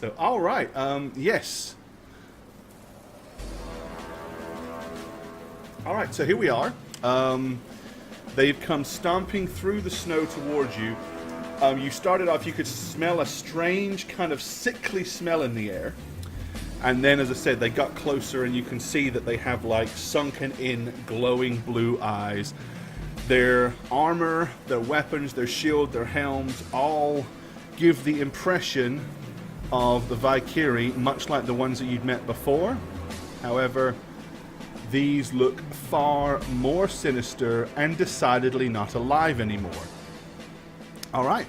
So, all right. Yes. All right. So here we are. They've come stomping through the snow towards you. You started off. You could smell a strange kind of sickly smell in the air. And then, as I said, they got closer, and you can see that they have, like, sunken-in, glowing blue eyes. Their armor, their weapons, their shield, their helms, all give the impression of the Valkyrie, much like the ones that you'd met before. However, these look far more sinister and decidedly not alive anymore. All right.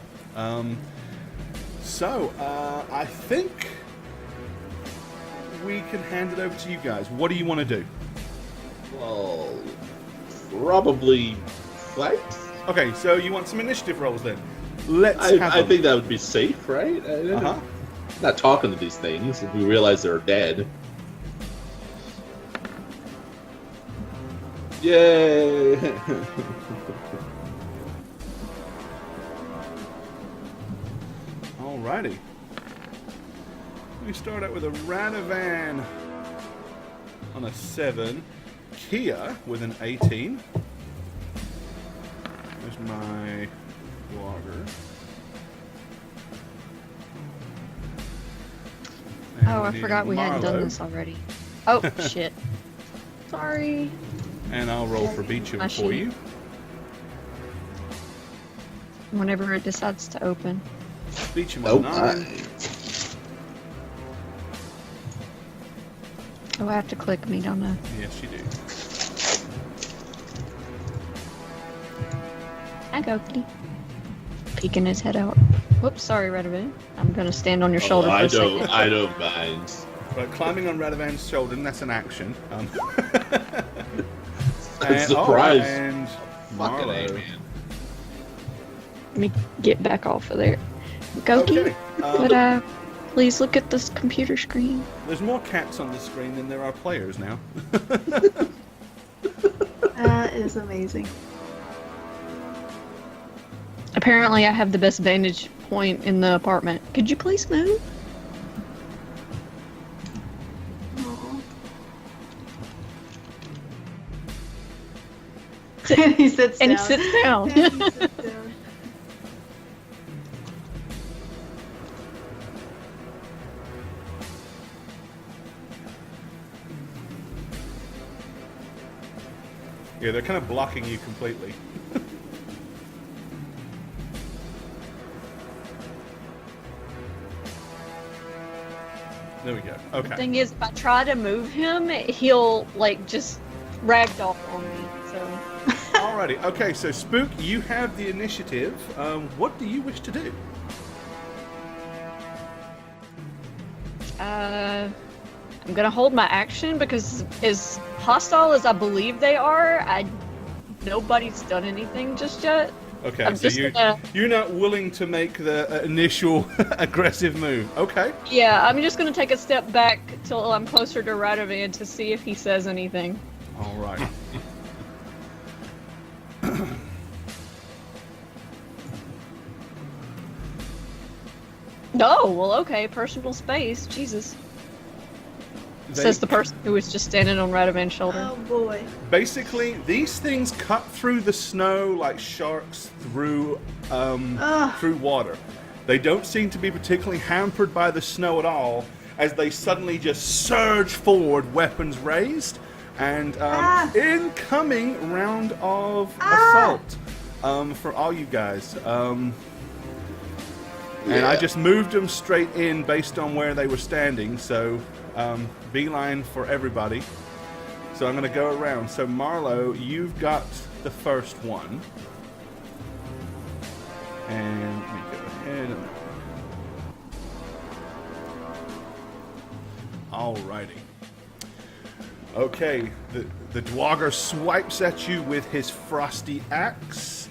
So, I think we can hand it over to you guys. What do you want to do? Well, probably fight. Okay, so you want some initiative rolls then? I think that would be safe, right? Not talking to these things if we realize they're dead. Yay! Alrighty. We start out with a Radovan on a 7. Kia with an 18. There's my blogger. Oh, I forgot we hadn't done this already. Oh, shit. Sorry. And I'll roll for Beecham for you. Whenever it decides to open. Beecham on 9. Oh, I have to click me, don't I? Yes, you do. I go, kitty. Peeking his head out. Whoops, sorry, Radovan. I'm gonna stand on your shoulder for a second. I don't mind. Right, climbing on Radovan's shoulder, and that's an action. Surprise! And Fucking Marlo. A, man. Let me get back off of there. Goki, Okay. could please look at this computer screen? There's more cats on the screen than there are players now. That is amazing. Apparently I have the best vantage point in the apartment. Could you please move? Aw. He sits down. And he sits down. And he sits down. Yeah, they're kind of blocking you completely. There we go. The Okay. thing is, if I try to move him, he'll, like, just ragdoll on me, so... Alrighty. Okay, so Spook, you have the initiative. What do you wish to do? I'm gonna hold my action, because as hostile as I believe they are, nobody's done anything just yet. Okay, I'm so just gonna... you're not willing to make the initial aggressive move. Okay. Yeah, I'm just gonna take a step back till I'm closer to Radovan to see if he says anything. All right. No, well, okay, personal space, Jesus. Says the person who was just standing on Radovan's shoulder. Oh boy. Basically, these things cut through the snow like sharks through through water. They don't seem to be particularly hampered by the snow at all, as they suddenly just surge forward, weapons raised, and incoming round of assault for all you guys. And I just moved them straight in based on where they were standing, so beeline for everybody. So I'm going to go around. So Marlo, you've got the first one. And let me go ahead and... Alrighty. Okay, the Dwagger swipes at you with his frosty axe.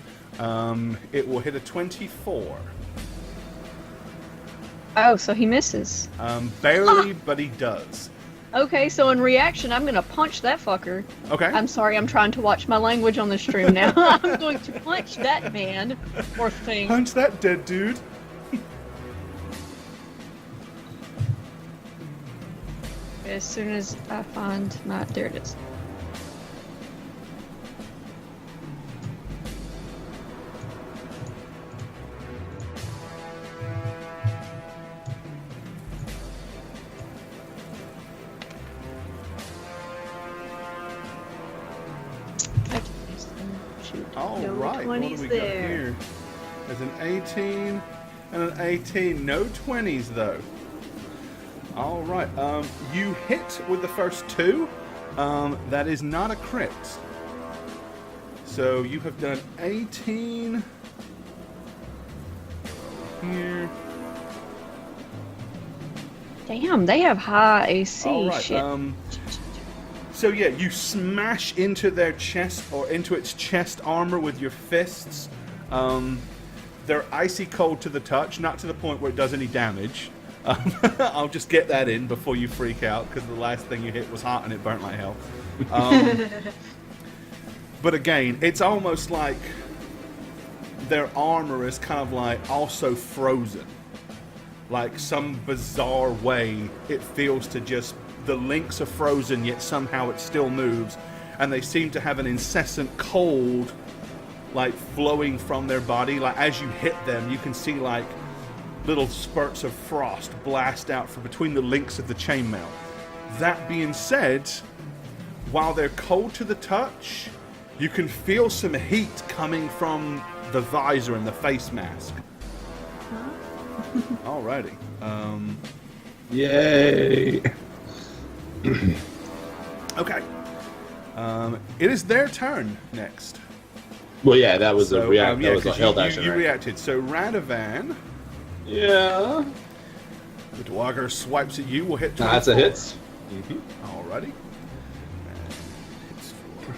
It will hit a 24. Oh, so he misses. Barely, but he does. Okay, so in reaction, I'm gonna punch that fucker. Okay. I'm sorry, I'm trying to watch my language on the stream now. I'm going to punch that man, or thing. Punch that dead dude. as soon as I find my... There it is. All No right, what do 20s we there. got here? There's an 18 and an 18. No 20s though. All right. You hit with the first two. That is not a crit. So you have done 18 here. Damn, they have high AC. All right. Shit. So yeah, you smash into their chest or into its chest armor with your fists. They're icy cold to the touch, not to the point where it does any damage. I'll just get that in before you freak out, because the last thing you hit was hot and it burnt like hell. But again, it's almost like their armor is kind of like also frozen. Like some bizarre way it feels to just... The links are frozen, yet somehow it still moves. And they seem to have an incessant cold, like, flowing from their body. Like, as you hit them, you can see, like, little spurts of frost blast out from between the links of the chainmail. That being said, while they're cold to the touch, you can feel some heat coming from the visor and the face mask. Alrighty. Yay! Okay. It is their turn next. Well, yeah, that was So, a react. yeah, that was a 'cause held you action. Right? reacted. So Radovan, Yeah. the Dwagger swipes at you. Will hit. That's a 24. hit. Alrighty. And hits for...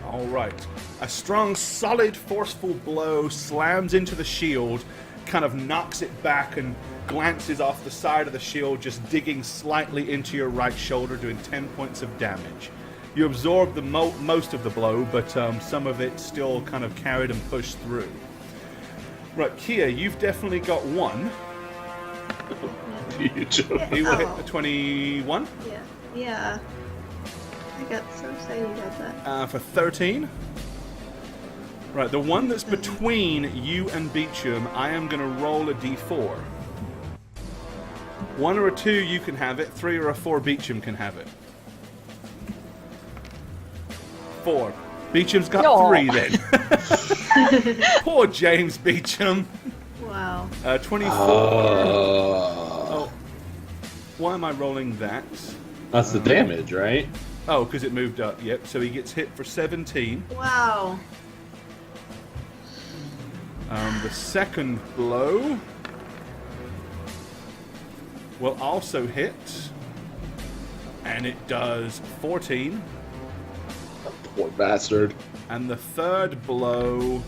Alright. A strong, solid, forceful blow slams into the shield, kind of knocks it back and glances off the side of the shield, just digging slightly into your right shoulder, doing 10 points of damage. You absorb the most of the blow, but some of it still kind of carried and pushed through. Right, Kia, you've definitely got one. Huge. He will hit the 21 Yeah. I got so excited about that. for 13. Right, the one that's between you and Beecham, I am going to roll a d4. 1 or a 2, you can have it. 3 or a 4, Beecham can have it. 4. Beecham's got No. 3 then. Poor James Beecham. Wow. 24. Oh, why am I rolling that? That's the damage, right? Oh, because it moved up. Yep. So he gets hit for 17. Wow. The second blow will also hit, and it does 14. Poor bastard. And the third blow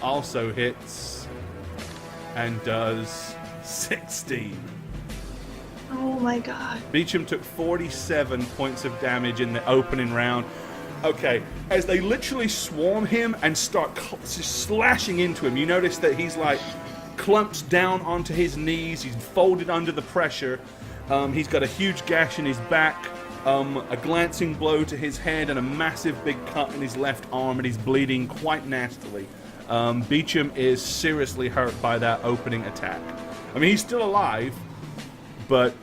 also hits and does 16. Oh my god. Beecham took 47 points of damage in the opening round. Okay, as they literally swarm him and start slashing into him, you notice that he's like clumped down onto his knees, he's folded under the pressure, he's got a huge gash in his back, a glancing blow to his head and a massive big cut in his left arm, and he's bleeding quite nastily. Beecham is seriously hurt by that opening attack. I mean, he's still alive, but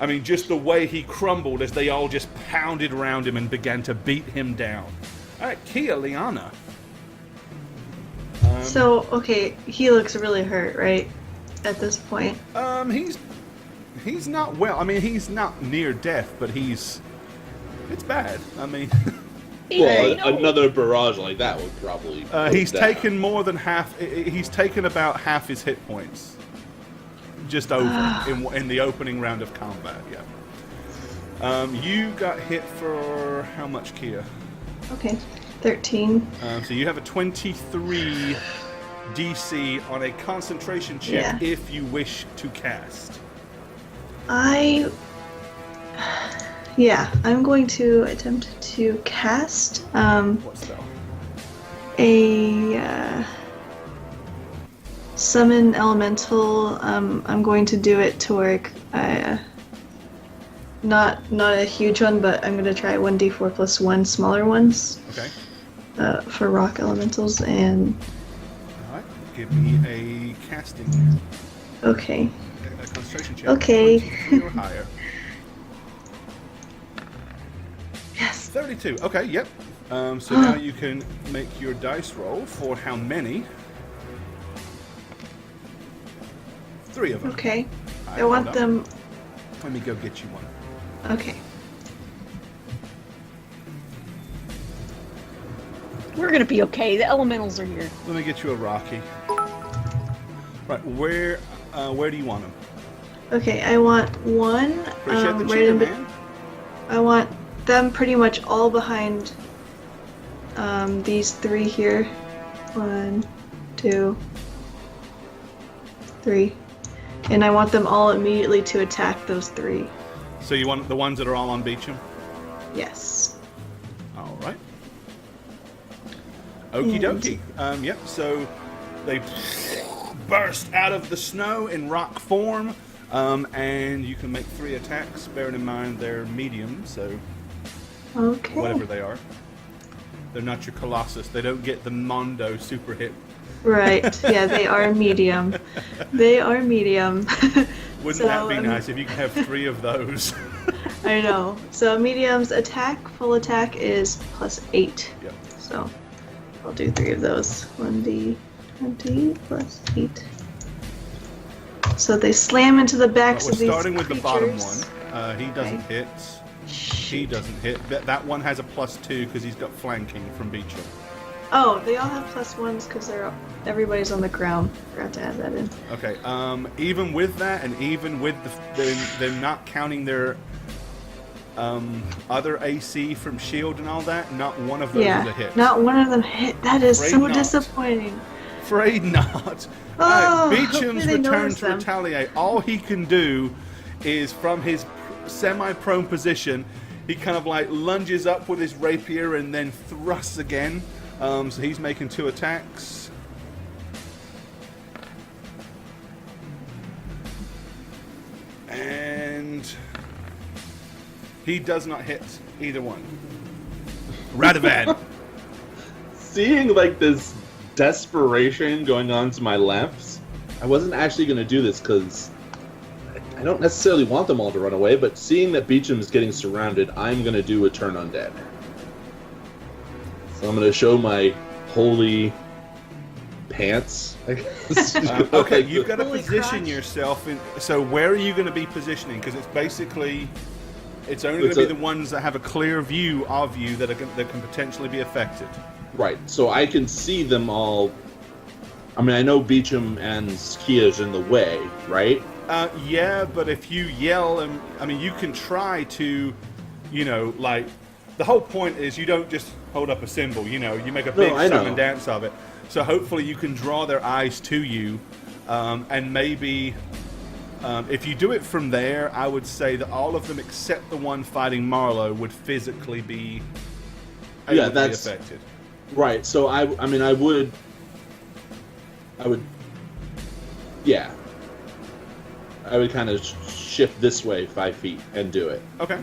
I mean, just the way he crumbled as they all just pounded around him and began to beat him down. All right, Kia, Liana. So, okay, he looks really hurt, right? At this point. He's not well. I mean, he's not near death, but it's bad. I mean, Well, another barrage like that would probably. he's taken more than half. He's taken about half his hit points. Just over in the opening round of combat, yeah. You got hit for how much, Kia? Okay. 13. So you have a 23 DC on a concentration check Yeah. if you wish to cast. Yeah, I'm going to attempt to cast What spell? a summon elemental. I'm going to do it to work. Not a huge one, but I'm going to try 1d4 plus 1 smaller ones. Okay. For rock elementals and. All right. Give me a casting here. Okay. A concentration check. Okay. 23 or higher. Yes. 32. Okay. Yep. So now you can make your dice roll for how many? 3 of them. Okay. Right, I want hold on. them. Let me go get you one. Okay. We're gonna be okay. The elementals are here. Let me get you a Rocky. Right, where do you want them? Okay, I want one. Appreciate the right cheer, in man. I want them pretty much all behind these 3 here. 1, 2, 3. And I want them all immediately to attack those 3. So you want the ones that are all on Beecham? Yes. All right. Okie dokie. Yep, so they burst out of the snow in rock form, and you can make 3 attacks, bearing in mind they're medium, so Okay. whatever they are. They're not your Colossus. They don't get the Mondo super hit. Right. Yeah, they are medium. They are medium. Wouldn't that be nice if you could have 3 of those? I know. So medium's full attack is plus 8. Yep. So I'll do 3 of those. 1d20 plus 8. So they slam into the backs We're of these starting with the bottom creatures. one. He doesn't hit. He doesn't hit. That one has a +2 because he's got flanking from Beecham. Oh, they all have +1s because everybody's on the ground. Forgot to add that in. Okay. Even with that, and even with them not counting their other AC from shield and all that, not one of those is a hit. Not one of them hit. That is Afraid so not. disappointing. Afraid not. Oh, Beecham's hopefully they return notice to them. retaliate. All he can do is from his semi-prone position, he kind of like lunges up with his rapier and then thrusts again. So he's making 2 attacks. And he does not hit either one. Radovan. Seeing like this desperation going on to my left, I wasn't actually going to do this because I don't necessarily want them all to run away, but seeing that Beecham is getting surrounded, I'm going to do a turn undead. So I'm going to show my holy pants, I guess. Okay, you've got to Holy position crotch. yourself in. So where are you going to be positioning? Because it's basically, it's only going to be the ones that have a clear view of you that can potentially be affected. Right, so I can see them all. I mean, I know Beecham and Kia's in the way, right? Yeah, but if you yell, and I mean, you can try to, like, the whole point is you don't just hold up a symbol, you make a big song and dance of it. So hopefully you can draw their eyes to you, and maybe if you do it from there, I would say that all of them except the one fighting Marlowe would physically be able to be affected. Right. So I would, yeah. I would kind of shift this way 5 feet and do it. Okay.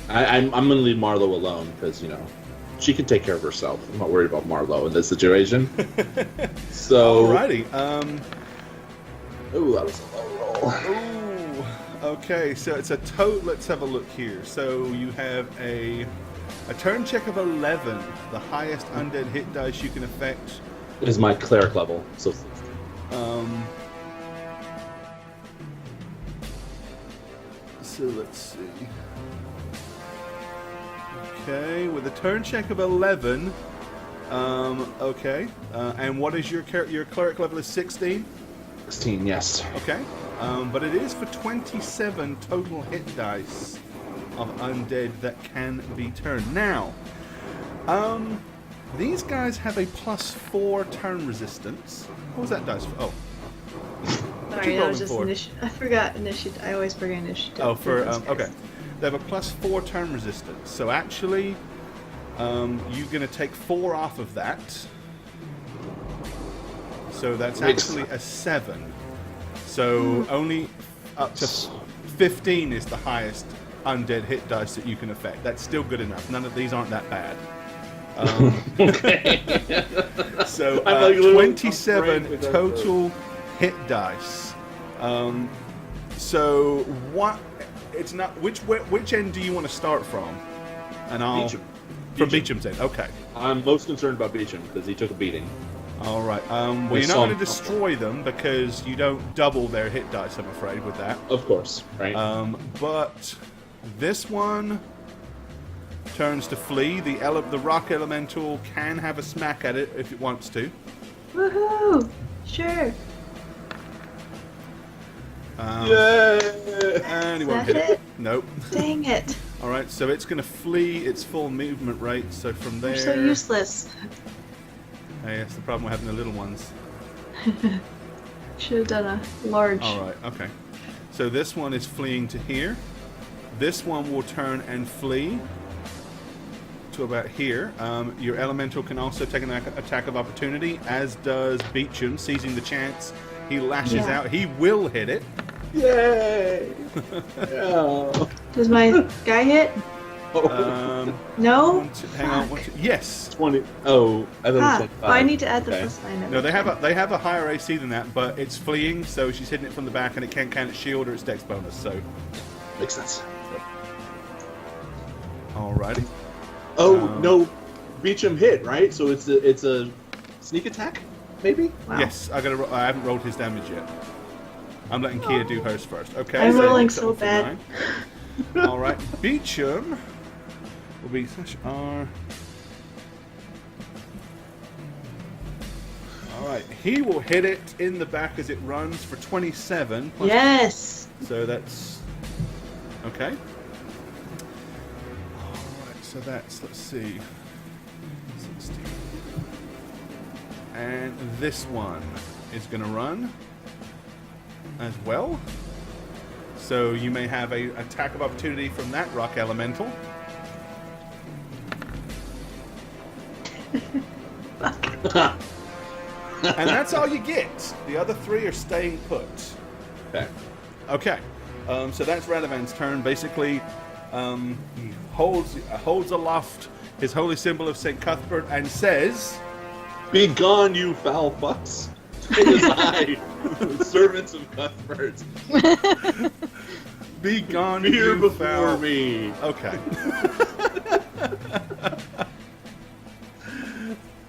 I'm going to leave Marlowe alone because, she can take care of herself. I'm not worried about Marlowe in this situation. So. Alrighty. Ooh, that was a low roll. Ooh. Okay, so it's a total. Let's have a look here. So you have a turn check of 11, the highest undead hit dice you can affect. Is my cleric level. So. So let's see. Okay, with a turn check of 11. Okay. And what is your cleric level is 16? 16, yes. Okay. But it is for 27 total hit dice of undead that can be turned. Now, these guys have a +4 turn resistance. What was that dice for? Oh. Sorry, that was just initiative. I forgot initiative. I always forget initiative. Oh, for okay. They have a +4 turn resistance. So actually, you're going to take 4 off of that. So that's Makes actually a 7. So only up to 15 is the highest undead hit dice that you can affect. That's still good enough. None of these aren't that bad. Okay. So I'm like a little 27 afraid with that, total hit dice. So what? It's not. Which end do you want to start from? And I'll Beecham. from Beecham's end. Okay. I'm most concerned about Beecham because he took a beating. All right. Well, We you're not saw going to him. destroy them because you don't double their hit dice. I'm afraid with that. Of course, right? But this one turns to flee. The rock elemental can have a smack at it if it wants to. Woohoo! Sure. Yay! And he Is won't that hit it? Nope. Dang it. All right, so it's going to flee its full movement rate. So from there, They're so useless. Hey, that's the problem with having the little ones. Should have done a large. All right, okay. So this one is fleeing to here. This one will turn and flee to about here. Your elemental can also take an attack of opportunity, as does Beecham, seizing the chance. He lashes Yeah. out. He will hit it. Yay! Yeah. Does my guy hit? No? Hang on. Yes. 20. Oh, I thought it was Ah, 25. oh, I need to add the Okay. plus 9. No, they have a higher AC than that, but it's fleeing, so she's hitting it from the back, and it can't count its shield or its dex bonus. So, Makes sense. alrighty. Oh no, Beecham hit, right? So it's a sneak attack, maybe. Wow. Yes, I haven't rolled his damage yet. I'm letting Kia do hers first. Okay. I'm rolling it's so up for bad. 9. All right, Beecham will be /R. All right, he will hit it in the back as it runs for 27. plus- Yes! So that's okay. All right, so that's let's see, 16. And this one is going to run as well. So you may have a attack of opportunity from that rock elemental. And that's all you get. The other 3 are staying put. Okay. Okay, so that's Radovan's turn. Basically, he holds aloft his holy symbol of St. Cuthbert and says, Be gone, you foul fucks! It is I, servants of Cuthbert. "Be gone, Fear you before foul." me. Okay.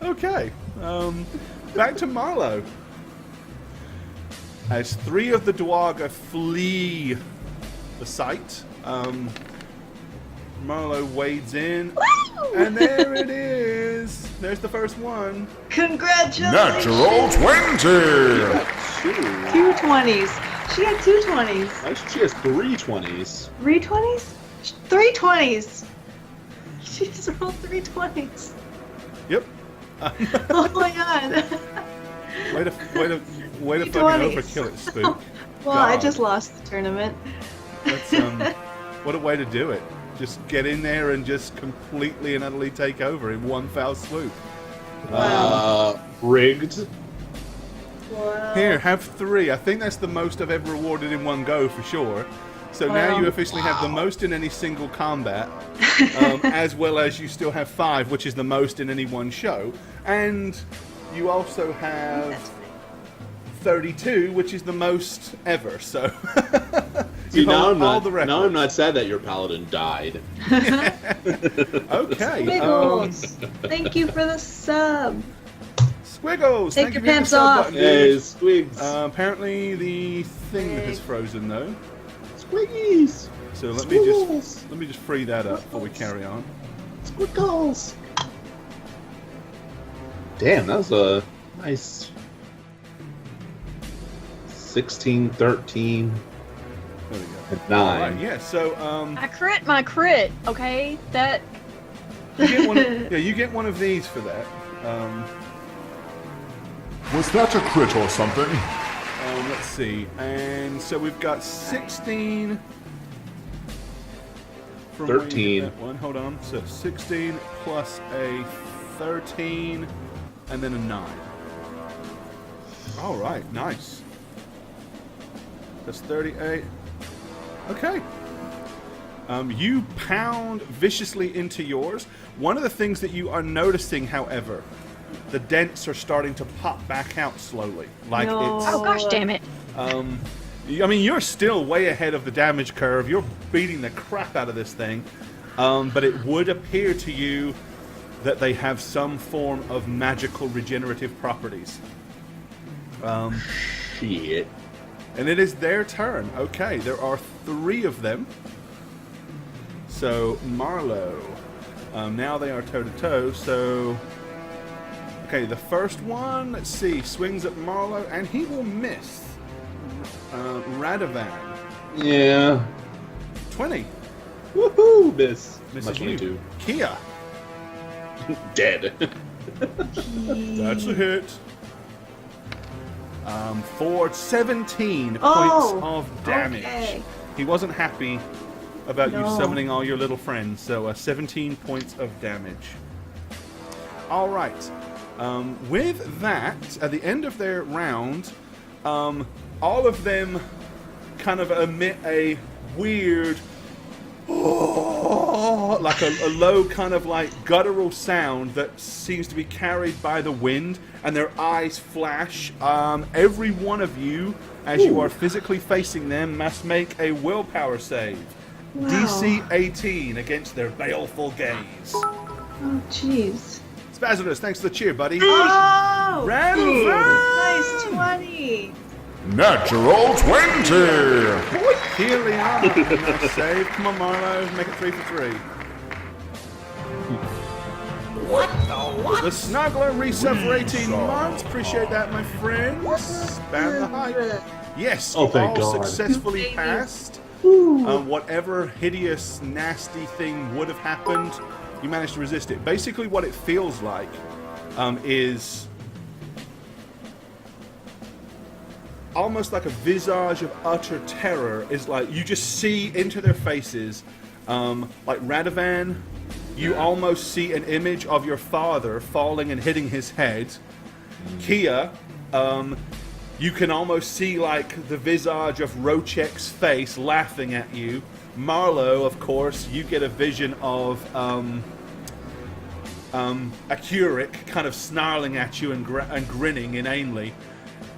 Okay. Back to Marlowe. As 3 of the Dwarga flee the site, Marlowe wades in, and there it is. There's the first one. Congratulations! Natural 20! Two. 2 20s. She had 2 20s. Actually, she has 3 20s. 3 20s? 3 20s! She just rolled 3 20s. Yep. Oh my god. Way to fucking 20s. overkill it, Spook. Well, I God. just lost the tournament. That's what a way to do it. Just get in there and just completely and utterly take over in one foul swoop. Rigged. Wow. Here, have 3. I think that's the most I've ever rewarded in one go for sure. So now Wow. you officially have the most in any single combat, as well as you still have 5, which is the most in any one show. And you also have 32, which is the most ever. So See, you now hold I'm all not. the records. Now I'm not sad that your paladin died. Okay. Squiggles! Thank you for the sub. Squiggles! Take thank your you for pants the sub off. button, Hey, dude. Squigs. Apparently the thing has frozen though. Squiggies. So let Squiggles. me just free that up before we carry on. Squiggles. Damn, that was a nice 16, 13, There we go. and 9. All right, yeah. So I crit my crit, okay? That you get one. You get one of these for that. Was that a crit or something? Let's see. And so we've got 16. From where you get 13. that one. Hold on. So 16 plus a 13, and then a 9. All right, nice. That's 38. Okay. You pound viciously into yours. One of the things that you are noticing, however, the dents are starting to pop back out slowly. Like No. it's. Oh gosh, damn it! I mean, you're still way ahead of the damage curve. You're beating the crap out of this thing. But it would appear to you that they have some form of magical regenerative properties. Shit. And it is their turn. Okay, there are 3 of them. So, Marlowe. Now they are toe-to-toe, so... Okay, the first one, let's see, swings at Marlowe, and he will miss. Radovan. Yeah. 20. Woohoo! Miss. Misses Much you. 22. Kia. Dead. That's a hit. For 17 Oh, points of damage. okay. He wasn't happy about you No. summoning all your little friends, so 17 points of damage. All right. With that, at the end of their round, all of them kind of emit a weird, like a low kind of like guttural sound that seems to be carried by the wind, and their eyes flash. Every one of you, as you are physically facing them, must make a willpower save. Wow. DC 18 against their baleful gaze. Oh, jeez. Spazulus, thanks for the cheer, buddy. Oh! Randall! Nice 20! Natural 20! Here we are. Nice save. Come on, Marlowe. Make it 3 for 3. What the what? The Snuggler reset for 18 months. Appreciate that, my friends. Spam the hype. Yes, Oh, you thank all God. successfully passed. Whatever hideous, nasty thing would have happened, you managed to resist it. Basically, what it feels like is almost like a visage of utter terror. Is like you just see into their faces, like Radovan. You almost see an image of your father falling and hitting his head. Kia, you can almost see like the visage of Rochek's face laughing at you. Marlowe, of course, you get a vision of Akurik kind of snarling at you and grinning inanely.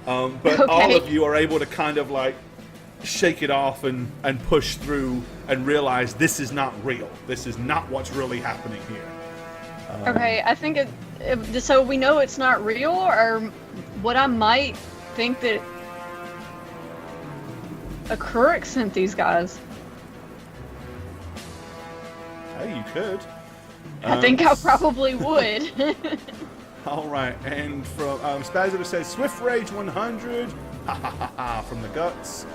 But all of you are able to kind of like shake it off and push through and realize this is not real. This is not what's really happening here. Okay, I think so we know it's not real, or what I might think that Akurik sent these guys. Hey, you could. I think I probably would. All right, and from Spazzer says Swift Rage 100, ha ha ha ha, from the guts,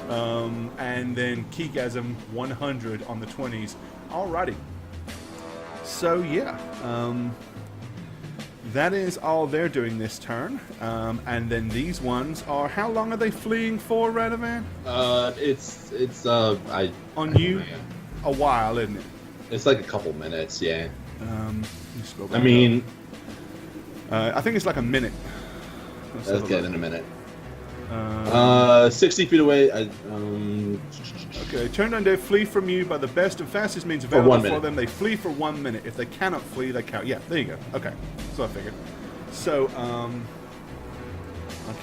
and then Keygasm 100 on the 20s. Alrighty. So yeah, that is all they're doing this turn, and then these ones are. How long are they fleeing for, Radovan? On you, a while, isn't it? It's like a couple minutes, yeah. Let's go back I mean, up. I think it's like a minute. Let's have let's a get look. in a minute. 60 feet away. Okay, turn undead flee from you by the best and fastest means For available 1 for minute. them. They flee for 1 minute. If they cannot flee, they count. Yeah, there you go. Okay, so I figured. So, I'll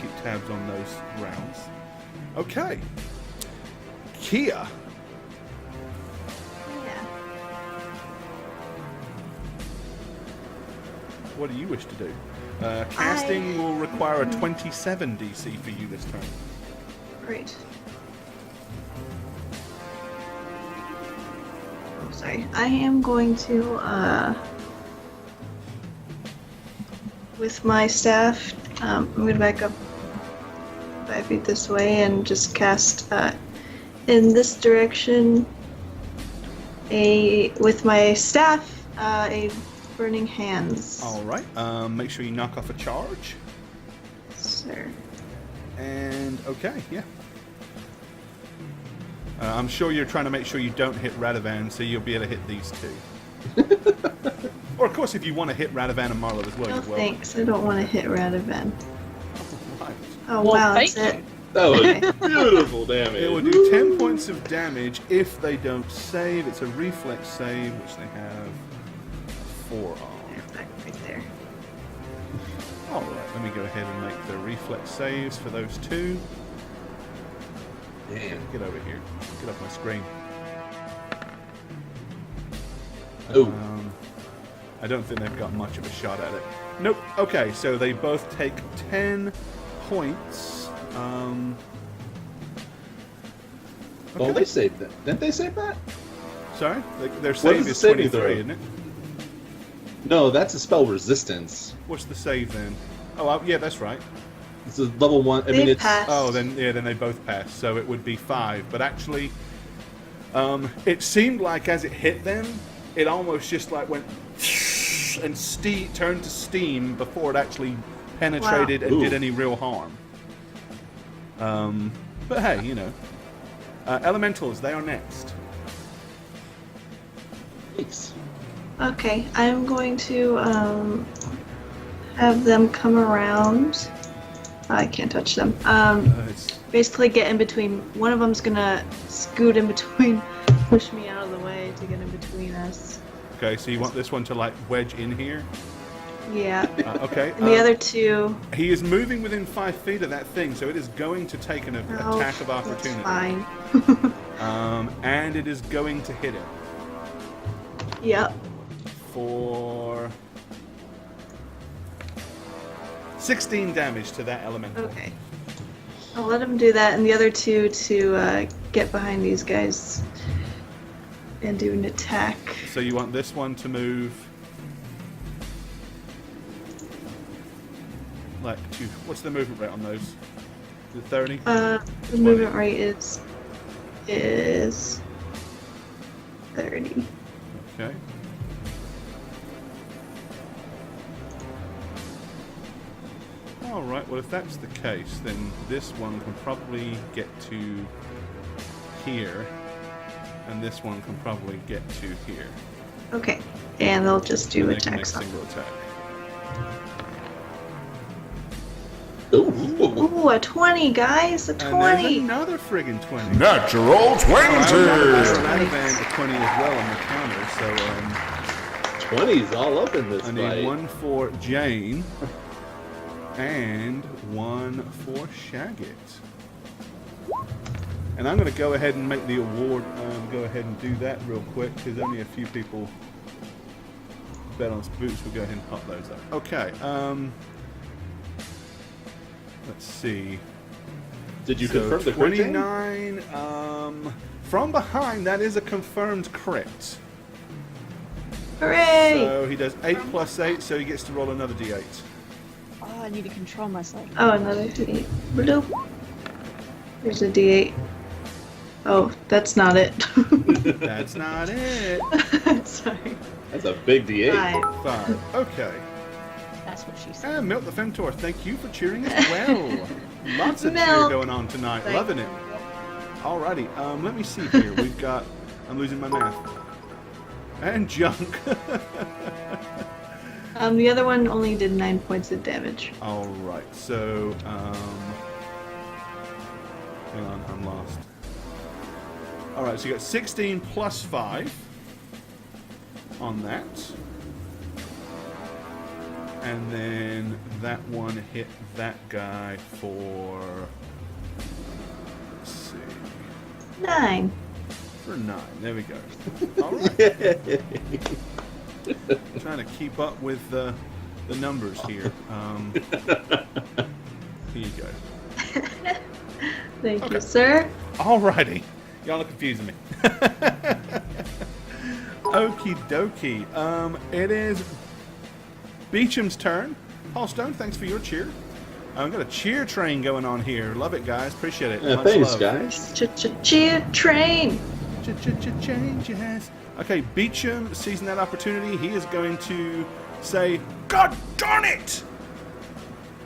keep tabs on those rounds. Okay. Kia. Yeah. What do you wish to do? Casting will require a 27 DC for you this turn. Great. Oh, sorry. I am going to, with my staff, I'm going to back up 5 feet this way and just cast, in this direction, with my staff, a Burning Hands. All right. Make sure you knock off a charge. Sir. And okay, yeah. I'm sure you're trying to make sure you don't hit Radovan, so you'll be able to hit these two. Or of course, if you want to hit Radovan and Marlowe as well, No you will. thanks, I don't want to hit Radovan. Right. Oh Well, wow, that's thank it. That was beautiful damage. It will do 10 points of damage if they don't save. It's a reflex save, which they have 4 on. Back right there. Alright, let me go ahead and make the reflex saves for those two. Damn. Get over here. Get off my screen. Oh. I don't think they've got much of a shot at it. Nope. Okay, so they both take 10 points. Well, they saved that. Didn't they save that? Sorry? Their What save is the is saving 23, throw? isn't it? No, that's a spell resistance. What's the save then? Oh, yeah, that's right. It's a level 1. I mean, They it's. passed. Oh, then they both pass, so it would be 5. But actually, it seemed like as it hit them, it almost just like went and turned to steam before it actually penetrated and Ooh. did any real harm. But hey, you know, elementals, they are next. Thanks. Okay, I'm going to have them come around. I can't touch them. It's, Basically get in between. One of them's gonna scoot in between, push me out of the way to get in between us. okay, so you want this one to like wedge in here? Yeah. Okay. And the other two. He is moving within 5 feet of that thing, so it is going to take an Oh, attack of that's opportunity. fine. And it is going to hit him Yep. for 16 damage to that elemental. Okay. I'll let him do that, and the other two to get behind these guys and do an attack. So you want this one to move like to what's the movement rate on those? Is it 30? The 20. movement rate is 30. Okay. All right. Well, if that's the case, then this one can probably get to here, and this one can probably get to here. Okay, and they'll just do And they can make attacks on. single attack. Ooh. Ooh, a 20, guys, a And there's 20. another friggin' 20. Natural 20. And a 20 as well on the counter, so 20's all up in this I need fight. one for Jane and one for Shagget. And I'm going to go ahead and make the award, go ahead and do that real quick, because only a few people bet on Spooks. We'll go ahead and pop those up. Okay, let's see. Did you So confirm the crit, Jane? 29, from behind, that is a confirmed crit. Hooray! So he does 8 plus 8, so he gets to roll another d8. Oh, I need to control myself. Oh, another D8. Bloop. There's a D8. Oh, that's not it. That's not it. Sorry. That's a big D8. 5. 5. Okay. That's what she said. And Milk the Femtor, thank you for cheering as well. Lots of cheer Milk. going on tonight. Thank Loving it. Alrighty, let me see here. We've got, I'm losing my math. And Junk. The other one only did 9 points of damage. Alright, so, hang on, I'm lost. Alright, so you got 16 plus 5 on that. And then that one hit that guy for, let's see, 9. for 9. There we go. Alright. Trying to keep up with the numbers here. Here you go. Thank Okay. you, sir. Alrighty. Y'all are confusing me. Okie dokie. It is Beecham's turn. Paul Stone, thanks for your cheer. I've got a cheer train going on here. Love it, guys. Appreciate it. Yeah, Much thanks, love. guys. Cheer train. Changes. Okay, Beecham, seizing that opportunity, he is going to say, "God darn it!"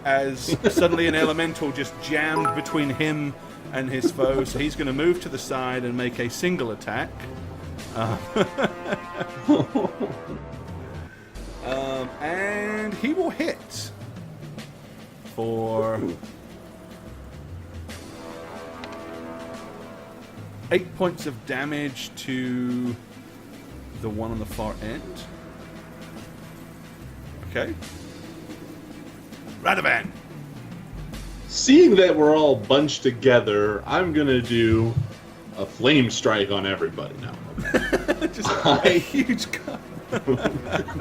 As suddenly an elemental just jammed between him and his foe. So he's going to move to the side and make a single attack. And he will hit for 8 points of damage to the one on the far end. Okay. Radovan. Seeing that we're all bunched together, I'm gonna do a flame strike on everybody now. Just a huge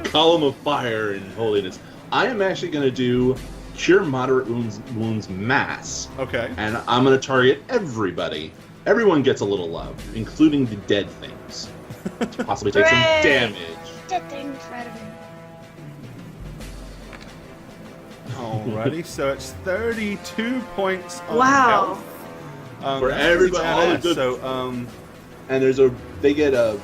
Column of fire and holiness. I am actually gonna do cure moderate wounds mass. Okay. And I'm gonna target everybody. Everyone gets a little love, including the dead things, to possibly take some Hooray! damage. Dead things, Radovan. Alrighty, so it's 32 points of Wow. health. For that's everybody, all the badass. good- So, And they get a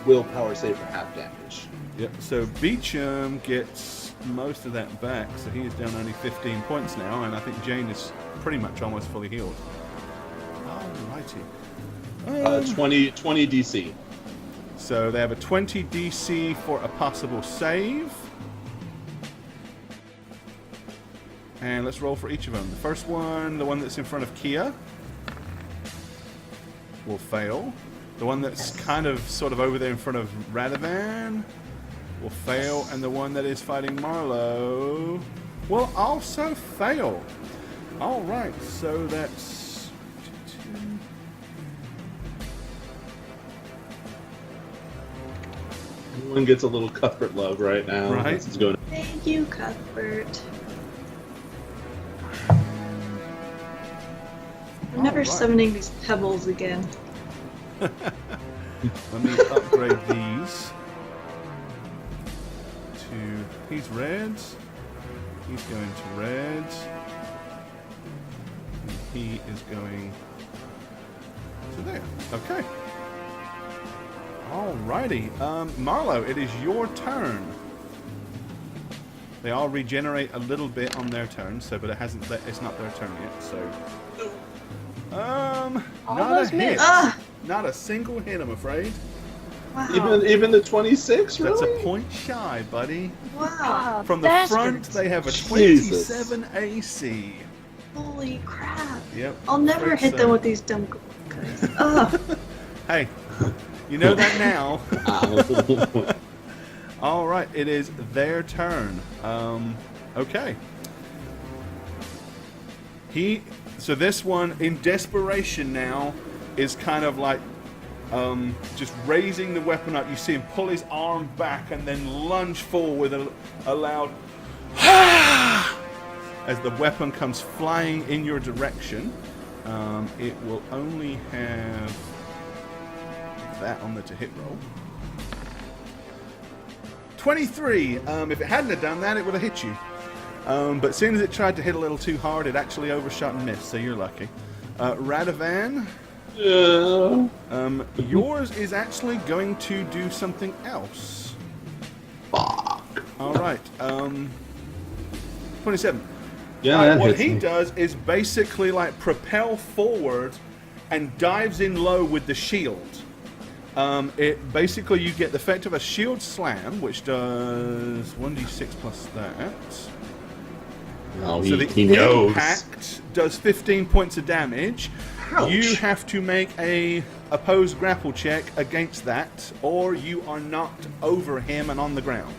willpower save for half damage. yep. So Beecham gets most of that back, so he is down only 15 points now, and I think Jane is pretty much almost fully healed. Alrighty. 20 DC. So they have a 20 DC for a possible save. And let's roll for each of them. The first one, the one that's in front of Kia, will fail. The one that's kind of sort of over there in front of Radovan will fail. And the one that is fighting Marlowe will also fail. Alright, so that's... Everyone gets a little Cuthbert love right now. Right. This is going. Thank you, Cuthbert. I'm never Alright. summoning these pebbles again. Let me upgrade these to... He's reds. He's going to reds. And he is going to there. Okay. Alrighty. Marlowe, it is your turn. They all regenerate a little bit on their turn, so but it's not their turn yet, so... not a Almost hit. missed. Ah! Not a single hit, I'm afraid. Wow. Even the 26, That's really? a point shy, buddy. Wow. From the front, Bastards. they have a Jesus. 27 AC. Holy crap. Yep. I'll never Afraid hit so. them with these dumb guys. Ugh. Hey, you know that now. Ow. All right, it is their turn. Okay. So this one, in desperation now, is kind of like just raising the weapon up. You see him pull his arm back and then lunge forward with a loud as the weapon comes flying in your direction. It will only have that on the to hit roll. 23. If it hadn't have done that, it would have hit you. But as soon as it tried to hit a little too hard, it actually overshot and missed, so you're lucky. Radovan, yours is actually going to do something else. Fuck. All right. 27. Yeah, Alright, that what hits he me. does is basically like propel forward and dives in low with the shield. It basically you get the effect of a shield slam, which does 1d6 plus that. No, So the he knows. impact does 15 points of damage. Ouch. You have to make a opposed grapple check against that, or you are knocked over him and on the ground.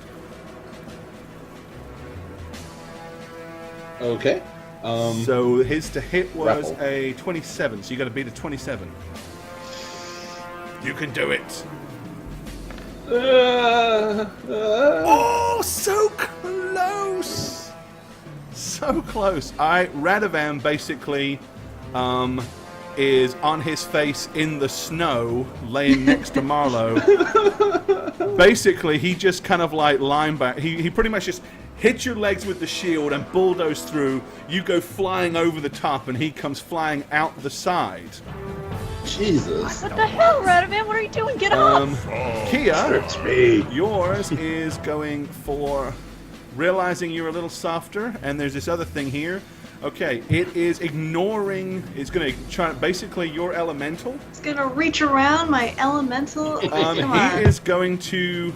Okay. So his to hit was grapple. a 27, so you got to beat a 27. You can do it. Oh, so close! So close. Radovan basically is on his face in the snow, laying next to Marlowe. Basically, he just kind of like linebacker. He pretty much just hits your legs with the shield and bulldoze through. You go flying over the top, and he comes flying out the side. Jesus. What the hell, Radovan? What are you doing? Get off! Kia, It's me. yours is going for realizing you're a little softer, and there's this other thing here. Okay, it is ignoring. It's going to try basically your elemental. It's gonna reach around my elemental. Come on. He is going to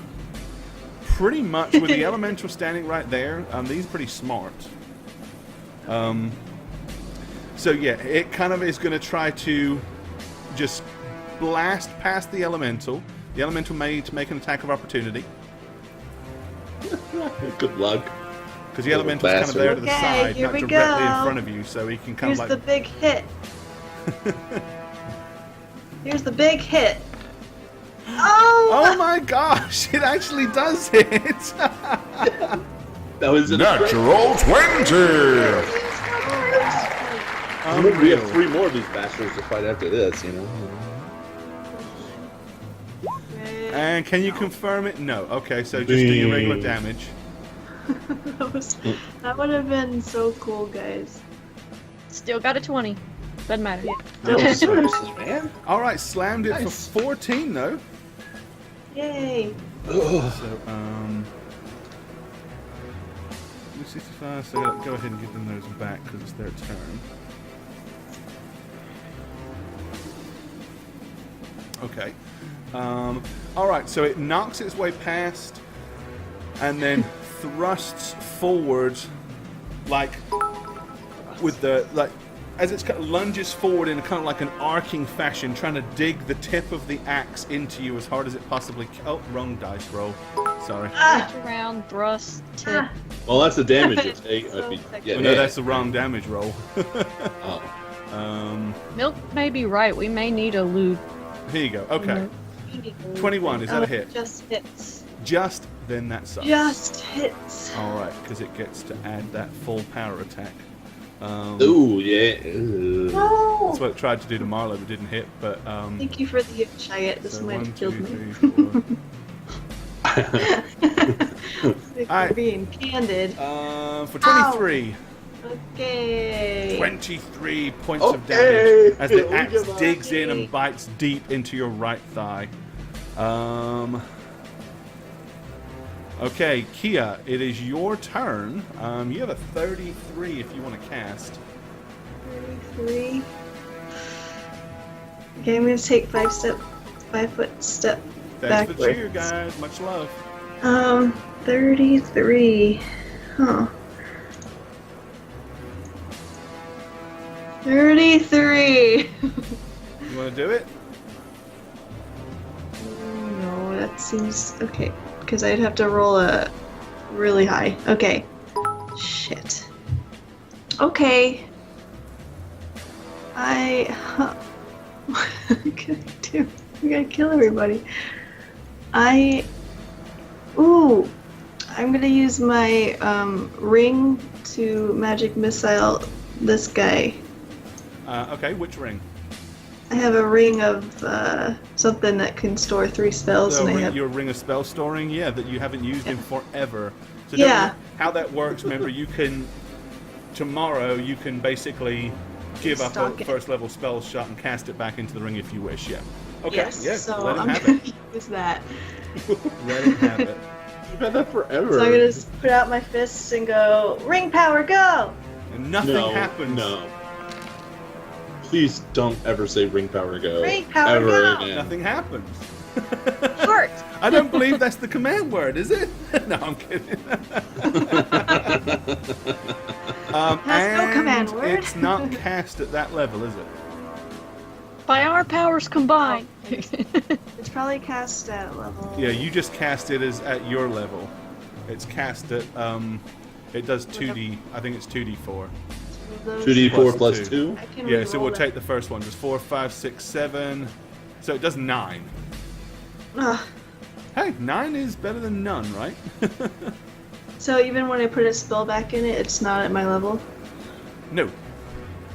pretty much with the elemental standing right there. He's pretty smart. So yeah, it kind of is going to try to just blast past the elemental. The elemental may make an attack of opportunity. Good luck. Because the elemental's kind of there to the Okay, side, here not we directly in go. front of you, so he can kind Here's of the like... big hit. Here's the big hit. Oh! Oh my gosh! It actually does hit! That was Natural 20! We have 3 more of these bastards to fight after this, you know? And can you confirm it? No. Okay, so just do your regular damage. That would have been so cool, guys. Still got a 20. Doesn't matter. No resources, man. Alright, slammed it Nice. for 14 though. Yay! Ugh. So, 65, so go ahead and give them those back because it's their turn. Okay. Alright, so it knocks its way past and then thrusts forward like with the as it's kind of lunges forward in a kind of like an arcing fashion, trying to dig the tip of the axe into you as hard as it possibly can. Oh, wrong dice roll. Sorry. Reach around, thrust, tip. Well, that's the damage you take. So if you sexy. get Oh, no, hit. that's the wrong damage roll. Oh. Milk may be right. We may need a loot. Here you go. Okay. 21, is that a hit? Just hits. Just then that sucks. Just hits. Alright, because it gets to add that full power attack. Ooh, yeah. Ugh. No! That's what it tried to do to Marlo, but didn't hit. But Thank you for the giant. This so might 1, have 2, killed me. 3, 4. For being candid. For 23. Okay. 23 points of Okay. damage as the We axe give up. digs in and bites deep into your right thigh. Okay, Kia, it is your turn. You have a 33 if you want to cast. 33. Okay, I'm gonna take 5 foot step Thanks for the backwards. cheer, guys. Much love. 33. Huh. 33. You want to do it? No, that seems okay. Because I'd have to roll a really high. Okay. Shit. Okay. What can I do? I gotta kill everybody. Ooh. I'm gonna use my ring to magic missile this guy. Okay, which ring? I have a ring of something that can store 3 spells, So and I have. your ring of spell storing, yeah, that you haven't used in forever. So Yeah. how that works, remember, you can tomorrow you can basically give up a Stock it. first level spell shot and cast it back into the ring if you wish, yeah. Okay, Yes, yeah, so let him I'm have gonna it. use that. Let him have it. You've had that forever. So I'm gonna just put out my fists and go, ring power, go! And nothing no, happens. No. Please don't ever say ring power go. Ring power ever go. again. Nothing happens. Heart! I don't believe that's the command word, is it? No, I'm kidding. Has no and command word. It's not cast at that level, is it? By our powers combined. It's probably cast at level. Yeah, you just cast it as at your level. It's cast at it does 2d. I think it's 2d4. 2d4 Plus plus two. 2. I can Yeah, so reroll we'll that. take the first one. Just 4, 5, 6, 7. So it does 9. Ugh. Hey, 9 is better than none, right? So even when I put a spell back in it, it's not at my level? No,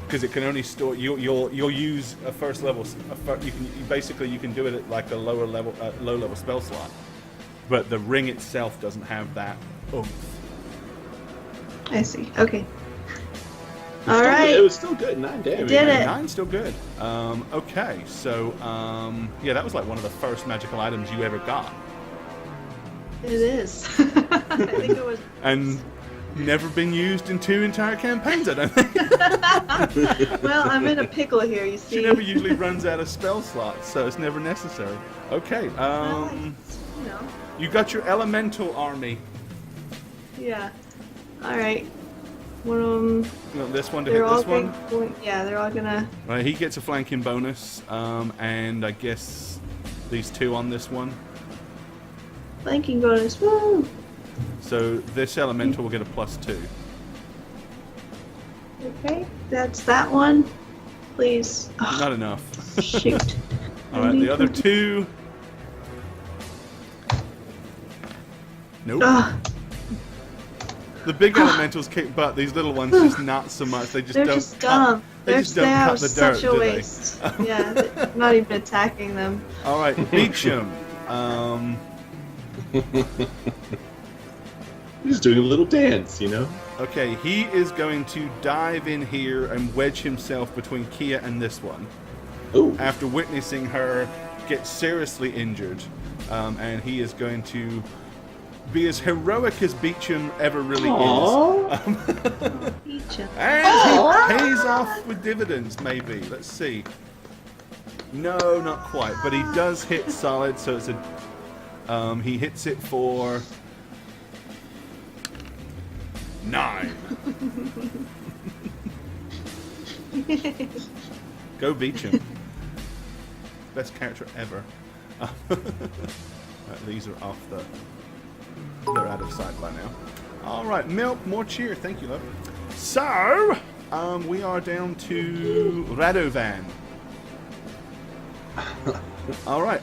because it can only store. You'll use a first level. You can do it at like a low level spell slot, but the ring itself doesn't have that oomph. I see. Okay. It Alright. was still good. 9 damage. did it. 9's still good. Okay, so yeah, that was like one of the first magical items you ever got, It is. I think it was. and never been used in 2 entire campaigns. I don't think. Well, I'm in a pickle here, you see. She never usually runs out of spell slots, so it's never necessary. Okay, Well, you know. you got your elemental army. Yeah. Alright. one of them. You want this one to They're hit all this one? yeah, they're all gonna. Right, he gets a flanking bonus, and I guess these two on this one. Flanking bonus. Woo! So this elemental will get a +2. Okay, that's that one. Please. Oh, Not enough. shoot. All right, the other two. Nope. Ugh. The big elementals kick butt. These little ones just not so much. They just They're don't. just dumb. They just don't are cut the dirt, such a do they? waste. Yeah, they're not even attacking them. All right, Beecham. He's doing a little dance, you know? Okay, he is going to dive in here and wedge himself between Kia and this one. Ooh. After witnessing her get seriously injured, and he is going to be as heroic as Beecham ever really is. Beecham. And he pays off with dividends, maybe. Let's see. No, not quite, but he does hit solid, so it's a. He hits it for 9. Go Beecham. Best character ever. Right, these are off the. They're out of sight by now. All right, Milk, more cheer. Thank you, love. So, we are down to Radovan. All right,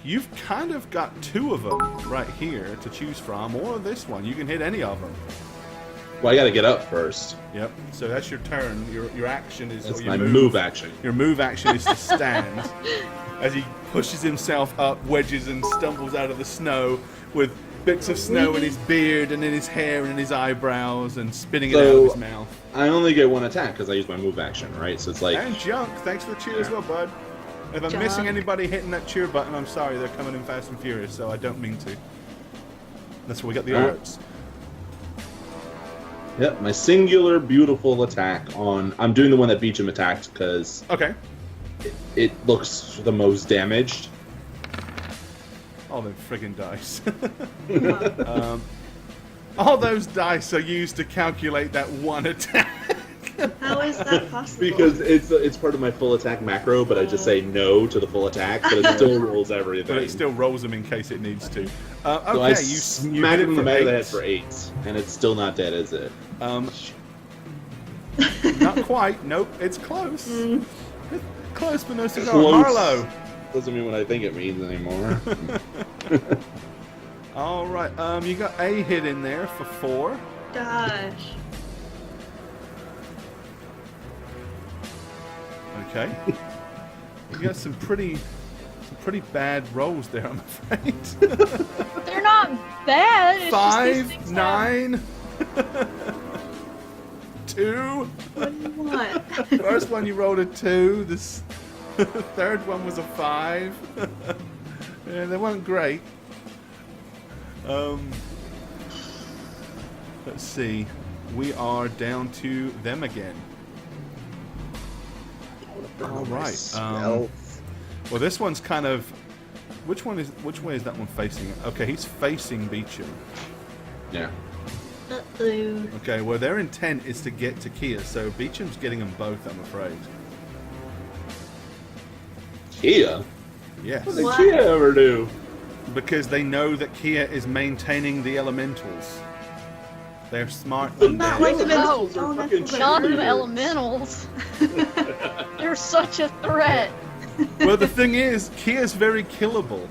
you've kind of got 2 of them right here to choose from, or this one. You can hit any of them. Well, I gotta get up first. Yep. So that's your turn. Your action is. That's or your my move action. Your move action is to stand as he pushes himself up, wedges, and stumbles out of the snow with bits of snow in his beard and in his hair and in his eyebrows and spitting it out of his mouth. I only get 1 attack because I use my move action, right? So it's like. And Junk, thanks for the cheer as well, bud. If I'm Junk. missing anybody hitting that cheer button, I'm sorry. They're coming in fast and furious, so I don't mean to. That's where we got the Alright. alerts. Yep, my singular beautiful attack on. I'm doing the one that Beecham attacked because Okay. it looks the most damaged. All them friggin' dice. All those dice are used to calculate that one attack. How is that possible? Because it's part of my full attack macro, but I just say no to the full attack, but it still rolls everything. But it still rolls them in case it needs to. Okay, So I you smack hit it in the back of the 8. head for 8, and it's still not dead, is it? Not quite. Nope, it's close. Close, but no cigar. Close. Marlowe. Doesn't mean what I think it means anymore. All right. You got a hit in there for 4. Gosh. Okay. You got some pretty bad rolls there, I'm afraid. They're not bad. It's just 5, these things 9, 2. What do you want? First one you rolled a 2. This third one was a 5. Yeah, they weren't great. Let's see. We are down to them again. All right. Well, this one's kind of. Which way is that one facing? Okay, he's facing Beecham. Yeah. Uh-oh. Okay, well, their intent is to get to Kia, so Beecham's getting them both, I'm afraid. Kia? Yes. What did Kia ever do? Because they know that Kia is maintaining the elementals. They're smart But and not dead. like No, Oh, that's fucking what Not cheaters. the elementals. They're such a threat. Well, the thing is, Kia's very killable.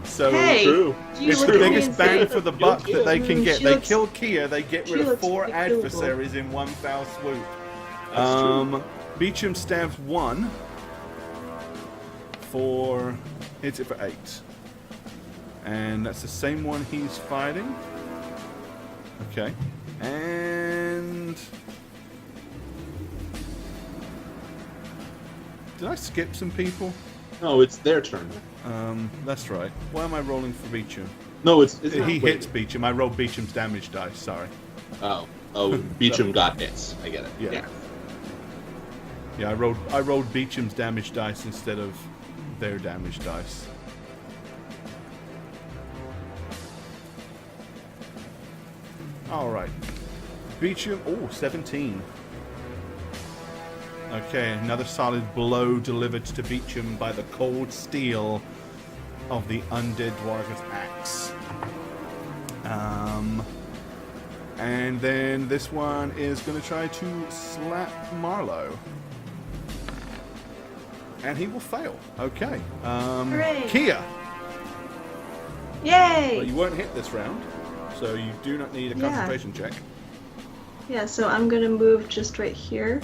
So Hey, True. do you it's look the at me biggest and bang say, for the buck that they can get. She They looks- kill Kia, they get she rid of looks 4 pretty killable. adversaries in one foul swoop. That's true. Beecham stabs 1 for hits it for 8, and that's the same one he's fighting. Okay, and did I skip some people? No, it's their turn. That's right. Why am I rolling for Beecham? No, it's He not. Wait. hits Beecham. I rolled Beecham's damage dice. Sorry. Oh, Beecham got hits. I get it. Yeah. Yeah, I rolled Beecham's damage dice instead of their damage dice. All right. Beecham, 17. Okay, another solid blow delivered to Beecham by the cold steel of the undead dwarf's axe. And then this one is going to try to slap Marlowe. And he will fail. Okay. Hooray. Kia. Yay! But you won't hit this round, so you do not need a concentration check. Yeah, so I'm gonna move just right here.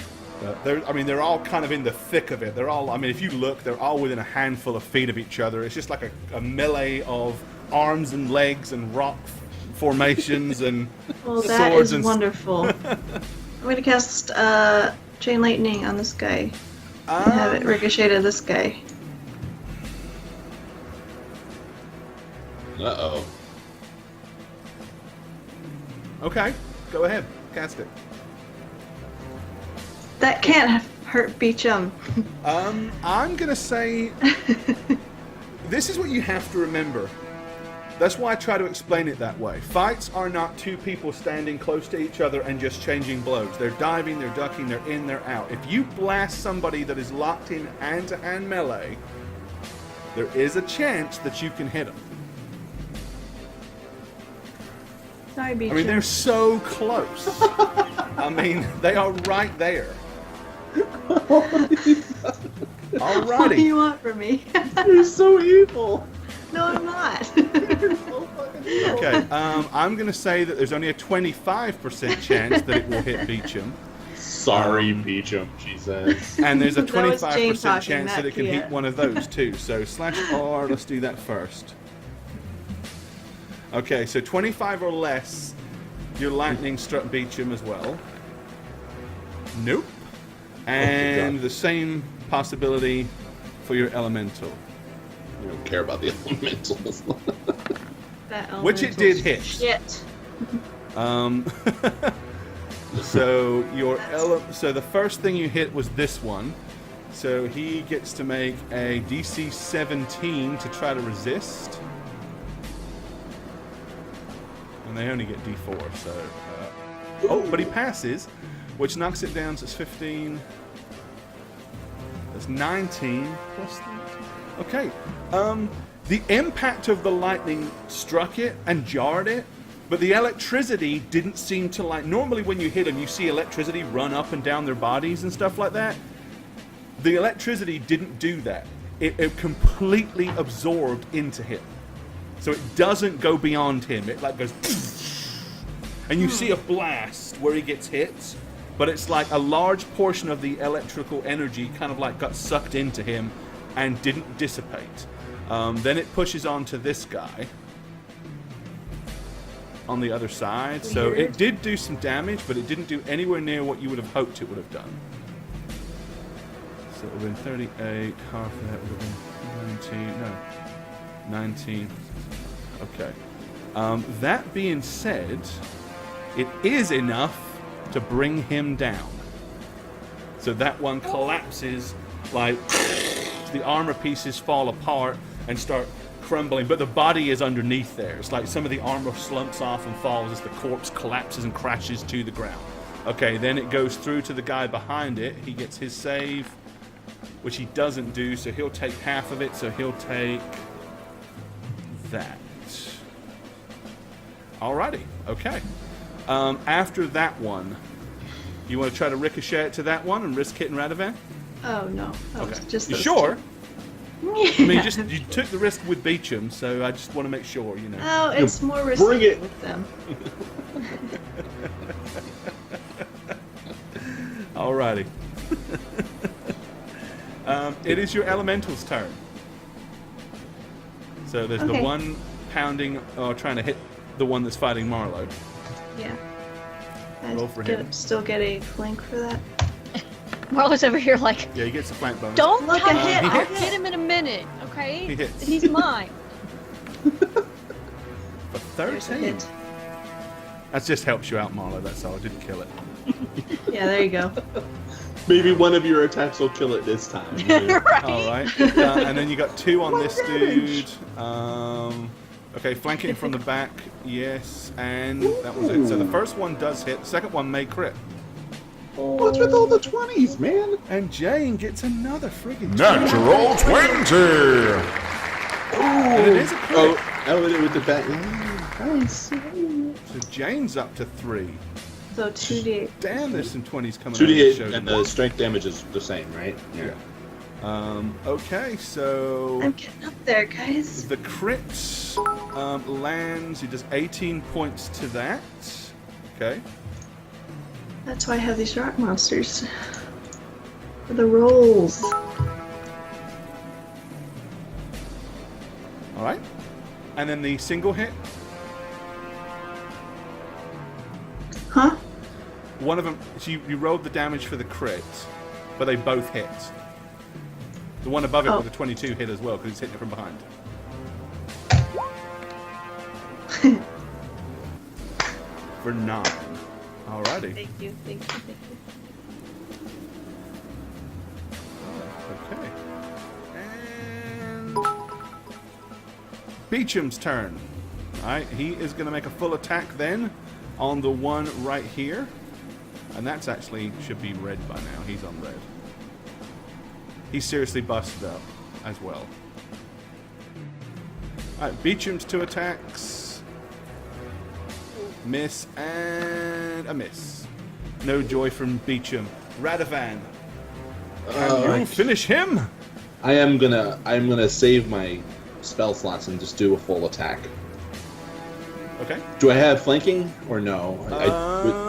They're all kind of in the thick of it. They're all, if you look, they're all within a handful of feet of each other. It's just like a melee of arms and legs and rock formations and Well, that swords is and wonderful. I'm gonna cast Chain Lightning on this guy. And have it ricochet to this guy. Uh-oh. Okay, go ahead, cast it. That can't hurt Beecham. I'm gonna say this is what you have to remember. That's why I try to explain it that way. Fights are not two people standing close to each other and just changing blows. They're diving, they're ducking, they're in, they're out. If you blast somebody that is locked in hand-to-hand melee, there is a chance that you can hit them. Sorry, Beecham. They're so close. They are right there. What do Alrighty. you want from me? You're so evil. No, I'm not. Okay, I'm going to say that there's only a 25% chance that it will hit Beecham. Sorry, Beecham, she says. And there's a That was Jane 25% talking, chance not that it can Kia. hit one of those too. So /R, let's do that first. Okay, so 25 or less, your lightning struck Beecham as well. Nope. And the same possibility for your elemental. You don't care about the elementals. That Which it did hit. Shit. So so the first thing you hit was this one. So he gets to make a DC 17 to try to resist. And they only get D4, so but he passes, which knocks it down, so it's 15. That's 19 plus 13. Okay. The impact of the lightning struck it and jarred it, but the electricity didn't seem to normally when you hit them, you see electricity run up and down their bodies and stuff like that. The electricity didn't do that. It completely absorbed into him. So it doesn't go beyond him. It goes and you see a blast where he gets hit, but it's like a large portion of the electrical energy kind of got sucked into him and didn't dissipate. Then it pushes on to this guy on the other side. Weird. So it did do some damage, but it didn't do anywhere near what you would have hoped it would have done. So it would have been 38, half of that would have been 19. Okay. That being said, it is enough to bring him down. So that one collapses, the armor pieces fall apart and start crumbling, but the body is underneath there. It's like some of the armor slumps off and falls as the corpse collapses and crashes to the ground. Okay, then it goes through to the guy behind it. He gets his save, which he doesn't do, so he'll take half of it, so he'll take that. Alrighty, okay. After that one, you want to try to ricochet it to that one and risk hitting Radovan? Oh no. That was just You those sure? two. You took the risk with Beecham, so I just want to make sure, Oh, it's more risky bring it. with them. Alrighty. It is your elemental's turn. So there's the Okay. one pounding or trying to hit the one that's fighting Marlowe. Yeah. Roll for him. Still get a flank for that. Marlo's over here Yeah, he gets a flank bonus. don't Look, touch a hit, him. a I'll hit. get him in a minute, okay? He hits. He's mine. For There's a 13. hit. That just helps you out, Marlowe, that's all. I didn't kill it. Yeah, there you go. Maybe one of your attacks will kill it this time. Right? Alright. And then you got 2 on this dude. Okay, flanking from the back, yes, and that was it. So the first one does hit, the second one may crit. What's with all the 20s, man? And Jane gets another friggin' Natural 20! And it is a crit. Oh, with the back. Nice. So Jane's up to 3. So 2d8. Damn, there's some 20s coming out of the 2d8 show. and the strength damage is the same, right? Yeah. Okay, so I'm getting up there, guys. the crit lands. He does 18 points to that. Okay. That's why I have these rock monsters. For the rolls. All right. And then the single hit. Huh? One of them. So you rolled the damage for the crit, but they both hit. The one above it with the 22 hit as well because it's hitting it from behind. For 9. Alrighty. Thank you, thank you, thank you. Okay. And Beecham's turn. Alright, he is going to make a full attack then on the one right here. And that's actually should be red by now. He's on red. He's seriously busted up as well. Alright, Beecham's 2 attacks. Miss and a miss. No joy from Beecham. Radovan. Can you finish him? I'm gonna save my spell slots and just do a full attack. Okay. Do I have flanking or no?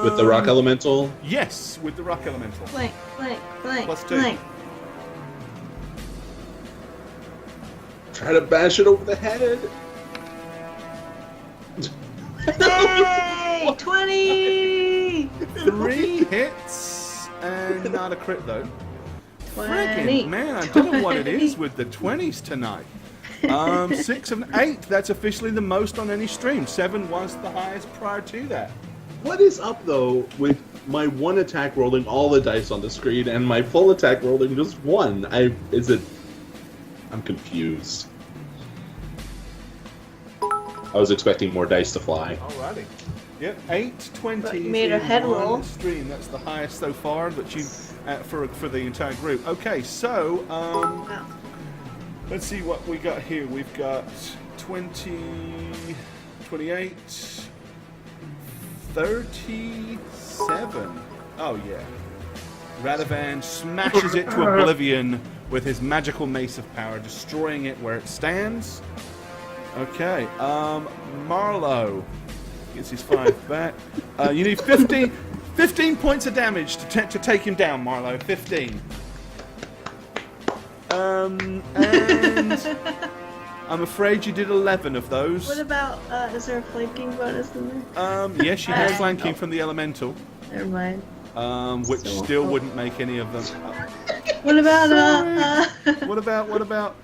With the rock elemental? Yes, with the rock elemental. Blank, blank, blank, +2. blank. Try to bash it over the head. Yay! 20! 3 hits and not a crit though. 20. Friggin' man, I don't know what it is with the 20s tonight. 6 and 8, that's officially the most on any stream. 7 was the highest prior to that. What is up though with my one attack rolling all the dice on the screen and my full attack rolling just 1? I'm confused. I was expecting more dice to fly. Alrighty. Yep, 8, 20 But you made a in head one roll. stream. That's the highest so far that you for the entire group. Okay, so Wow. let's see what we got here. We've got 20, 28, 37. Oh yeah. Radovan smashes it to oblivion with his magical mace of power, destroying it where it stands. Okay, Marlowe gets his 5 back. You need 15 points of damage to take him down, Marlowe. 15. And I'm afraid you did 11 of those. What about, is there a flanking bonus in there? Yes, you had flanking from the elemental, Never mind. which So- still wouldn't make any of them. What about, What about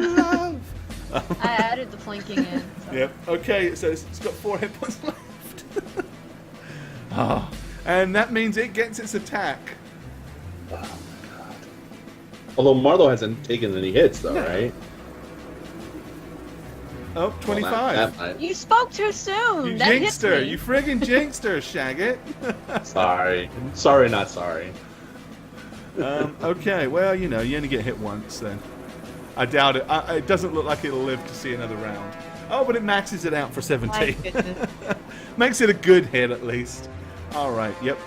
love? I added the flanking in. So. Yep. Okay, so it's got 4 hit points left. And that means it gets its attack. Although Marlowe hasn't taken any hits though, right? Oh, 25. Well, that might- You spoke too soon. You that hits jinxed her. me. You friggin' jinxed her, Shagget. Sorry. Sorry, not sorry. Okay, well, you only get hit once then. I doubt it. It doesn't look like it'll live to see another round. Oh, but it maxes it out for My 17. goodness. Makes it a good hit at least. Alright, yep.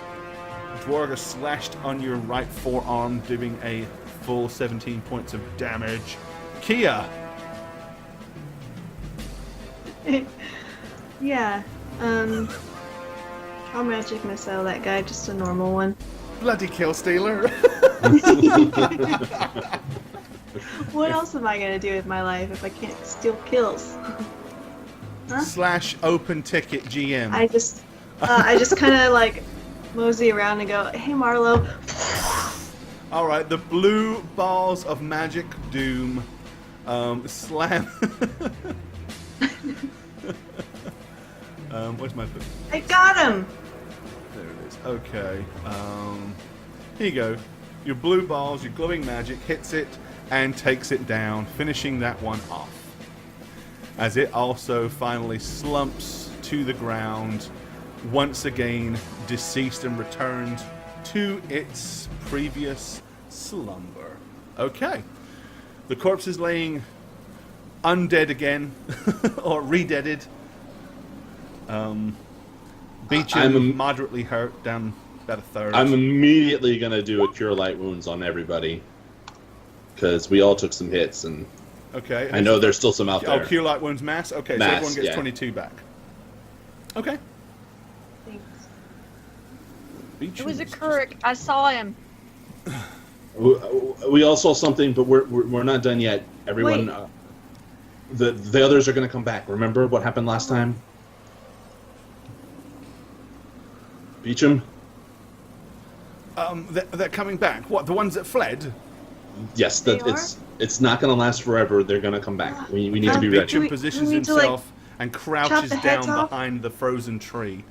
Dwarga slashed on your right forearm, doing a full 17 points of damage. Kia! yeah, I'll magic missile that guy, just a normal one. Bloody kill stealer! What else am I gonna do with my life if I can't steal kills? / open ticket GM. I just kind of like mosey around and go, "Hey, Marlowe." Alright, the blue balls of magic doom slam. Where's my book? I got him. There it is. Okay. Here you go. Your blue balls, your glowing magic hits it and takes it down, finishing that one off. as it also finally slumps to the ground, once again deceased and returned to its previous slumber. Okay. The corpse is laying undead again, or re-deaded. Beecham moderately hurt, down about a third. I'm immediately going to do a Cure Light Wounds on everybody. Because we all took some hits, and okay. I know there's still some out there. Oh, Cure Light Wounds mass? Okay, Mass, so everyone gets yeah. 22 back. Okay. Thanks. It was a Kuruk. I saw him. We all saw something, but we're not done yet. Everyone, the others are going to come back. Remember what happened last time? Beecham? They're coming back. What, the ones that fled? Yes, They it's not going to last forever. They're going to come back. We need to be ready. Beecham positions we need to, himself and crouches chop the heads down off? behind the frozen tree.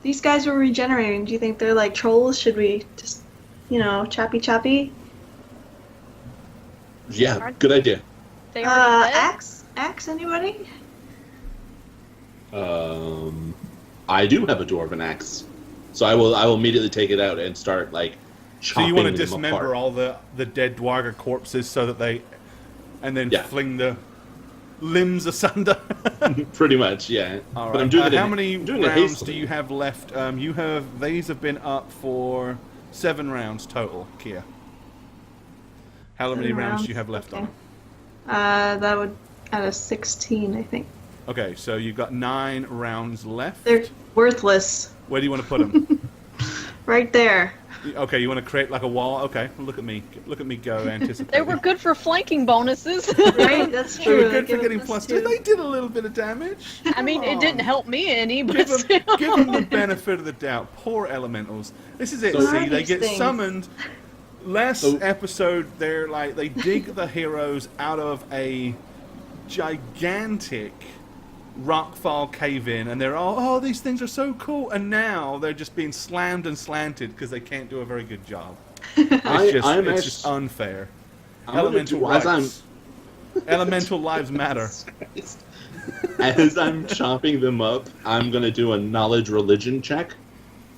These guys were regenerating. Do you think they're like trolls? Should we just, choppy? Yeah, good idea. They already dead? Axe, anybody? I do have a dwarven axe, so I will immediately take it out and start So chopping you want to them dismember apart. all the dead dwarger corpses so that they... And then Yeah. fling the limbs asunder? Pretty much, yeah. All right. But I'm doing it. How many I'm doing it rounds hastily. do you have left? These have been up for 7 rounds total, Kia. How many 7 rounds do you have left on okay. it? That would add a 16, I think. Okay, so you've got 9 rounds left. They're worthless. Where do you want to put them? Right there. Okay, you want to create like a wall? Okay, look at me go anticipate. They were good for flanking bonuses. Right? That's They true. were They good for give getting us plus two. 2. They did a little bit of damage. I mean, it didn't help me any, but Give them, still. give them the benefit of the doubt. Poor elementals. This is it. So- See, they These get things. summoned. Last So- episode, they're like they dig the heroes out of a gigantic rockfall cave-in, and they're all, oh, these things are so cool, and now they're just being slammed and slanted because they can't do a very good job. It's just unfair. Elemental rights. Elemental lives matter. As I'm chopping them up, I'm going to do a knowledge religion check.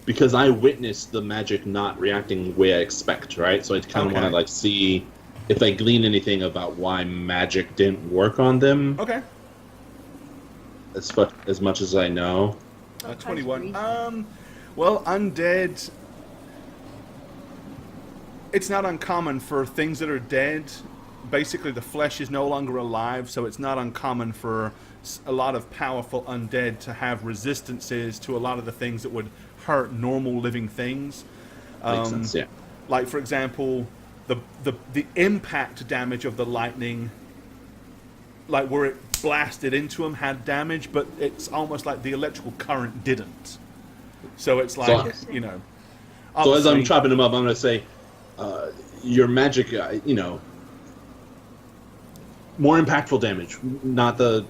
Because I witnessed the magic not reacting the way I expect, right? So I kind of Okay. want to see if I glean anything about why magic didn't work on them. Okay. As much as I know. 21. Well, undead. It's not uncommon for things that are dead. Basically, the flesh is no longer alive, so it's not uncommon for a lot of powerful undead to have resistances to a lot of the things that would hurt normal living things. Makes sense, yeah. Like, for example, the impact damage of the lightning, like where it blasted into them, had damage, but it's almost like the electrical current didn't. So it's like, So- So as I'm obviously, chopping them up, I'm going to say, your magic, more impactful damage, not the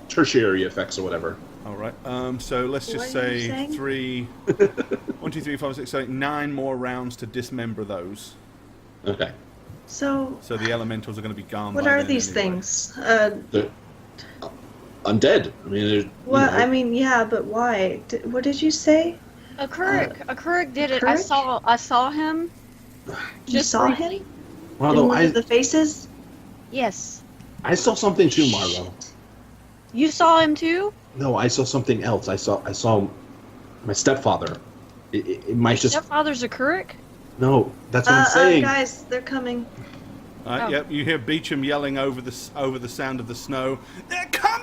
tertiary effects or whatever. All right. So let's just What are you say saying? 3, 1, 2, 3, 4, 6, 7, 9 more rounds to dismember those. Okay. So, So the elementals are going to be gone. what by are then things? anyway. Things? They're undead. I mean, they're, Well, you know, I mean, yeah, but why? What did you say? A Kuruk did it. I Kuruk? saw him. You Just saw briefly. him? well, In no, one of the faces? Yes. I saw something too, Marlo. You saw him too? No, I saw something else. I saw my stepfather. It might just Stepfather's a Kuruk? no. That's what I'm saying. Guys, they're coming. All right, Oh. Yep, you hear Beecham yelling over the sound of the snow. They're coming!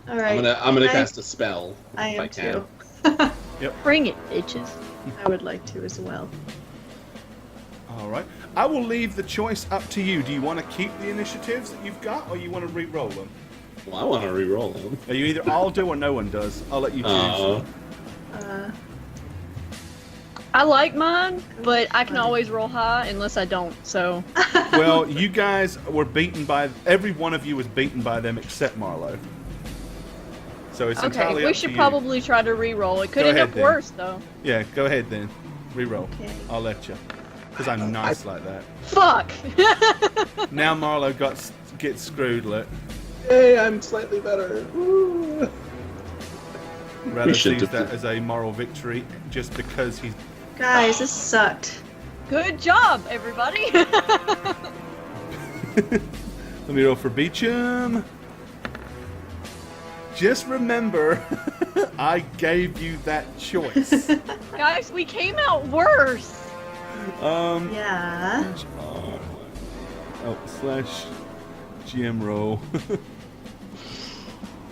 All right. I'm gonna I- cast a spell I if I am can. too. Bring it, bitches. I would like to as well. All right. I will leave the choice up to you. Do you want to keep the initiatives that you've got, or you want to re-roll them? Well, I want to re-roll them. Are you either all do or no one does? I'll let you choose. I like mine, but I can always roll high unless I don't, so. Well, you guys were beaten by... Every one of you was beaten by them except Marlowe. So it's entirely Okay, we up should to you. probably try to re-roll. It could Go end ahead, up then. worse, though. Yeah, go ahead then. Re-roll. Okay. I'll let you. Because I'm nice like that. Fuck! Now Marlo get screwed, look. Hey, I'm slightly better. Woo. Rado should sees do- that as a moral victory just because he's... Guys, this sucked. Good job, everybody. Let me roll for Beecham. Just remember, I gave you that choice. Guys, we came out worse. Yeah. Slash GM roll.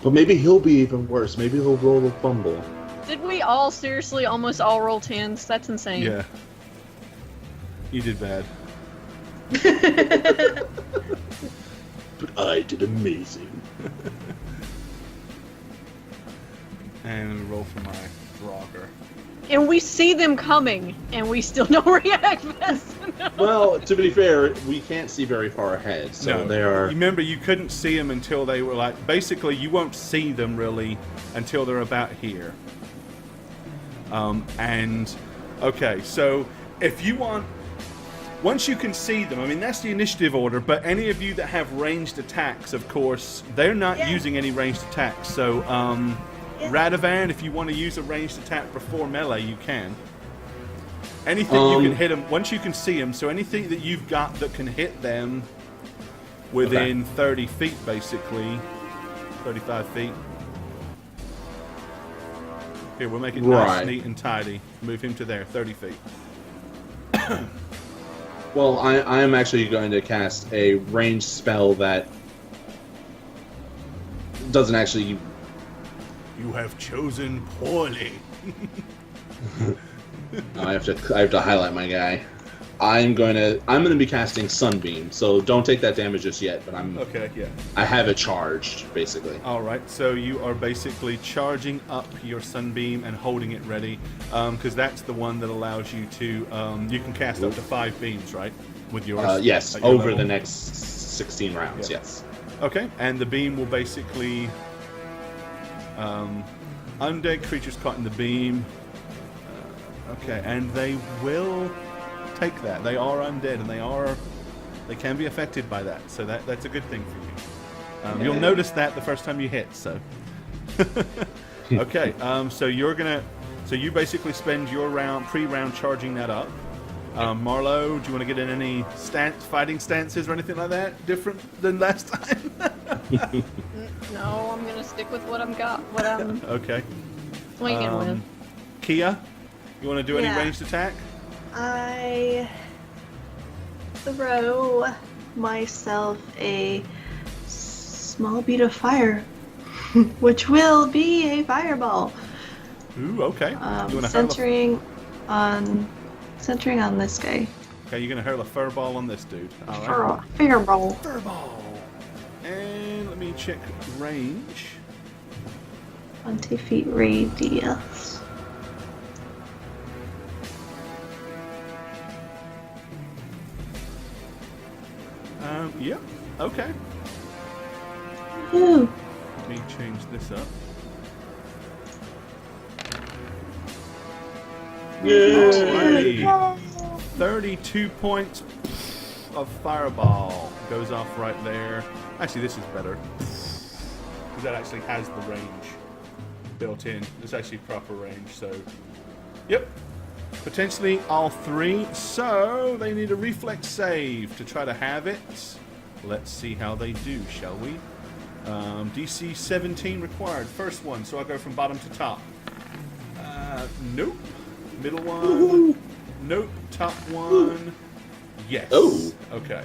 But maybe he'll be even worse. Maybe he'll roll a fumble. Did we all seriously almost all roll 10s? That's insane. Yeah. You did bad. But I did amazing. And let me roll for my Draugr. And we see them coming, and we still don't react fast enough. Well, to be fair, we can't see very far ahead, so No. they are... Remember, you couldn't see them until they were like... Basically, you won't see them, really, until they're about here. Okay, so if you want... Once you can see them, I mean, that's the initiative order, but any of you that have ranged attacks, of course, they're not using any ranged attacks. So, Radovan, if you want to use a ranged attack before melee, you can. Anything you can hit them, once you can see them, so anything that you've got that can hit them within 30 feet, basically, 35 feet. Here, we'll make it nice, neat, and tidy. Move him to there, 30 feet. Well, I am actually going to cast a ranged spell that doesn't actually... You have chosen poorly. I have to highlight my guy. I'm going to be casting Sunbeam, so don't take that damage just yet. But Okay, yeah. I have it charged, basically. All right, so you are basically charging up your Sunbeam and holding it ready, because that's the one that allows you to. You can cast up to 5 beams, right? With yours. Yes, at your over level. the next 16 rounds. Yeah. Yes. Okay, and the beam will basically. Undead creatures caught in the beam. Okay, and they will take that. They are undead, and they can be affected by that. So that's a good thing for you. You'll notice that the first time you hit. So, okay. So you basically spend your pre-round charging that up. Marlo, do you want to get in any fighting stances or anything like that different than last time? No, I'm gonna stick with what I'm Okay. swinging with. Kia, you want to do any Yeah. ranged attack? I throw myself a small bead of fire, which will be a fireball. Ooh, okay. You want to Centering on this guy. Okay, you're gonna hurl a furball on this dude. All right. Fireball. Furball. And let me check range. 20 feet radius. Yep. Okay. Ooh. Let me change this up. Alrighty. 32 points of fireball goes off right there. Actually, this is better. Because that actually has the range built in. It's actually proper range, so... Yep. Potentially all 3. So, they need a reflex save to try to have it. Let's see how they do, shall we? DC 17 required. First one, so I'll go from bottom to top. Nope. Middle one. Woo-hoo. Nope. Top one. Yes. Oh. Okay.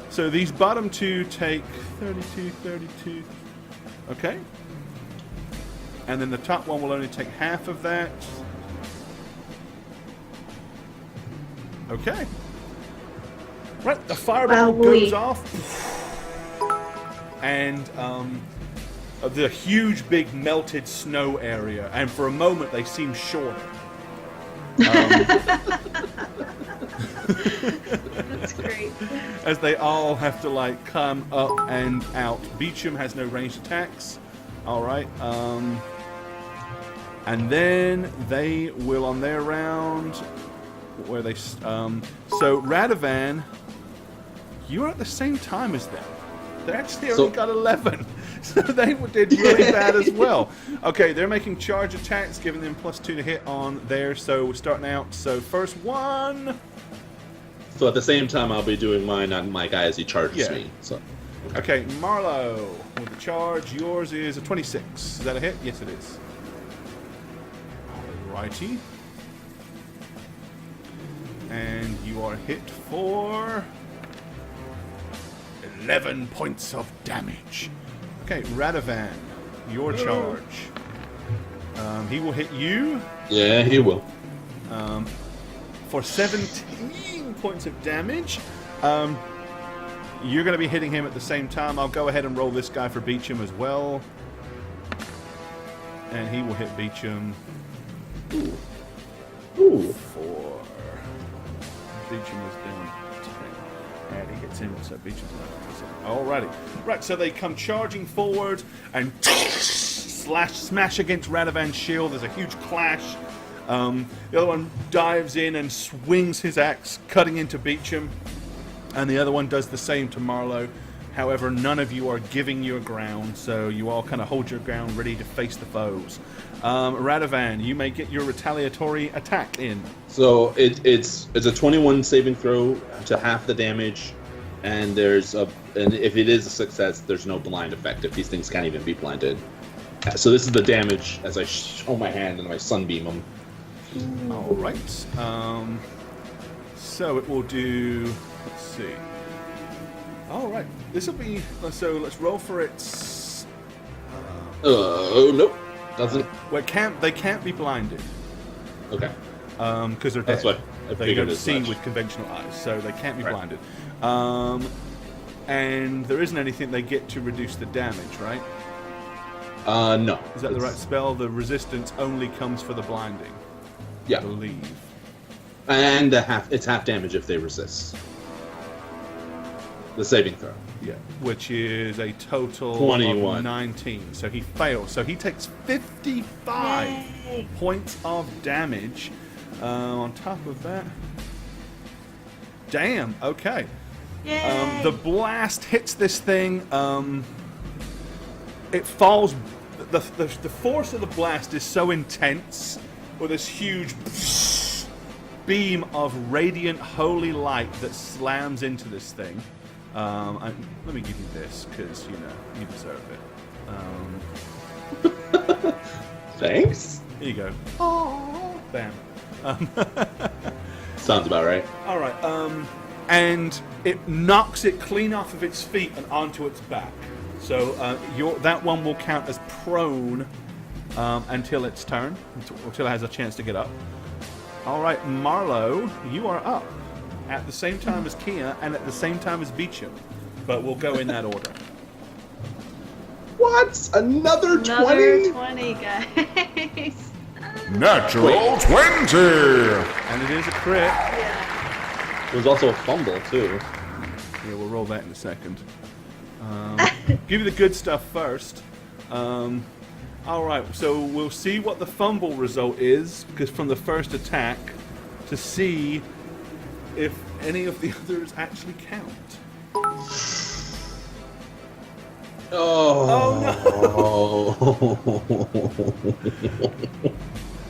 So these bottom 2 take 32. Okay. And then the top one will only take half of that. Okay. Right, the fireball goes off. And the huge, big, melted snow area. And for a moment, they seem shorter. That's great. As they all have to, like, come up and out. Beecham has no ranged attacks. Alright. And then they will, on their round... Where they... so, Radovan... you're at the same time as them. They actually So- only got 11. So they did really bad as well. Okay, they're making charge attacks, giving them +2 to hit on there. So we're starting out. So first one. So at the same time, I'll be doing mine on my guy as he charges Yeah. me. So Okay, Marlowe with the charge. Yours is a 26. Is that a hit? Yes, it is. Alrighty. And you are hit for 11 points of damage. Okay, Radovan, your charge. He will hit you yeah, he will. for 17 points of damage. You're going to be hitting him at the same time. I'll go ahead and roll this guy for Beecham as well. And he will hit Beecham Ooh. for... Beecham is down 10. And he hits him, so Beecham's down 10. Alrighty. Right, so they come charging forward and smash against Radovan's shield. There's a huge clash. The other one dives in and swings his axe, cutting into Beecham. And the other one does the same to Marlowe. However, none of you are giving your ground, so you all kind of hold your ground, ready to face the foes. Radovan, you may get your retaliatory attack in. So it's a 21 saving throw to half the damage, and and if it is a success, there's no blind effect. If these things can't even be blinded. So this is the damage as I show my hand and I sunbeam them. All right. So it will do. Let's see. All right. This will be. So let's roll for its. Nope. Doesn't. Well, they can't be blinded. Okay. Because they're dead. That's what I They figured don't as see much. with conventional eyes, so they can't be Right. blinded. And there isn't anything they get to reduce the damage, right? No. Is that the right spell? The resistance only comes for the blinding, I Yeah. believe. And it's half damage if they resist. The saving throw. Yeah, which is a total 21. of 19. So he fails. So he takes 55 Yay. points of damage. On top of that, damn. Okay. Yay! The blast hits this thing. It falls. The force of the blast is so intense, with this huge beam of radiant holy light that slams into this thing. Let me give you this because you deserve it. Thanks. Here you go. Oh, bam. Sounds about right. All right. And it knocks it clean off of its feet and onto its back. So that one will count as prone until its turn, until it has a chance to get up. All right, Marlowe, you are up at the same time as Kia and at the same time as Beecham, but we'll go in that order. What? Another 20? Another 20, guys. Natural 20. And it is a crit. Yeah. It was also a fumble, too. Yeah, we'll roll that in a second. Give you the good stuff first. All right, so we'll see what the fumble result is, because from the first attack, to see if any of the others actually count. Oh no!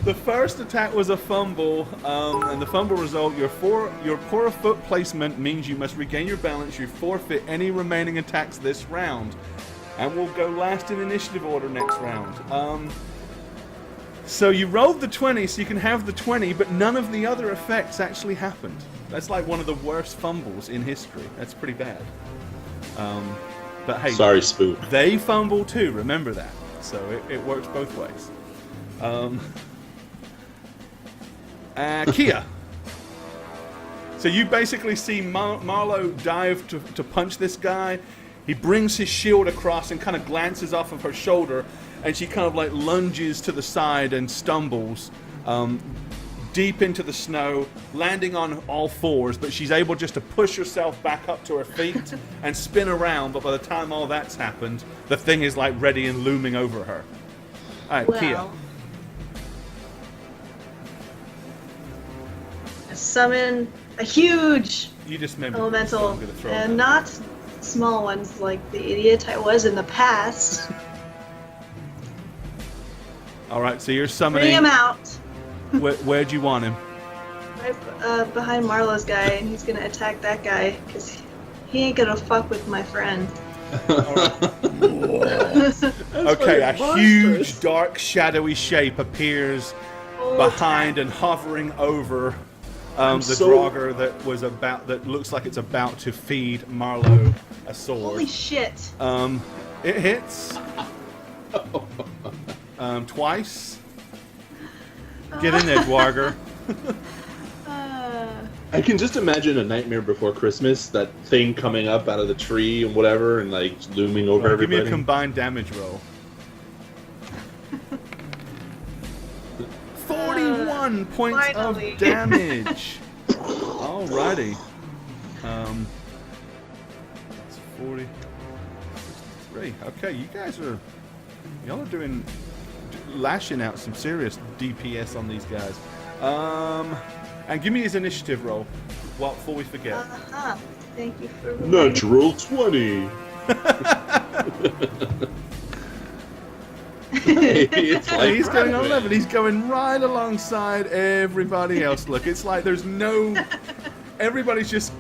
The first attack was a fumble, and the fumble result, your poor foot placement means you must regain your balance. You forfeit any remaining attacks this round, and we'll go last in initiative order next round. So you rolled the 20, so you can have the 20, but none of the other effects actually happened. That's like one of the worst fumbles in history. That's pretty bad. But hey, Sorry, Spook. they fumble too, remember that. So it works both ways. Kia. So you basically see Marlowe dive to punch this guy. He brings his shield across and kind of glances off of her shoulder, and she kind of like lunges to the side and stumbles deep into the snow, landing on all fours, but she's able just to push herself back up to her feet and spin around, but by the time all that's happened, the thing is like ready and looming over her. Alright, Kia. Well, I summon a huge You just remember. elemental, So I'm gonna throw and them. not small ones like the idiot I was in the past. All right, so you're Bring summoning. him out. Where'd you want him? Right behind Marlowe's guy, and he's gonna attack that guy because he ain't gonna fuck with my friend. Okay, a huge, dark, shadowy shape appears Oh, behind and hovering over the Draugr that looks like it's about to feed Marlowe a sword. Holy shit! It hits twice. Get in there, Draugr. I can just imagine A Nightmare Before Christmas, that thing coming up out of the tree and whatever, and like looming over Give everybody. me a combined damage roll. 41 points finally. of damage. Alrighty. It's 43. Okay, y'all are lashing out some serious DPS on these guys. And give me his initiative roll before we forget. Thank you for reminding me. Natural 20. It's like He's going on rabbit. 11. He's going right alongside everybody else. Look, it's like there's no. Everybody's just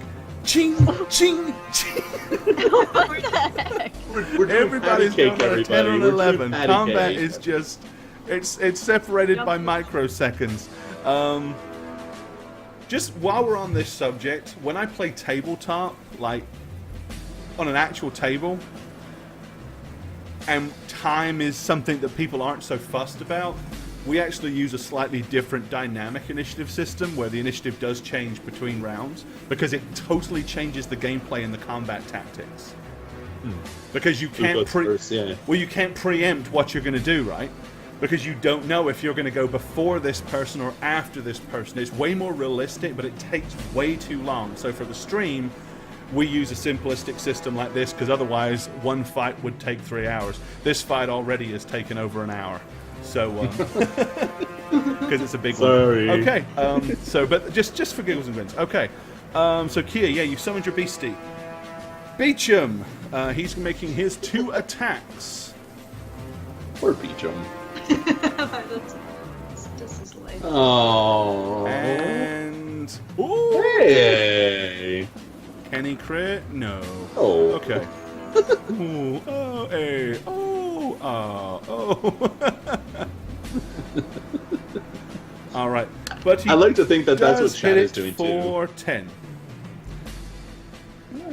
ching, ching, ching. What the heck? We're doing Everybody's patty going cake, on a 10 or everybody. an We're doing 11. patty Combat cake. is just. It's separated by microseconds. Just while we're on this subject, when I play tabletop, like on an actual table, and time is something that people aren't so fussed about, we actually use a slightly different dynamic initiative system where the initiative does change between rounds because it totally changes the gameplay and the combat tactics. Because you can't you can't preempt what you're going to do, right? Because you don't know if you're going to go before this person or after this person. It's way more realistic, but it takes way too long. So for the stream, we use a simplistic system like this because otherwise one fight would take 3 hours. This fight already has taken over an hour. So, because it's a big Sorry. one. Okay, but just for giggles and grins. Okay, so Kia, yeah, you summoned your beastie. Beecham, he's making his 2 attacks. Poor Beecham. That's just his life. Oh. And... Ooh, Hey. can he crit? No. Oh. Okay. Ooh, oh, hey, oh, oh. All right, but he I like to think that that's what does Chad hit is it doing for too. 10.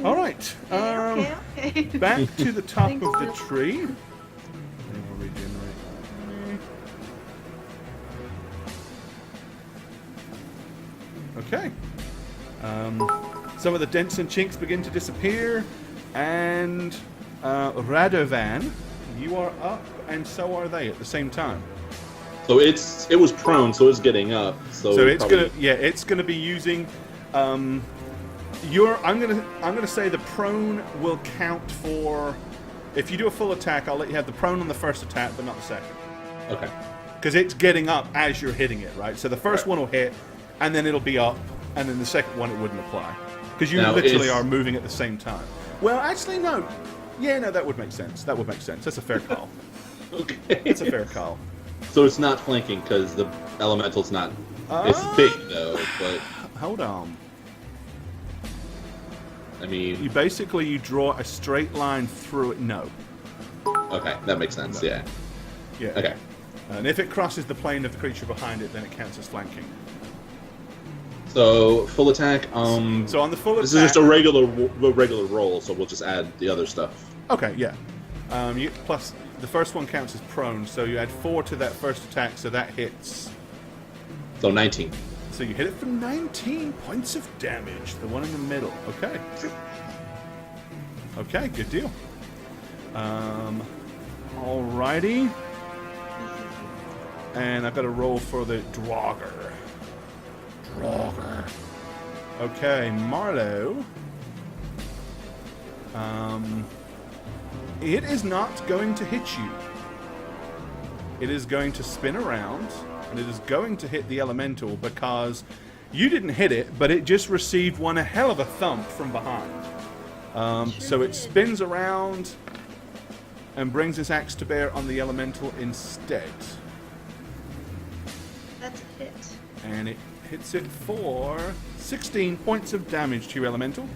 All right. Okay. Back to the top Thanks, of the Bill. tree. And we'll regenerate. Okay. Some of the dents and chinks begin to disappear, and Radovan, you are up, and so are they at the same time. So it was prone, so it's getting up. So it's probably- it's gonna be using. I'm gonna say the prone will count for. If you do a full attack, I'll let you have the prone on the first attack, but not the second. Okay. Because it's getting up as you're hitting it, right? So the first one will hit, and then it'll be up, and then the second one it wouldn't apply. Because you Now, literally is- are moving at the same time. Well, actually, no. Yeah, no, that would make sense. That would make sense. That's a fair call. Okay. It's a fair call. So it's not flanking because the elemental's not. It's big though, but Hold on. I mean, You draw a straight line through it. No. okay, that makes sense. Yeah. Yeah. Okay. And if it crosses the plane of the creature behind it, then it counts as flanking. So full attack. So on the full This attack... is just a regular roll, so we'll just add the other stuff. Okay, yeah. Plus, the first one counts as prone, so you add 4 to that first attack, so that hits. So 19. So you hit it for 19 points of damage. The one in the middle. Okay. Okay, good deal. Alrighty. And I've got to roll for the Draugr. Okay, Marlowe. It is not going to hit you. It is going to spin around, and it is going to hit the elemental because You didn't hit it, but it just received one hell of a thump from behind. So it spins around and brings its axe to bear on the elemental instead. That's a hit. And it hits it for 16 points of damage to your elemental.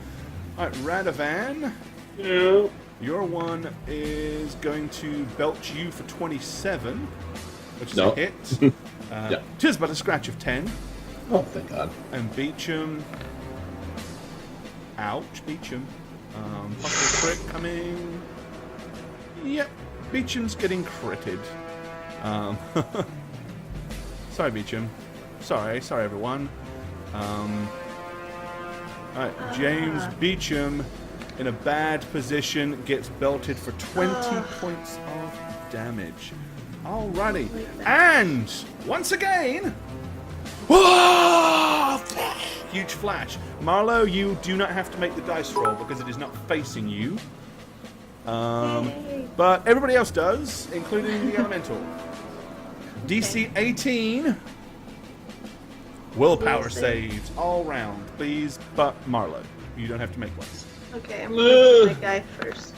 Alright, Radovan, Yeah. your one is going to belch you for 27, which is No. a hit. Yeah. Tis but a scratch of 10. Oh, thank God. And Beecham. Ouch, Beecham. Possible crit coming. Yep, Beecham's getting critted. Sorry, Beecham. Sorry everyone. Alright, James Beecham in a bad position gets belted for 20 points of damage. Alrighty. And once again, whoa! Huge flash. Marlowe, you do not have to make the dice roll because it is not facing you. But everybody else does, including the elemental. DC 18. Willpower saves all round, please. But Marlowe, you don't have to make one. Okay, I'm gonna do my guy first.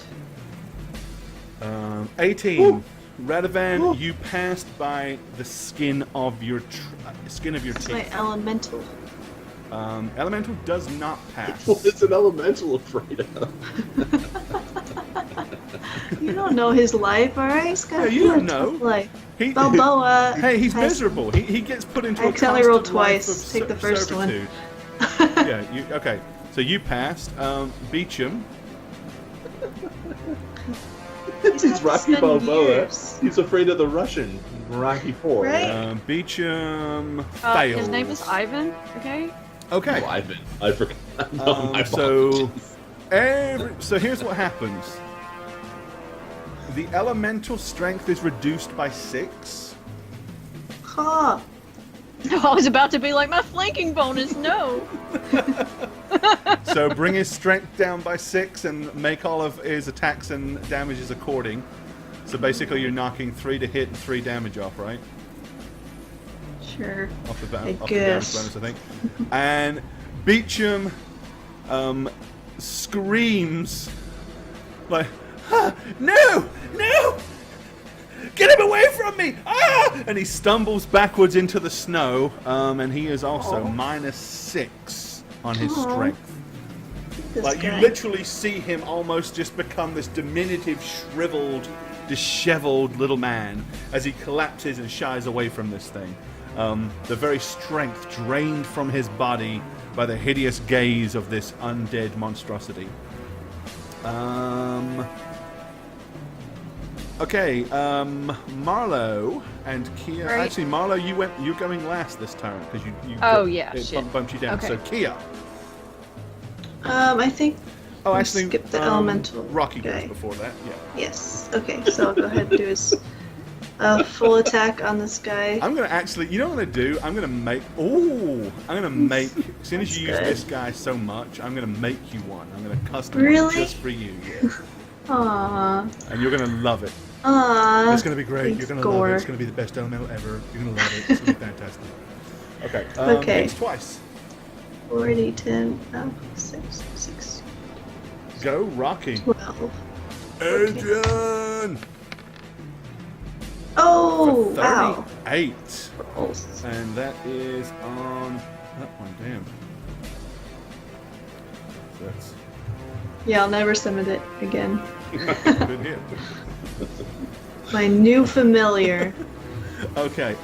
18. Ooh. Radovan, Ooh. you passed by the skin of your That's my teeth. elemental. Elemental does not pass. What is an elemental afraid of? You don't know his life, alright? He's got Yeah, you a don't tough know. life. He- Balboa. Hey, he's has- miserable. He gets put into I a accidentally constant rolled life twice. of Take the first one. servitude. Yeah, you okay. So you passed. Beecham. He's He's had to Rocky spend Balboa. years. He's afraid of the Russian Rocky IV. Right? Beecham fails. His name is Ivan, okay? Okay. Oh, Ivan. I forgot. No, my So, apologies. so here's what happens. The elemental strength is reduced by 6. Ha! I was about to be like, my flanking bonus, no! So bring his strength down by 6 and make all of his attacks and damages according. So basically you're knocking 3 to hit and 3 damage off, right? Sure. Off the, I off the damage guess. bonus, I think. And Beecham screams like, "Ah, no! No! Get him away from me! Ah!" And he stumbles backwards into the snow, and he is also -6 on his Aw. strength. This Like, you guy. literally see him almost just become this diminutive, shriveled, disheveled little man as he collapses and shies away from this thing. The very strength drained from his body by the hideous gaze of this undead monstrosity. Okay, Marlowe and Kia. Right. Actually, Marlowe, you're going last this turn because you Oh, yeah, it shit. bumped you down. Okay. So Kia. I think. Oh, we'll actually, skip the elemental Rocky guy. goes before that. Yeah. Yes. Okay, so I'll go ahead and do his full attack on this guy. I'm gonna actually, you know what I'm gonna do? I'm gonna make. Ooh, I'm gonna make. As soon as That's you use good. this guy so much, I'm gonna make you one. I'm gonna custom Really? one just for you. Yeah. Aww. And you're gonna love it. Aww. It's gonna be great. Thanks, You're gonna love Gore. it. It's gonna be the best elemental ever. You're gonna love it. It's gonna be fantastic. Okay. Okay. Hits twice. 40, 10, 6, 6, Go, Rocky. 12. Adrian. Oh, For wow. 38. Rolls. And that is on that one. Damn. That's Yeah, I'll never summon it again. good hit. My new familiar. Okay.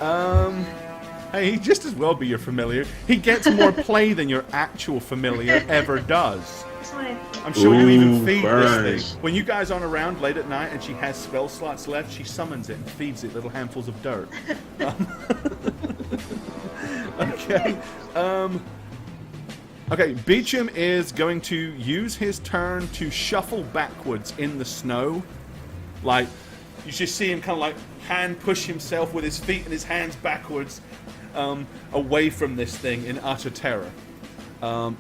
Hey, he'd just as well be your familiar. He gets more play than your actual familiar ever does. That's why. I'm sure you even Ooh, feed burn. this thing. When you guys aren't around late at night and she has spell slots left, she summons it and feeds it little handfuls of dirt. Okay. Okay, Beecham is going to use his turn to shuffle backwards in the snow. Like, you just see him kind of like hand push himself with his feet and his hands backwards away from this thing in utter terror.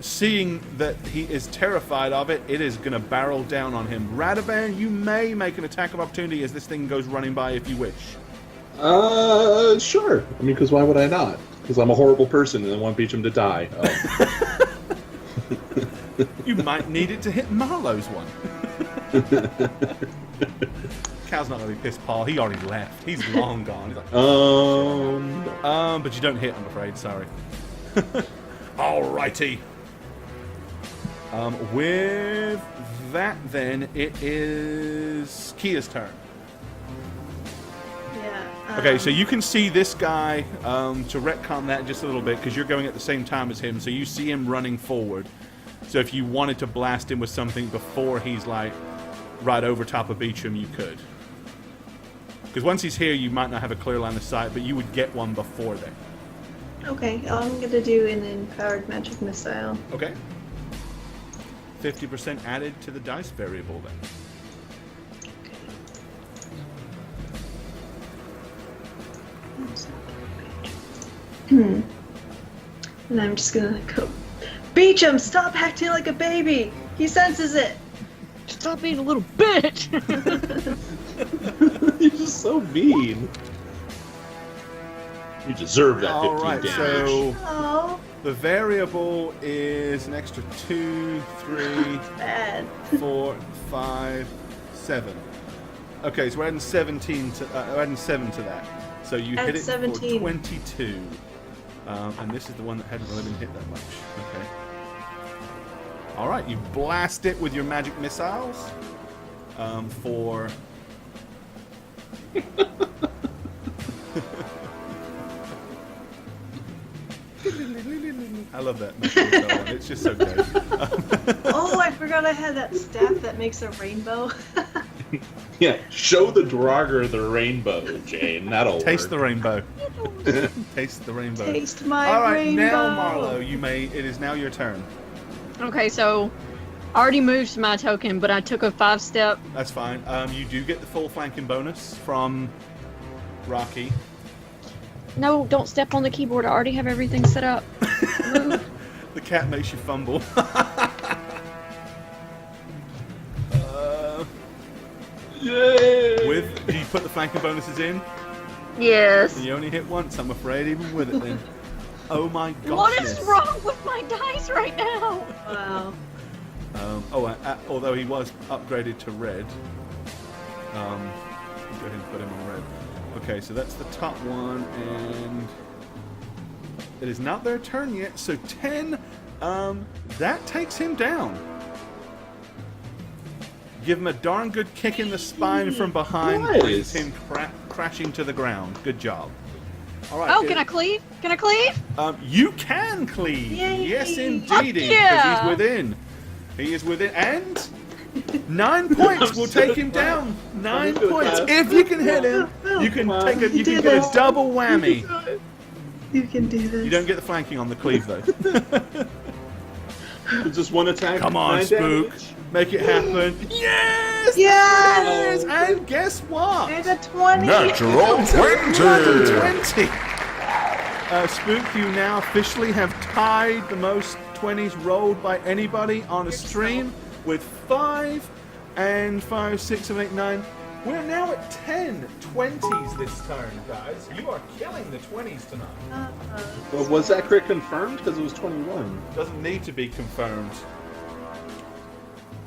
Seeing that he is terrified of it, it is going to barrel down on him. Radovan, you may make an attack of opportunity as this thing goes running by if you wish. Sure. I mean, because why would I not? Because I'm a horrible person and I want Beecham to die. Oh. You might need it to hit Marlowe's one. Cal's not going to be pissed, Paul. He already left. He's long gone. He's like, but you don't hit, I'm afraid. Sorry. Alrighty. With that, then, it is Kia's turn. Yeah. Okay, so you can see this guy, to retcon that just a little bit, because you're going at the same time as him, so you see him running forward. So if you wanted to blast him with something before he's, like, right over top of Beecham, you could. Because once he's here, you might not have a clear line of sight, but you would get one before then. Okay, I'm gonna do an empowered magic missile. Okay. 50% added to the dice variable, then. And I'm just gonna go, Beecham, stop acting like a baby! He senses it! Stop being a little bitch! You're just so mean. You deserve that 15 Alright, damage. so Oh, the variable is an extra 2, 3, bad. 4, 5, 7. Okay, so we're adding 17 to we're adding 7 to that. So you Add hit it 17. for 22. And this is the one that hadn't really been hit that much. Okay. Alright, you blast it with your magic missiles. For I love that. It's just so good. Oh, I forgot I had that staff that makes a rainbow. Yeah, show the Draugr the rainbow, Jane. That'll Taste work. the rainbow. Taste the rainbow. Taste my All right, rainbow. now Marlo, it is now your turn. Okay, so I already moved my token, but I took a 5-step. That's fine. You do get the full flanking bonus from Rocky. No, don't step on the keyboard. I already have everything set up. The cat makes you fumble. Yay! Do you put the flanking bonuses in? Yes. And you only hit once, I'm afraid, even with it then. Oh my gosh. What is wrong with my dice right now? Wow. Although he was upgraded to red. Go ahead and put him on red. Okay, so that's the top one, and it is not their turn yet. So 10, that takes him down. Give him a darn good kick in the spine from behind, Nice. brings him crashing to the ground. Good job. All right. Oh, can I cleave? Can I cleave? You can cleave. Yay. Yes, indeedy. Fuck yeah. Because he's within. He is within, and 9 points will take him down. 9 points. If you can hit him, you can take a. You can get a double whammy. You can do this. You don't get the flanking on the cleave though. Just one attack. Come on, 9 Spook. damage. Make it happen. Yes. Yes! And guess what? And a 20! Natural 20! 20. Spook, you now officially have tied the most 20s rolled by anybody on a stream with 5 and 5, 6, 7, 8, 9. We're now at 10 20s this turn, guys. You are killing the 20s tonight. Well, was that crit confirmed? Because it was 21. Doesn't need to be confirmed.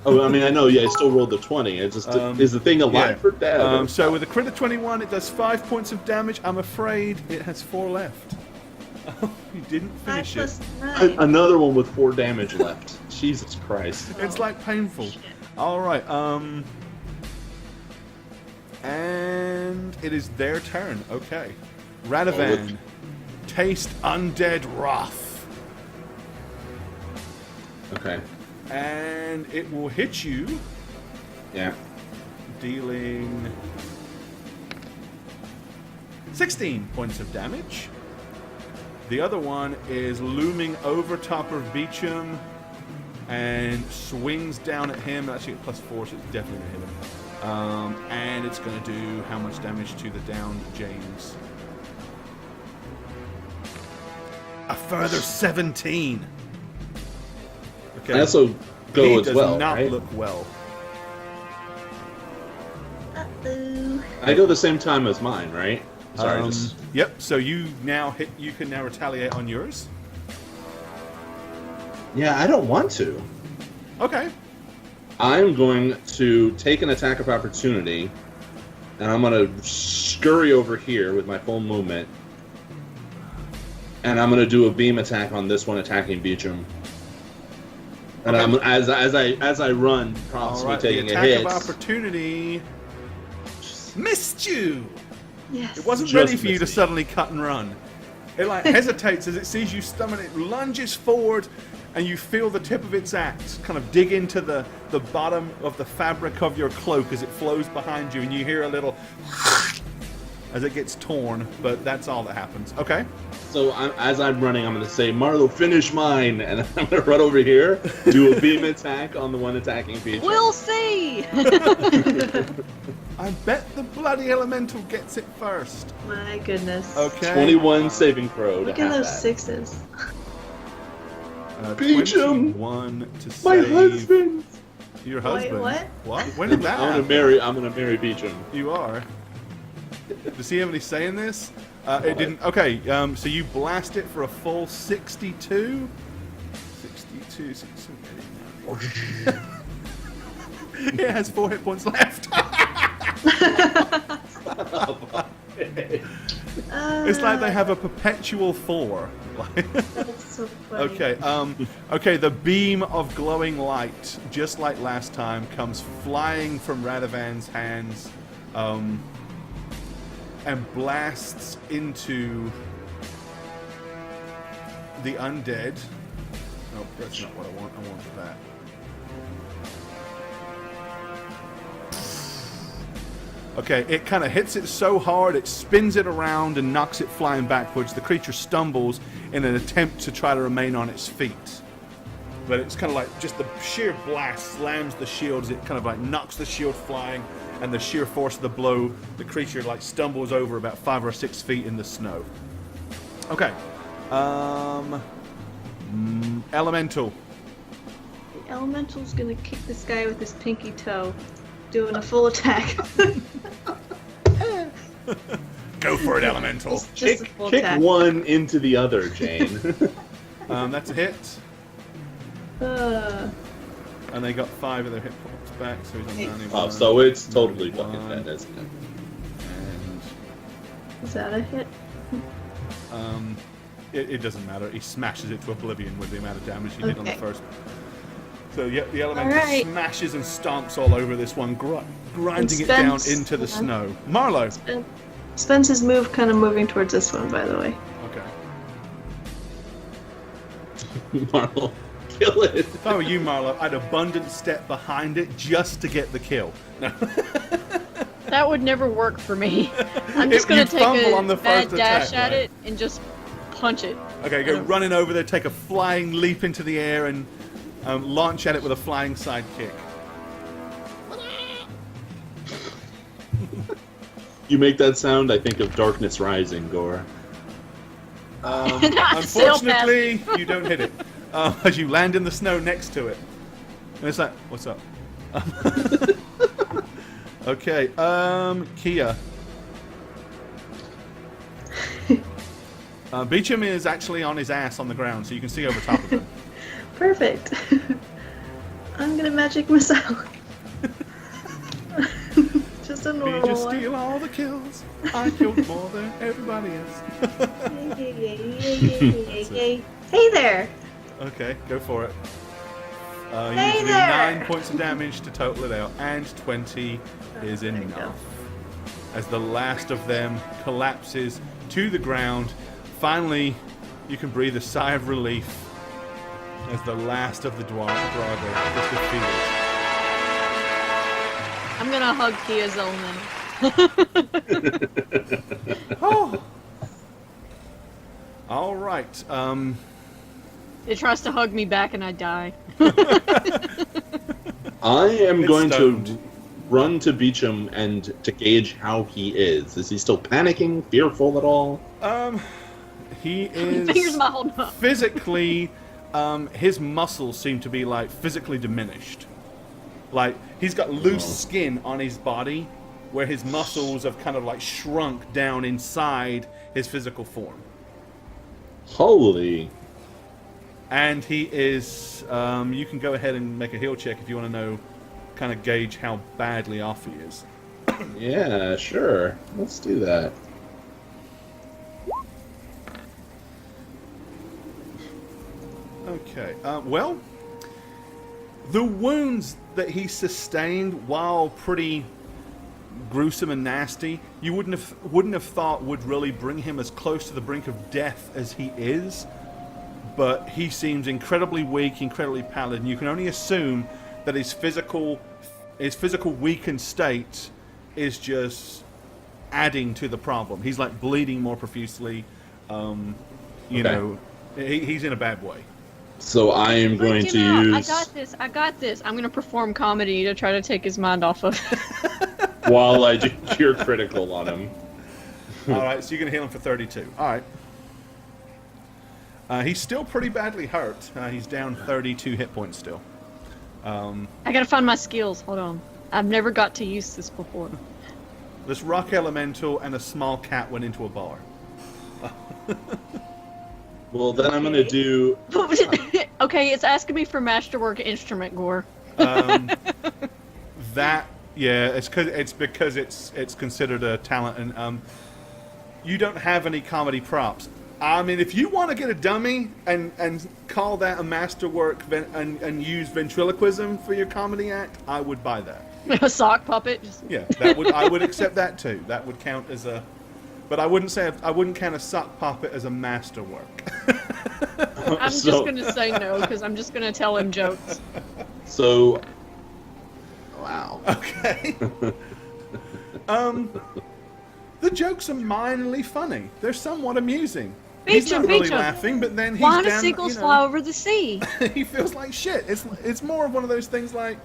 Oh, I mean, I know, yeah, I still rolled the 20. It's just, is the thing alive for dead? So with a crit of 21, it does 5 points of damage. I'm afraid it has 4 left. You didn't 5 finish plus it. 9. Another one with 4 damage left. Jesus Christ. It's like painful. All right. And it is their turn. Okay. Radovan, taste undead wrath, Okay. and it will hit you, Yeah. dealing 16 points of damage. The other one is looming over top of Beecham and swings down at him. Actually, at +4, so it's definitely going to hit him. And it's going to do how much damage to the downed James? A further 17. Okay. I also go he as does well, not right? look well. Uh-oh. I go the same time as mine, right? Sorry, Yep. So you now hit. You can now retaliate on yours. Yeah, I don't want to. Okay. I'm going to take an attack of opportunity, and I'm going to scurry over here with my full movement, and I'm going to do a beam attack on this one attacking Beecham. And Okay. as I run, possibly All right. taking The a attack hit. of opportunity missed you. Yes. It wasn't Just ready for you to missed me. suddenly cut and run. It like hesitates as it sees you stumble. It lunges forward, and you feel the tip of its axe kind of dig into the bottom of the fabric of your cloak as it flows behind you, and you hear a little as it gets torn. But that's all that happens. Okay. So as I'm running, I'm going to say, Marlo, finish mine, and I'm going to run over here, do a beam attack on the one attacking Beecham. We'll see. I bet the bloody elemental gets it first. My goodness. Okay. 21 saving throw to Look have at those that. sixes. Beecham! 21 to My save. husband! Your Wait, husband. what? What? When did that I'm happen? gonna marry Beecham. You are. Does he have any say in this? It didn't. Okay, so you blast it for a full 62? 62, 67, 89. It has 4 hit points left. It's like they have a perpetual 4. That's so funny. Okay, the beam of glowing light, just like last time, comes flying from Radovan's hands, and blasts into the undead. Oh, that's not what I want. I want that. Okay, it kind of hits it so hard, it spins it around and knocks it flying backwards. The creature stumbles in an attempt to try to remain on its feet. But it's kind of like just the sheer blast slams the shield as it kind of like knocks the shield flying, and the sheer force of the blow, the creature like stumbles over about 5 or 6 feet in the snow. Okay. Elemental. The elemental's gonna kick this guy with his pinky toe, doing a full attack. Go for it, Elemental. Just a full Kick attack. one into the other, Jane. That's a hit. Uh, And they got 5 of their hit points back, so he's on 91. Oh, so it's totally 91, fucking dead, isn't it? And is that a hit? it doesn't matter. He smashes it to oblivion with the amount of damage he did on the Okay. first. So yeah, the elemental Alright. smashes and stomps all over this one, grinding it down Spence- into the yeah. snow. Marlowe. Spence his move kind of moving towards this one, by the way. Okay. Marlo, kill it. If I were you, Marlowe, I'd abundant step behind it just to get the kill. No. That would never work for me. I'm just If gonna you take fumble a on the mad first dash attack, at right? it and just punch it. Okay, go running over there, take a flying leap into the air, and launch at it with a flying side kick. You make that sound, I think of Darkness Rising, Gore. Unfortunately, you don't hit it as you land in the snow next to it. And it's like, what's up? Okay, Kia. Beecham is actually on his ass on the ground, so you can see over top of him. Perfect. I'm gonna magic missile. Just a We normal just one. steal all the kills. I killed more than everybody else. Yay, yay, yay, yay, yay, yay. Hey there! Okay, go for it. You Hey need to do there! 9 points of damage to total it out, and 20 is There you go. enough. As the last of them collapses to the ground, finally you can breathe a sigh of relief as the last of the Drago is defeated. I'm gonna hug Kia's elemental. Oh. All right. It tries to hug me back and I die. I am It's going stoned. to run to Beecham and to gauge how he is. Is he still panicking, fearful at all? He is Fingers my hold up. physically. His muscles seem to be like physically diminished. Like he's got loose skin on his body, where his muscles have kind of like shrunk down inside his physical form. Holy. And he is, you can go ahead and make a heal check if you want to know, kind of gauge how badly off he is. Yeah, sure. Let's do that. Okay, well, the wounds that he sustained, while pretty gruesome and nasty, you wouldn't have thought would really bring him as close to the brink of death as he is. But he seems incredibly weak, incredibly pallid, and you can only assume that his physical weakened state is just adding to the problem. He's like bleeding more profusely. You know, he's in a bad way. So I am going to use... I got this. I'm going to perform comedy to try to take his mind off of it. while I do cure critical on him. Alright, so you're going to heal him for 32. Alright. He's still pretty badly hurt. He's down 32 hit points still. I gotta find my skills. Hold on. I've never got to use this before. This rock elemental and a small cat went into a bar. Well, then I'm going to do... Okay, it's asking me for masterwork instrument gore. That, yeah, it's because it's considered a talent, and you don't have any comedy props. I mean, if you want to get a dummy and call that a masterwork and use ventriloquism for your comedy act, I would buy that. A sock puppet. Yeah, I would accept that too. That would count as a, but I wouldn't count a sock puppet as a masterwork. I'm just gonna say no because I'm just gonna tell him jokes. So, wow. Okay. The jokes are minorly funny. They're somewhat amusing. He's not really laughing, but then he's Why do down, seagulls fly over the sea? He feels like shit. It's more of one of those things like,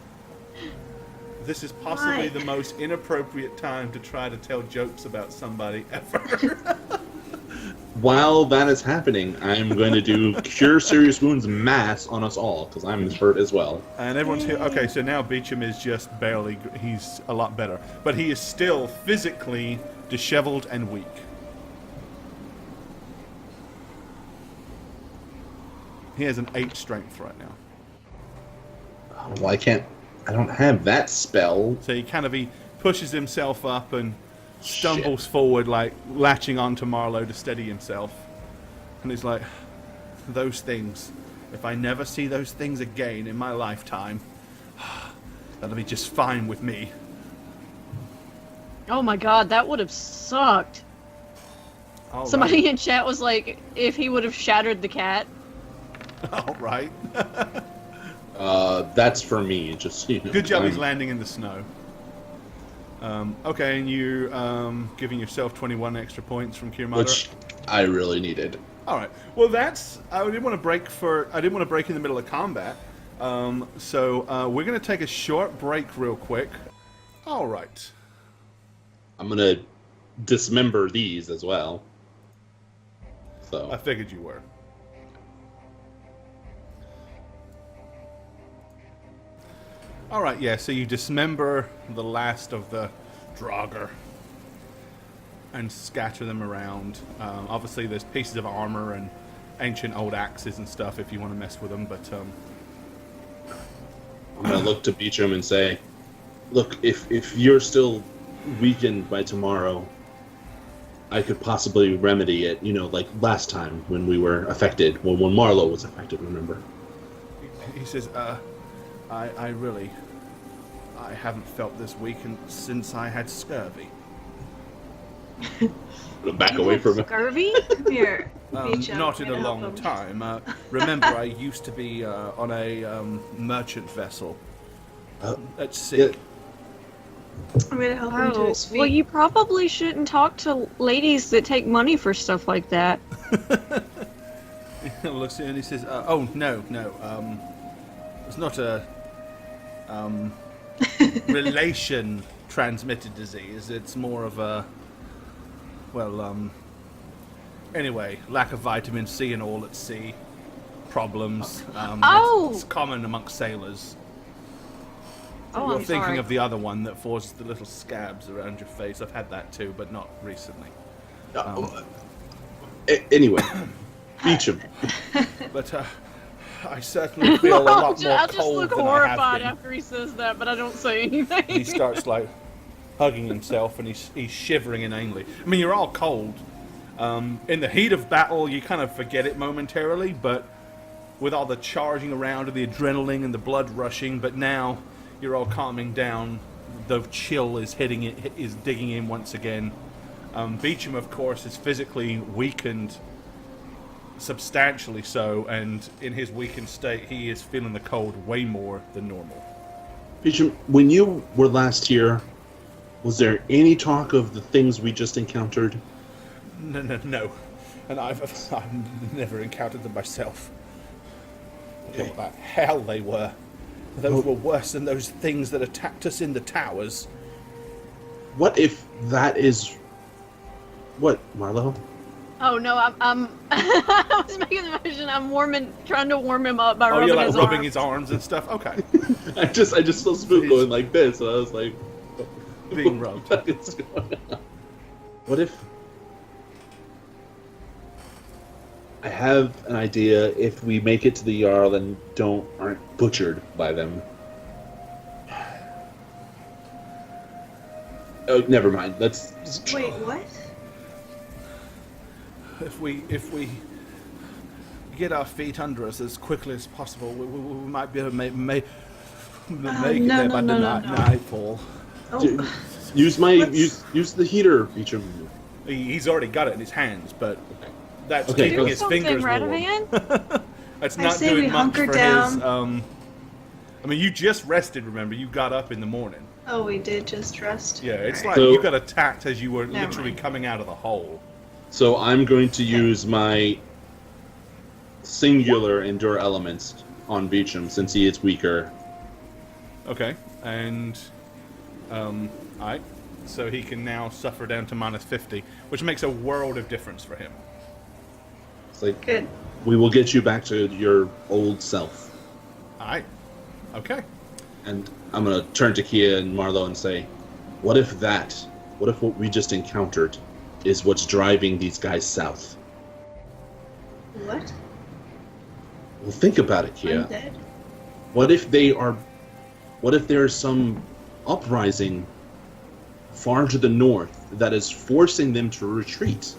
this is possibly the most inappropriate time to try to tell jokes about somebody ever. While that is happening, I'm going to do Cure Serious Wounds Mass on us all, because I'm hurt as well. And everyone's here. Okay, so now Beecham is just barely, he's a lot better. But he is still physically disheveled and weak. He has an 8 strength right now. Oh, well, I don't have that spell. So he pushes himself up and stumbles forward, like latching onto Marlowe to steady himself. And he's like, those things, if I never see those things again in my lifetime, that'll be just fine with me. Oh my god, that would have sucked. All Somebody right. in chat was like, if he would have shattered the cat. All right. That's for me, just, you know. Good job he's landing in the snow. Okay, and you're giving yourself 21 extra points from Cairnemoore. Which I really needed. All right. Well, I didn't want to break in the middle of combat. So we're going to take a short break real quick. All right. I'm going to dismember these as well. So I figured you were. All right, yeah, so you dismember the last of the Draugr and scatter them around. Obviously, there's pieces of armor and ancient old axes and stuff if you want to mess with them, but... I'm going to look to Beecham and say, look, if you're still weakened by tomorrow, I could possibly remedy it, you know, like last time when we were affected, when Marlowe was affected, remember? He says, I haven't felt this weakened since I had scurvy. Back away from it. Scurvy? Here, Beecham, Not in I'm a gonna long help him. time. Remember, I used to be on a merchant vessel at sea. Yeah. I'm gonna help him to his feet. Well, you probably shouldn't talk to ladies that take money for stuff like that. He looks at it and he says, "Oh no, it's not a relation transmitted disease. It's more of a anyway, lack of vitamin C and all at sea problems. It's common amongst sailors." Oh, You're I'm thinking sorry. of the other one that forces the little scabs around your face. I've had that too, but not recently. Anyway, Beecham. But I certainly feel a lot more I'll just cold look than I have horrified been. after he says that, but I don't say anything. He starts like hugging himself, and he's shivering inanely. I mean, you're all cold. In the heat of battle, you kind of forget it momentarily, but with all the charging around and the adrenaline and the blood rushing, but now you're all calming down. The chill is digging in once again. Beecham, of course, is physically weakened, substantially so, and in his weakened state, he is feeling the cold way more than normal. Beecham, when you were last here, was there any talk of the things we just encountered? No. And I've never encountered them myself. Okay. What the hell they were. Those were worse than those things that attacked us in the towers. What if that is... What, Marlo? Oh no, I'm I was making the motion. I'm trying to warm him up by Oh, rubbing you're like his rubbing arms. his arms and stuff? Okay. I just saw Spook going like this, and I was like... Being rubbed. What is going on? What if... I have an idea. If we make it to the Jarl and aren't butchered by them. Oh, never mind. Let's Wait, what? If we get our feet under us as quickly as possible, we might be able to make it there by the nightfall. Oh, use the heater, Beecham. He's already got it in his hands, but that's Okay, keeping go. his Something, fingers warm. Radavan? That's I not say doing we much hunker for down. his. I mean, you just rested. Remember, you got up in the morning. oh, we did just rest. Yeah, it's Alright. like So- you got attacked as you were Never literally mind. coming out of the hole. So I'm going to use my singular endure elements on Beecham since he is weaker. Okay, and alright, so he can now suffer down to -50, which makes a world of difference for him. It's like, Good. we will get you back to your old self. Alright, okay. And I'm going to turn to Kia and Marlo and say, what if what we just encountered is what's driving these guys south? What? Well, think about it, Kia. Undead? What if there's some uprising far to the north that is forcing them to retreat?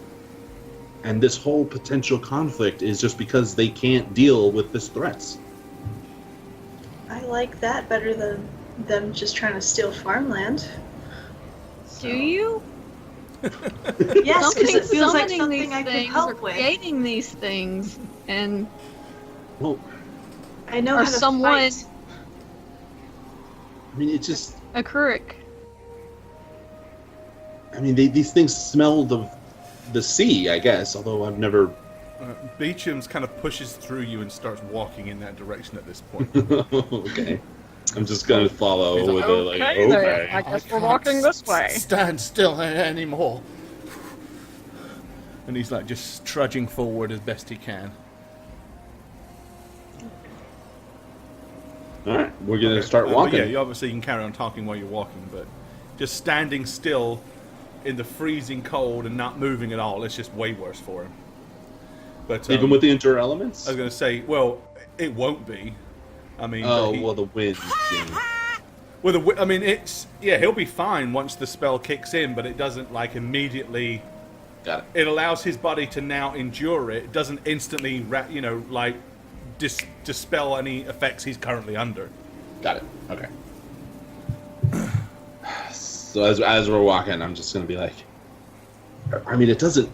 And this whole potential conflict is just because they can't deal with this threats. I like that better than them just trying to steal farmland. Do you? Yes, because it feels like Summoning something these I could things or help with. creating these things, and Well, I know or how to someone fight. I mean, it's just... a Kuruk. I mean, these things smell the sea, I guess, although I've never... Beecham's kind of pushes through you and starts walking in that direction at this point. Okay. I'm just going to follow He's like, with a, like, Okay, then. okay. I guess we're walking this way. Stand still anymore. And he's like just trudging forward as best he can. Alright, we're going to Okay. start But walking. yeah, you obviously can carry on talking while you're walking, but just standing still in the freezing cold and not moving at all, it's just way worse for him. But Even with the endure elements? I was going to say, well, it won't be. I mean, Oh, well, the wind. Yeah. I mean, he'll be fine once the spell kicks in, but it doesn't like immediately. Got it. It allows his body to now endure it. It doesn't instantly, dispel any effects he's currently under. Got it. Okay. So as we're walking, I'm just gonna be like, I mean, it doesn't.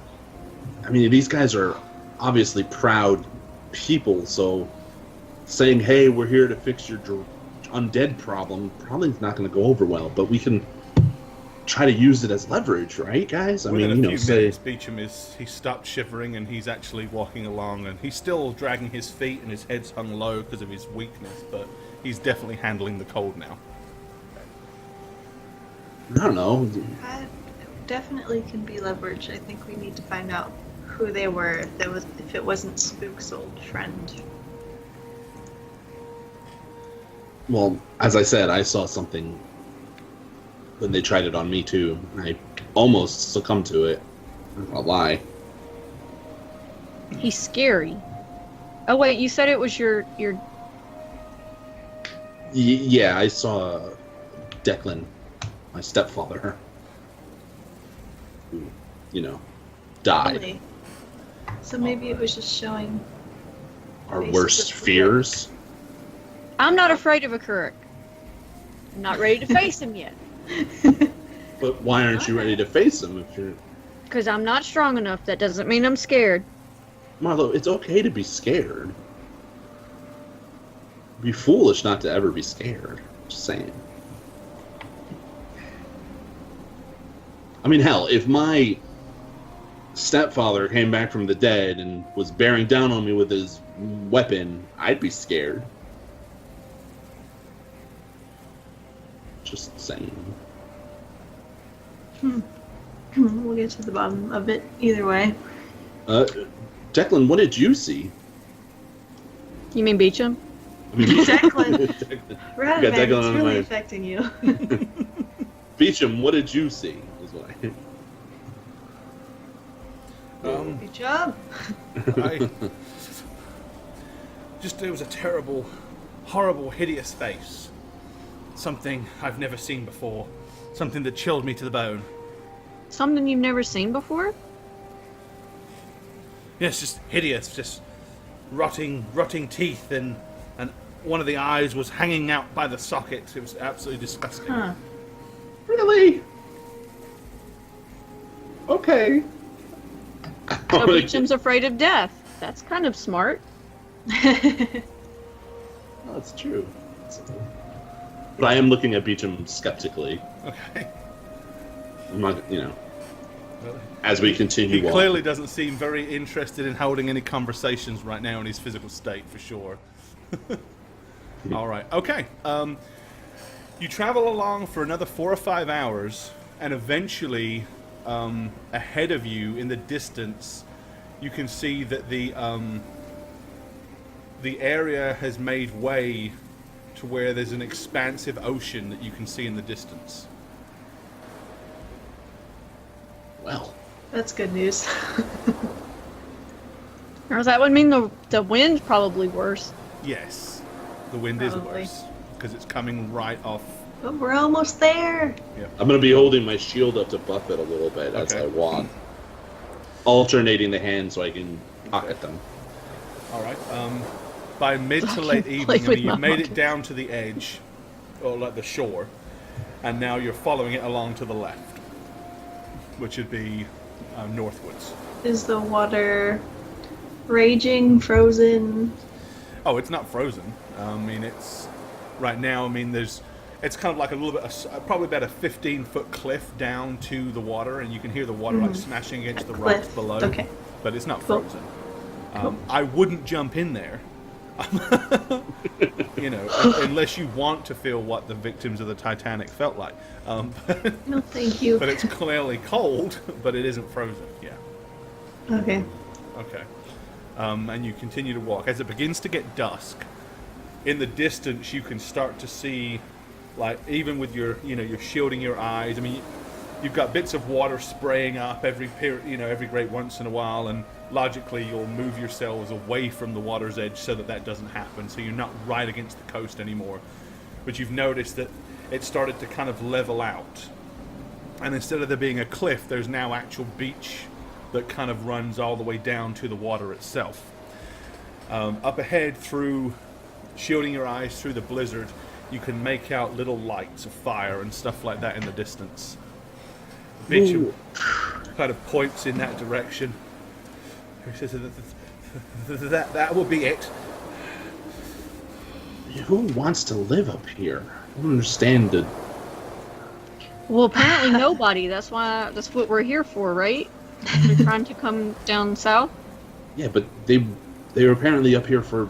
I mean, these guys are obviously proud people, so saying, "Hey, we're here to fix your undead problem," probably not going to go over well. But we can try to use it as leverage, right, guys? I Within mean, a few say. minutes, Beecham he stopped shivering and he's actually walking along, and he's still dragging his feet and his head's hung low because of his weakness, but he's definitely handling the cold now. I don't know. That definitely can be leverage. I think we need to find out who they were. If it wasn't Spook's old friend. Well, as I said, I saw something when they tried it on me too. I almost succumbed to it. I'll lie. He's scary. Oh wait, you said it was your Yeah, I saw Declan, my stepfather, who, died. Really? So maybe it was just showing Our faces worst of the fears. I'm not afraid of a Kuruk. I'm not ready to face him yet. But why aren't you ready to face him if you're... Because I'm not strong enough. That doesn't mean I'm scared. Marlo, it's okay to be scared. Be foolish not to ever be scared. Just saying. I mean, hell, if my stepfather came back from the dead and was bearing down on me with his weapon, I'd be scared. Just saying. We'll get to the bottom of it either way. Declan, what did you see? You mean Beecham? I mean, Declan. Right, got man, Declan it's on really my- affecting you. Beecham, what did you see? Is what I... Good job. It was a terrible, horrible, hideous face. Something I've never seen before. Something that chilled me to the bone. Something you've never seen before? Yes, just hideous, just rotting teeth, and one of the eyes was hanging out by the socket. It was absolutely disgusting. Huh. Really? Okay. So Beecham's afraid of death. That's kind of smart. That's true. But I am looking at Beecham skeptically. Okay. I'm not, Well, as we continue he on. clearly doesn't seem very interested in holding any conversations right now in his physical state, for sure. All right. Okay. You travel along for another 4 or 5 hours, and eventually, ahead of you in the distance, you can see that the area has made way to where there's an expansive ocean that you can see in the distance. Well, That's good news. Or does that would mean the wind's probably worse? Yes, the wind is Probably. worse because it's coming right off. But we're almost there. I'm going to be holding my shield up to buff it a little bit as Okay. I walk. Alternating the hands so I can pocket them. All right. By mid to late play evening, with you've my made it monkey. down to the edge, or like the shore, and now you're following it along to the left, which would be northwards. Is the water raging, frozen? Oh, it's not frozen. I mean, it's right now. I mean, it's kind of like a little bit, probably about a 15-foot cliff down to the water, and you can hear the water like smashing against the rocks Cliff. below. Okay. But it's not Cool. frozen. Cool. I wouldn't jump in there. Unless you want to feel what the victims of the Titanic felt like. No, thank you. But it's clearly cold, but it isn't frozen. Yeah. Okay. Okay. And you continue to walk. As it begins to get dusk, in the distance you can start to see, like, even with you're shielding your eyes. I mean, you've got bits of water spraying up every great once in a while, and logically you'll move yourselves away from the water's edge so that doesn't happen, so you're not right against the coast anymore. But you've noticed that it started to kind of level out, and instead of there being a cliff, there's now actual beach that kind of runs all the way down to the water itself. Up ahead, through shielding your eyes through the blizzard, you can make out little lights of fire and stuff like that in the distance. Beecham kind of points in that direction. He says that will be it. Who wants to live up here? I don't understand it. Well, apparently nobody. That's what we're here for, right? We're trying to come down south. Yeah, but they were apparently up here for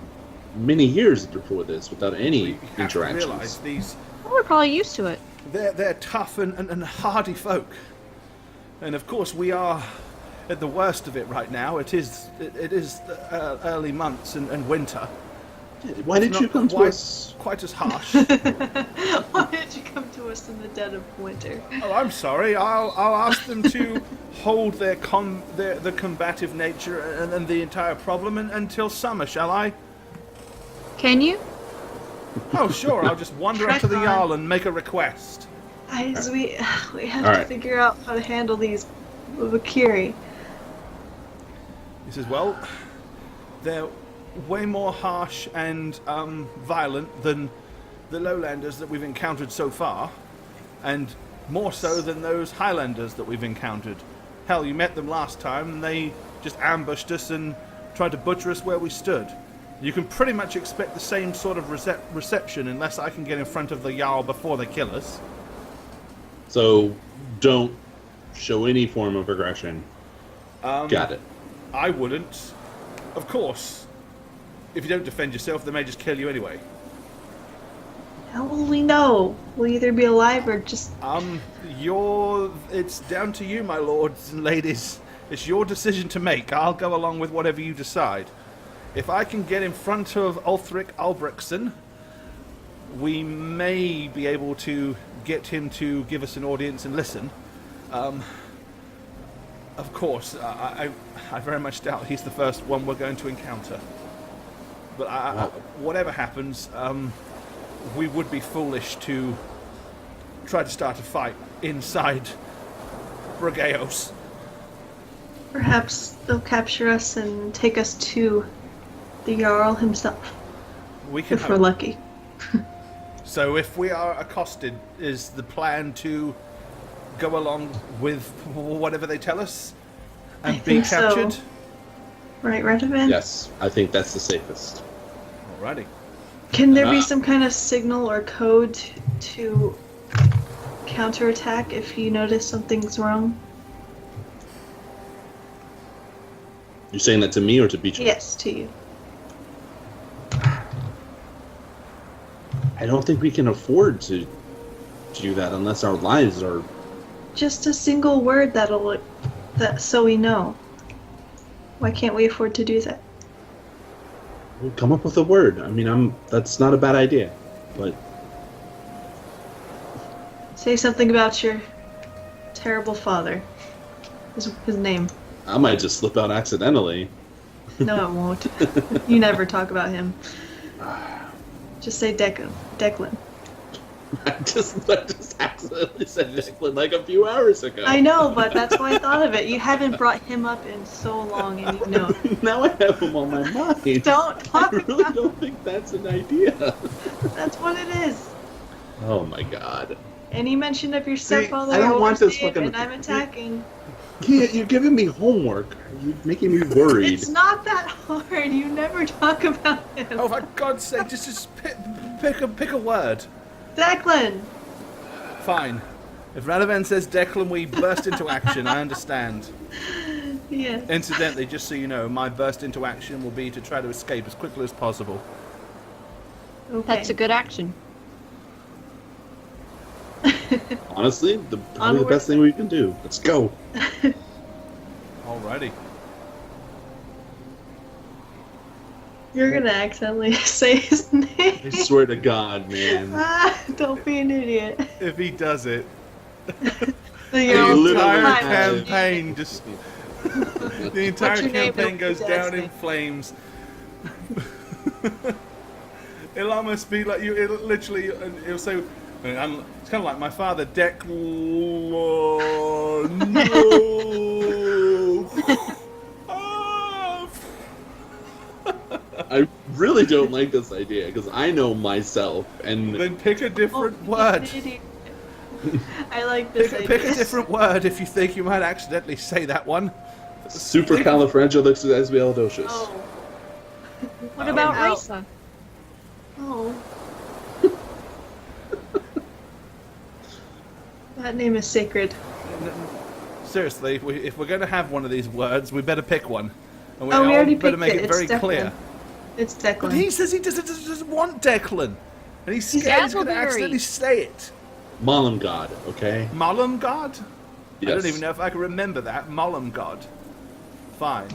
many years before this without any You have to interactions. realize these Well, we're probably used to it. they're tough and hardy folk, and of course we are at the worst of it right now. It is early months and winter, Why did Not you come to quite, us? quite as harsh. Why did you come to us in the dead of winter? Oh, I'm sorry. I'll ask them to hold their combative nature and the entire problem until summer, shall I? Can you? Oh, sure. I'll just wander up to the Trek on. Jarl and make a request. Guys, we have All to right. figure out how to handle these Vakiri. He says, well, they're way more harsh and violent than the lowlanders that we've encountered so far, and more so than those highlanders that we've encountered. Hell, you met them last time, and they just ambushed us and tried to butcher us where we stood. You can pretty much expect the same sort of reception unless I can get in front of the Jarl before they kill us. So, don't show any form of aggression. Got it. I wouldn't. Of course. If you don't defend yourself, they may just kill you anyway. How will we know? We'll either be alive or just... It's down to you, my lords and ladies. It's your decision to make. I'll go along with whatever you decide. If I can get in front of Ulthric Albrechtsen, we may be able to get him to give us an audience and listen. Of course, I very much doubt he's the first one we're going to encounter. But whatever happens, we would be foolish to try to start a fight inside Brigeos. Perhaps they'll capture us and take us to the Jarl himself, We can if we're lucky. So if we are accosted, is the plan to go along with whatever they tell us and I be think so. captured? Right, Retivan? Yes, I think that's the safest. Alrighty. Can there be Ah. some kind of signal or code to counterattack if you notice something's wrong? You're saying that to me or to Beecham? Yes, to you. I don't think we can afford to do that unless our lives are... Just a single word that so we know. Why can't we afford to do that? We'll come up with a word. I mean, that's not a bad idea. But Say something about your terrible father. His name. I might just slip out accidentally. No, it won't. You never talk about him. Just say Declan. I just accidentally said Declan like a few hours ago. I know, but that's why I thought of it. You haven't brought him up in so long, and you know. Now I have him on my mind. Don't talk I really about don't think that's an idea. That's what it is. Oh my god. Any mention of your stepfather, I don't want this overstayed, fucking- and I'm attacking. You're giving me homework. You're making me worried. It's not that hard. You never talk about him. Oh, for God's sake, just pick a word. Declan. Fine. If Radovan says Declan, we burst into action. I understand. Yeah. Incidentally, just so you know, my burst into action will be to try to escape as quickly as possible. Okay. That's a good action. Honestly, probably the Onward. best thing we can do. Let's go. Alrighty. You're gonna accidentally say his name. I swear to God, man. Don't be an idiot. If he does it, The the Jarl's literally entire behind have- you. campaign just... the entire What's your name? campaign goes Don't down ask in me. flames. It'll almost be like you. It'll literally. It'll say. It's kind of like my father, Declan. No. Ah. I really don't like this idea because I know myself, and Then pick a different Oh, word. you're an idiot. I like this idea. Pick a different word if you think you might accidentally say that one. supercalifragilisticexpialidocious. Oh. What about Ow. Risa? Oh. That name is sacred. Seriously, if we're going to have one of these words, we better pick one. And We all already better picked make it. it very It's Declan. clear. It's Declan. But he says he doesn't want Declan. And he's scared he's going to Dazzleberry. accidentally say it. Mollum God, okay? Mollum God? Yes. I don't even know if I can remember that. Mollum God. Fine.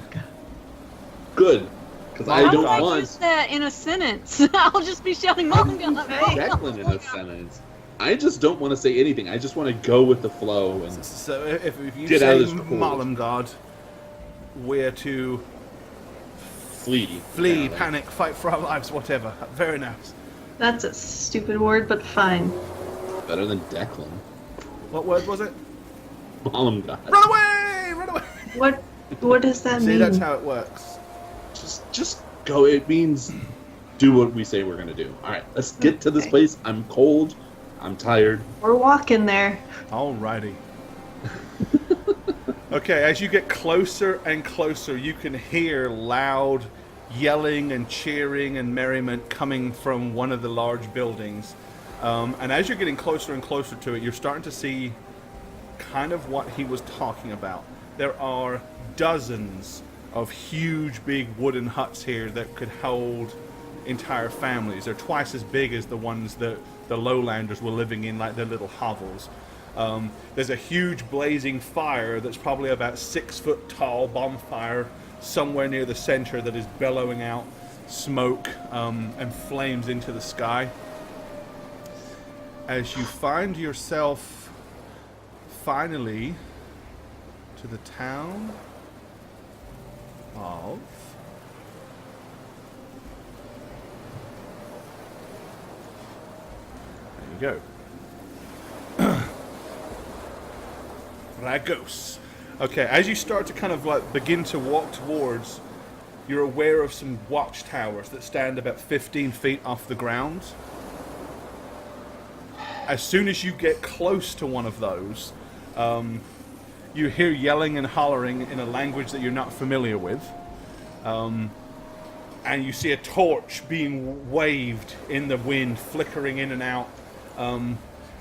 Good. Because How I do don't I want use that in a sentence? I'll just be shouting Molyngon. Declan in a sentence. I just don't want to say anything. I just want to go with the flow and So if you Get out say of this cold. Malumgard, we're to flee. flee, apparently. panic, fight for our lives, whatever. Very nice. That's a stupid word, but fine. Better than Declan. What word was it? Malumgard. Run away! Run away! What does that See, mean? that's how it works. Just go. It means do what we say we're gonna do. All right, let's get to this Okay. place. I'm cold. I'm tired. We're walking there. Alrighty. Okay, as you get closer and closer, you can hear loud yelling and cheering and merriment coming from one of the large buildings. And as you're getting closer and closer to it, you're starting to see kind of what he was talking about. There are dozens of huge, big wooden huts here that could hold entire families. They're twice as big as the ones that the lowlanders were living in, like their little hovels. There's a huge blazing fire that's probably about 6 foot tall bonfire somewhere near the center that is bellowing out smoke and flames into the sky. As you find yourself finally to the town of there you go. Ragos. Okay, as you start to kind of like begin to walk towards, you're aware of some watchtowers that stand about 15 feet off the ground. As soon as you get close to one of those, you hear yelling and hollering in a language that you're not familiar with. And you see a torch being waved in the wind, flickering in and out,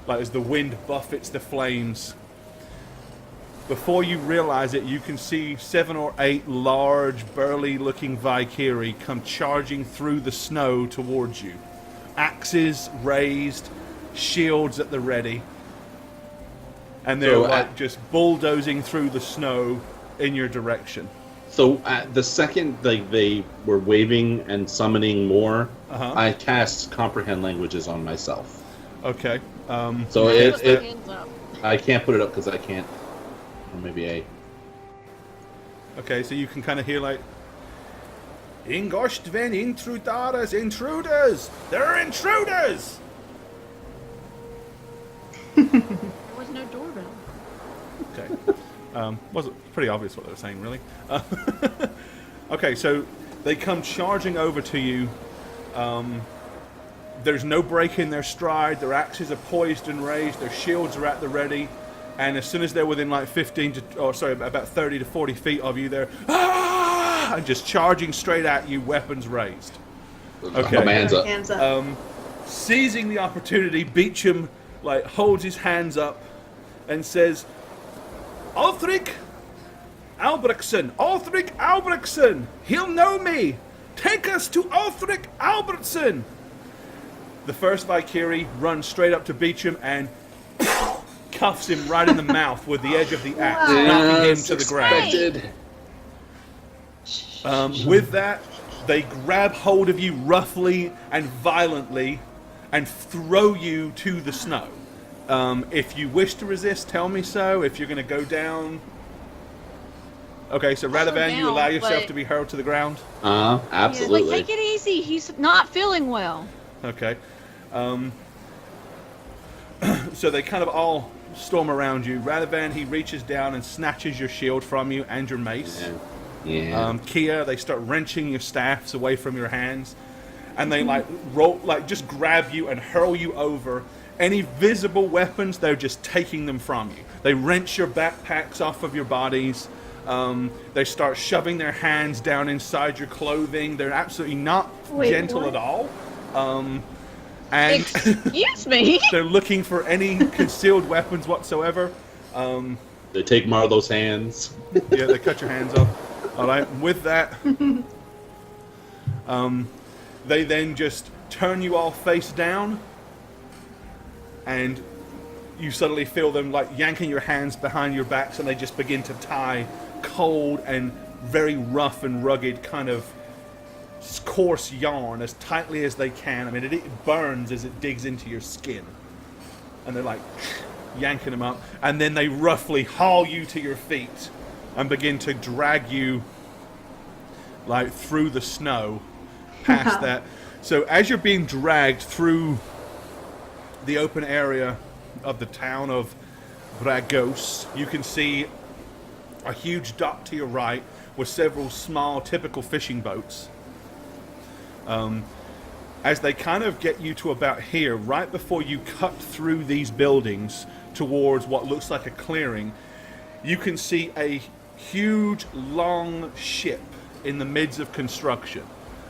like as the wind buffets the flames. Before you realize it, you can see 7 or 8 large, burly-looking Valkyrie come charging through the snow towards you. Axes raised, shields at the ready. And they're just bulldozing through the snow in your direction. So the second they were waving and summoning more, Uh-huh. I cast comprehend languages on myself. Okay. So Put my hands up. I can't put it up because I can't. Or maybe A. Okay, so you can kind of hear like, Ingostven intrudares, intruders! There are intruders! There was no doorbell. Okay. Was it pretty obvious what they were saying, really? Okay, so they come charging over to you. There's no break in their stride. Their axes are poised and raised. Their shields are at the ready. And as soon as they're within like about 30 to 40 feet of you, they're and just charging straight at you, weapons raised. Okay. My hands up. Hands up. Seizing the opportunity, Beecham like holds his hands up and says, Ulfric Albrechtsen, he'll know me. Take us to Ulfric Albertson. The first Valkyrie runs straight up to Beecham and cuffs him right in the mouth with the edge of the axe, knocking him to the ground. With that, they grab hold of you roughly and violently and throw you to the snow. If you wish to resist, tell me so. If you're going to go down... Okay, so Radovan, you allow yourself to be hurled to the ground? Absolutely. Yeah, like, take it easy. He's not feeling well. Okay. So they kind of all storm around you. Radovan, he reaches down and snatches your shield from you and your mace. Yeah. Kia, they start wrenching your staffs away from your hands. And they just grab you and hurl you over. Any visible weapons, they're just taking them from you. They wrench your backpacks off of your bodies. They start shoving their hands down inside your clothing. They're absolutely not gentle what? at all. And Excuse me. they're looking for any concealed weapons whatsoever. They take Marlo's hands. Yeah, they cut your hands off. All right. With that, they then just turn you all face down, and you suddenly feel them like yanking your hands behind your backs, and they just begin to tie cold and very rough and rugged kind of coarse yarn as tightly as they can. I mean, it burns as it digs into your skin. And they're like yanking them up. And then they roughly haul you to your feet and begin to drag you like through the snow past that. So as you're being dragged through the open area of the town of Bragos, you can see a huge dock to your right with several small typical fishing boats. As they kind of get you to about here, right before you cut through these buildings towards what looks like a clearing, you can see a huge, long ship in the midst of construction.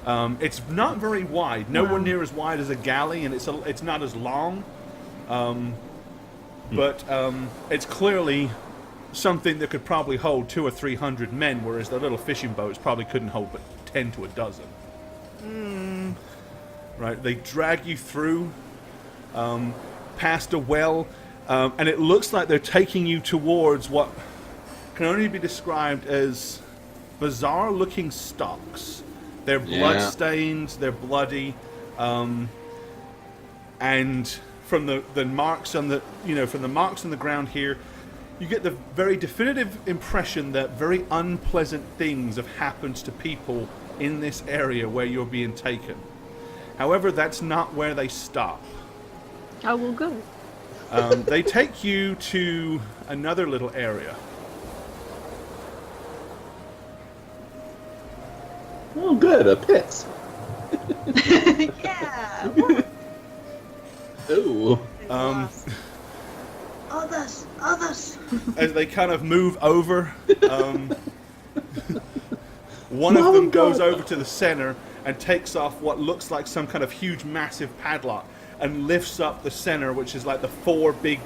It's not very wide, nowhere near as wide as a galley, and it's not as long, but it's clearly something that could probably hold 200 or 300 men, whereas the little fishing boats probably couldn't hold but 10 to a dozen. Right, they drag you through, past a well, and it looks like they're taking you towards what can only be described as bizarre-looking stocks. They're blood-stained, they're bloody, and from the marks on the from the marks on the ground here, you get the very definitive impression that very unpleasant things have happened to people in this area where you're being taken. However, that's not where they stop. Oh, well, good. They take you to another little area. Oh, good, a pit. Yeah. Ooh. Others. As they kind of move over, one of them goes over to the center and takes off what looks like some kind of huge, massive padlock and lifts up the center, which is like the four big,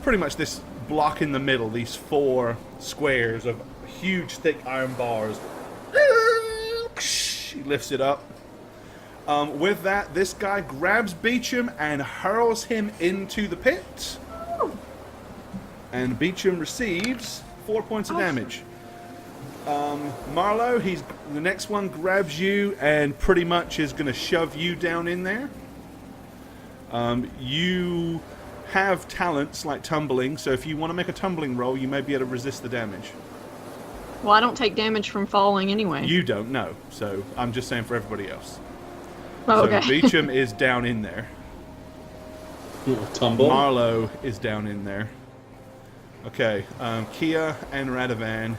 pretty much this block in the middle, these four squares of huge, thick iron bars. He lifts it up. With that, this guy grabs Beecham and hurls him into the pit. And Beecham receives 4 points of damage. Marlowe, the next one grabs you and pretty much is going to shove you down in there. You have talents like tumbling, so if you want to make a tumbling roll, you may be able to resist the damage. Well, I don't take damage from falling anyway. You don't know, so I'm just saying for everybody else. Oh, So okay. Beecham is down in there. Tumble. Marlowe is down in there. Okay, Kia and Radovan.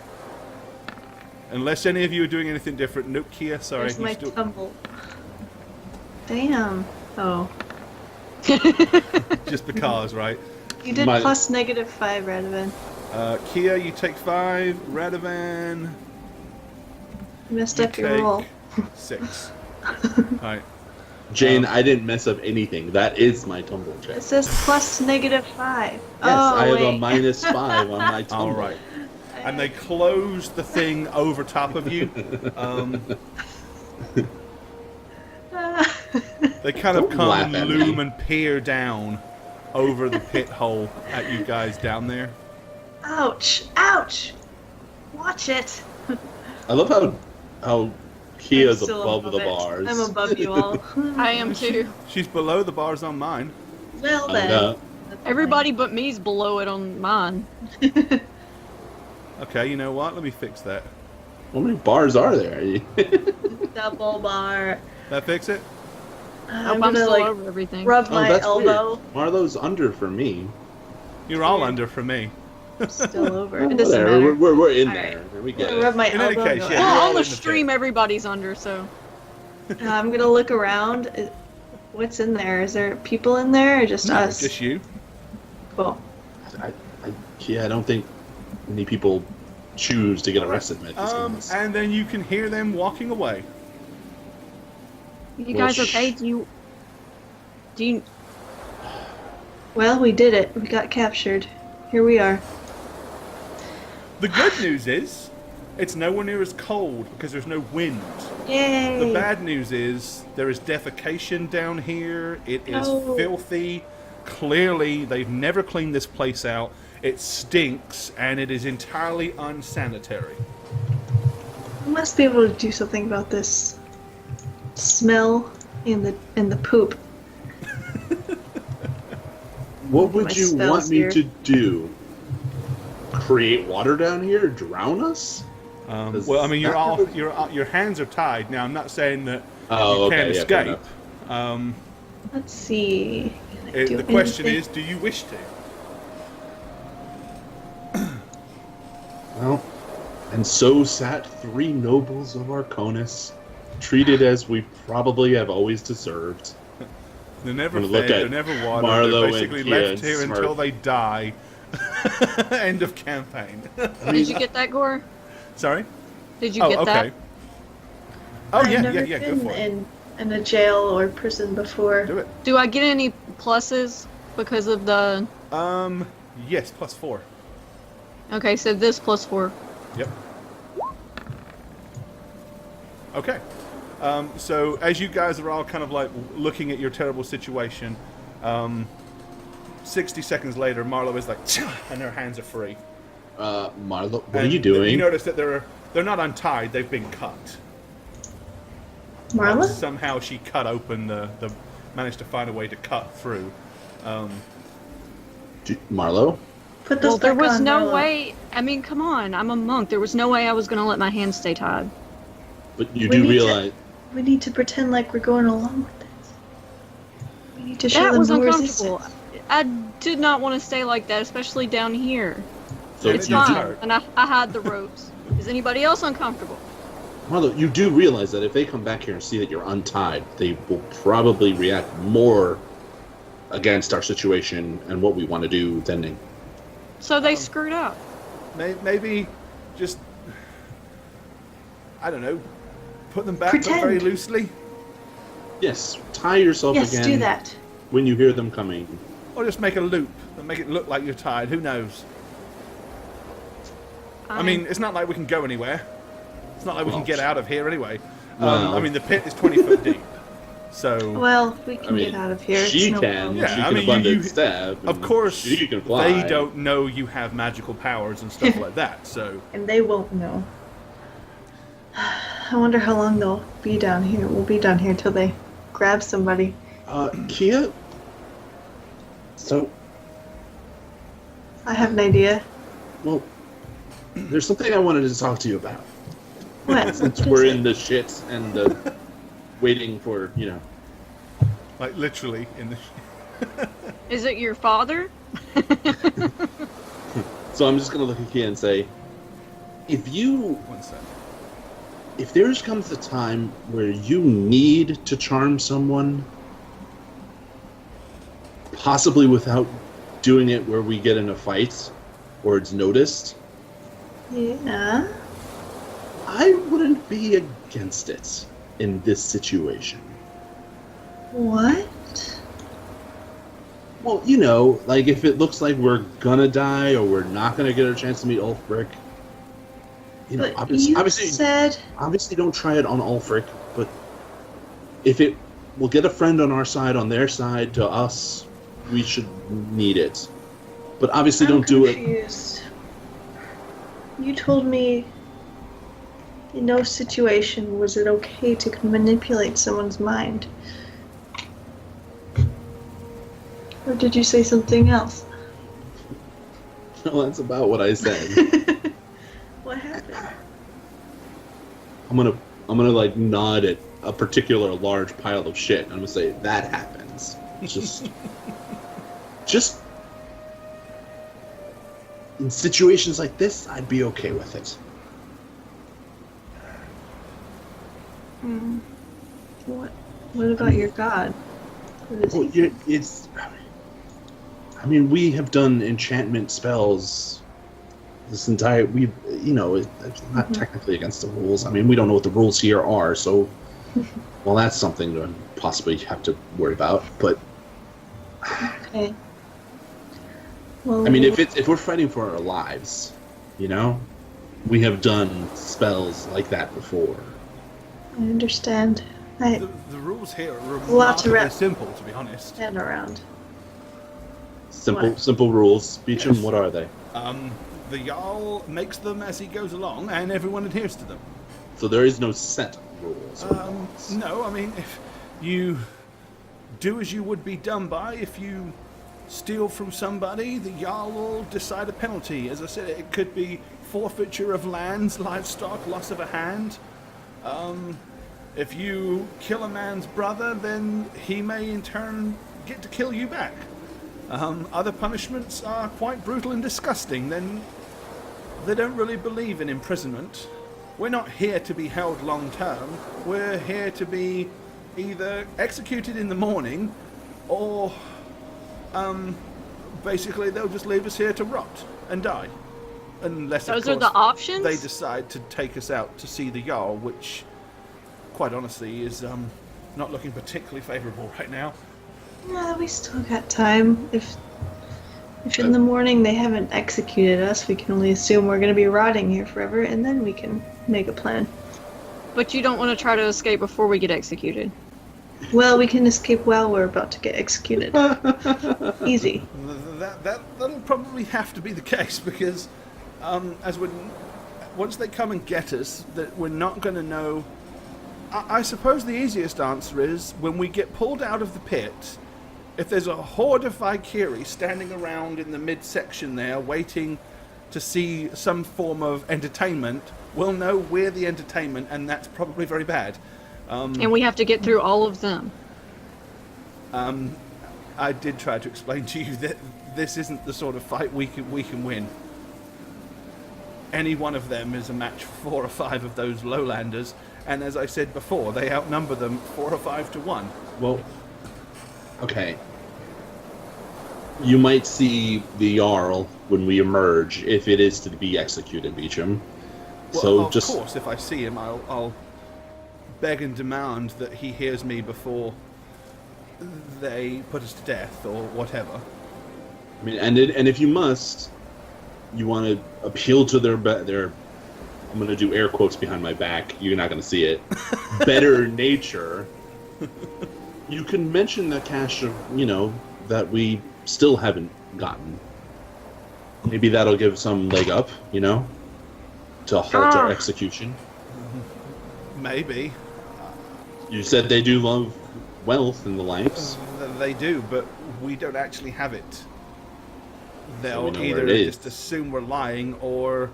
Unless any of you are doing anything different. Nope, Kia, sorry. There's you my still- tumble. Damn. Oh. Just because, right? You did plus -5, Radovan. Kia, you take 5. Radovan, You messed you up your roll. take 6. Alright. Jane, I didn't mess up anything. That is my tumble check. It says plus -5. Yes, Oh, I have wait. a -5 on my tumble. Alright. And they close the thing over top of you. They kind of Don't come laugh and at loom me. and peer down over the pit hole at you guys down there. Ouch! Ouch! Watch it. I love how Kia's I'm still above the it. bars. I'm above you all. I am too. She's below the bars on mine. Well Oh, then. no. Everybody but me's below it on mine. Okay, you know what? Let me fix that. How many bars are there? Double bar. That fix it? I'm I'm gonna still like over everything. rub Oh, my that's elbow. weird. Marlowe's under for me. You're all Weird. under for me. Still over. Oh, It doesn't whatever. matter. We're in All there. right. We get I it. rub my In any elbow. case, and go, yeah, you're Well, all on the in the stream, pit. everybody's under, so. I'm gonna look around. What's in there? Is there people in there or just No, us? just you. Cool. I don't think many people choose to get arrested by these things. And then you can hear them walking away. You Well, guys okay? Do you? Well, we did it. We got captured. Here we are. The good news is, it's nowhere near as cold because there's no wind. Yay! The bad news is, there is defecation down here. It is No. filthy. Clearly, they've never cleaned this place out. It stinks, and it is entirely unsanitary. We must be able to do something about this. smell in the poop. What would My you spells want me here. to do? Create water down here? Drown us? Well, I mean, your hands are tied. Now, I'm not saying that Oh, you okay, can't yeah, fair escape. enough. Let's see. Can I do The question anything? is, do you wish to? Well, and so sat 3 nobles of Arconis, treated as we probably have always deserved. They're never I'm gonna look fed, at they're never watered, Marlo they're and basically Kia left and here smirk. until they die. End of campaign. Did you get that, Gore? Sorry? Did you Oh, get okay. that? Oh, I've yeah, never go been for it. in a jail or prison before. Do it. Do I get any pluses because of the... Yes, +4. Okay, so this +4. Yep. Okay. So as you guys are all kind of like looking at your terrible situation, 60 seconds later, Marlo is like, "Tcha," and her hands are free. Marlo, what are And you doing? You notice that they're not untied; they've been cut. Marla? Somehow she cut open managed to find a way to cut through. Marlo? Put those Well, there back was on, no Marla. way... I mean, come on, I'm a monk. There was no way I was going to let my hands stay tied. But you We do need to- realize... We need to pretend like we're going along with this. We need to show That them was no uncomfortable. resistance. I did not want to stay like that, especially down here. So And It's it does fine, hurt. and I had the ropes. Is anybody else uncomfortable? Marlo, you do realize that if they come back here and see that you're untied, they will probably react more against our situation and what we want to do than they... So they screwed up. Maybe just, I don't know, put them back but Pretend. very loosely, Yes, tie yourself Yes, again do that. when you hear them coming. or just make a loop and make it look like you're tied. Who knows? I mean, it's not like we can go anywhere. It's not like we can Well, get out of here anyway. well- I mean, the pit is 20 foot deep, so Well, we can I mean, get out of here. she it's no can. problem. Yeah, She I can mean, abundant you- stab. of and course she can fly. they don't know you have magical powers and stuff like that. So And they won't know. I wonder how long they'll be down here. We'll be down here till they grab somebody. Kia? So, I have an idea. well, there's something I wanted to talk to you about. What? Since What we're is in it? the shit and waiting for, like literally in the. Is it your father? So I'm just going to look at Kia and say, if One sec. there comes a time where you need to charm someone, possibly without doing it where we get in a fight or it's noticed, Yeah. I wouldn't be against it in this situation. What? Well, like if it looks like we're gonna die or we're not gonna get a chance to meet Ulfric, But obviously, you said obviously don't try it on Ulfric, but if it will get a friend on our side, on their side, to us, we should need it. But obviously I'm don't do it. confused. You told me in no situation was it okay to manipulate someone's mind. Or did you say something else? No, that's about what I said. What happened? I'm gonna like nod at a particular large pile of shit, and I'm gonna say that happens. Just in situations like this, I'd be okay with it. What about your god? What is Well, he? I mean, we have done enchantment spells. It's not technically against the rules. I mean, we don't know what the rules here are, so well, that's something to possibly have to worry about. But Okay. Well, I mean, if we're fighting for our lives, we have done spells like that before. I understand. I The rules here are Lots of remarkably rep- simple, to be honest. stand around. Simple What? rules. Beecham, what are they? The Jarl makes them as he goes along, and everyone adheres to them. So there is no set rule. No, I mean, if you do as you would be done by, if you steal from somebody, the Jarl will decide a penalty. As I said, it could be forfeiture of lands, livestock, loss of a hand. If you kill a man's brother, then he may in turn get to kill you back. Other punishments are quite brutal and disgusting. Then they don't really believe in imprisonment. We're not here to be held long term. We're here to be either executed in the morning or basically they'll just leave us here to rot and die. Unless, Those of are course, the options? they decide to take us out to see the Jarl, which, quite honestly, is not looking particularly favourable right now. No, we still got time. If in the morning they haven't executed us, we can only assume we're going to be rotting here forever, and then we can make a plan. But you don't want to try to escape before we get executed. Well, we can escape while we're about to get executed. Easy. That'll probably have to be the case because once they come and get us, that we're not going to know. I suppose the easiest answer is when we get pulled out of the pit, if there's a horde of Valkyrie standing around in the midsection there waiting to see some form of entertainment, we'll know we're the entertainment, and that's probably very bad. And we have to get through all of them. I did try to explain to you that this isn't the sort of fight we can win. Any one of them is a match for 4 or 5 of those lowlanders, and as I said before, they outnumber them 4 or 5 to 1. Well, okay. You might see the Jarl when we emerge, if it is to be executed, Beecham. Well, So of course, if I see him, I'll beg and demand that he hears me before they put us to death or whatever. I mean, and if you must, you want to appeal to their I'm going to do air quotes behind my back. You're not going to see it. Better nature. You can mention the cash of, that we still haven't gotten. Maybe that'll give some leg up, to halt our execution. Maybe. You said they do love wealth and the likes. They do, but we don't actually have it. They'll we know where either it is. just assume we're lying or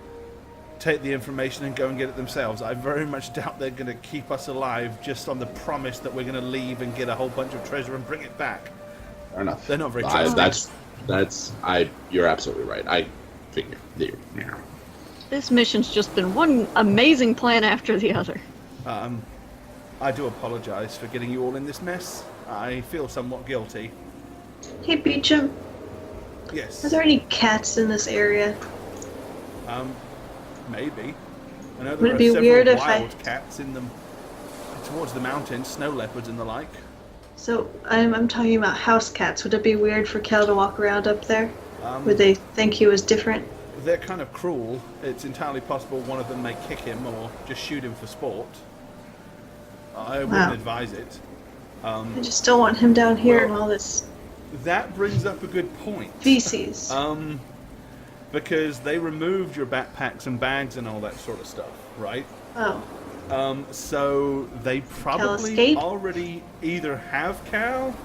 take the information and go and get it themselves. I very much doubt they're going to keep us alive just on the promise that we're going to leave and get a whole bunch of treasure and bring it back. Fair enough. They're not very trustworthy. You're absolutely right. I figure. This mission's just been one amazing plan after the other. I do apologize for getting you all in this mess. I feel somewhat guilty. Hey, Beecham, Yes. are there any cats in this area? Maybe. I know Would there it are be several weird if wild cats in them towards the mountains, snow leopards and the like. So, I'm talking about house cats. Would it be weird for Kel to walk around up there? Would they think he was different? They're kind of cruel. It's entirely possible one of them may kick him or just shoot him for sport. I wouldn't advise it. I just don't want him down here and well- all this That brings up a good point. feces. Because they removed your backpacks and bags and all that sort of stuff, right? Oh. So they probably escaped? already either have Cal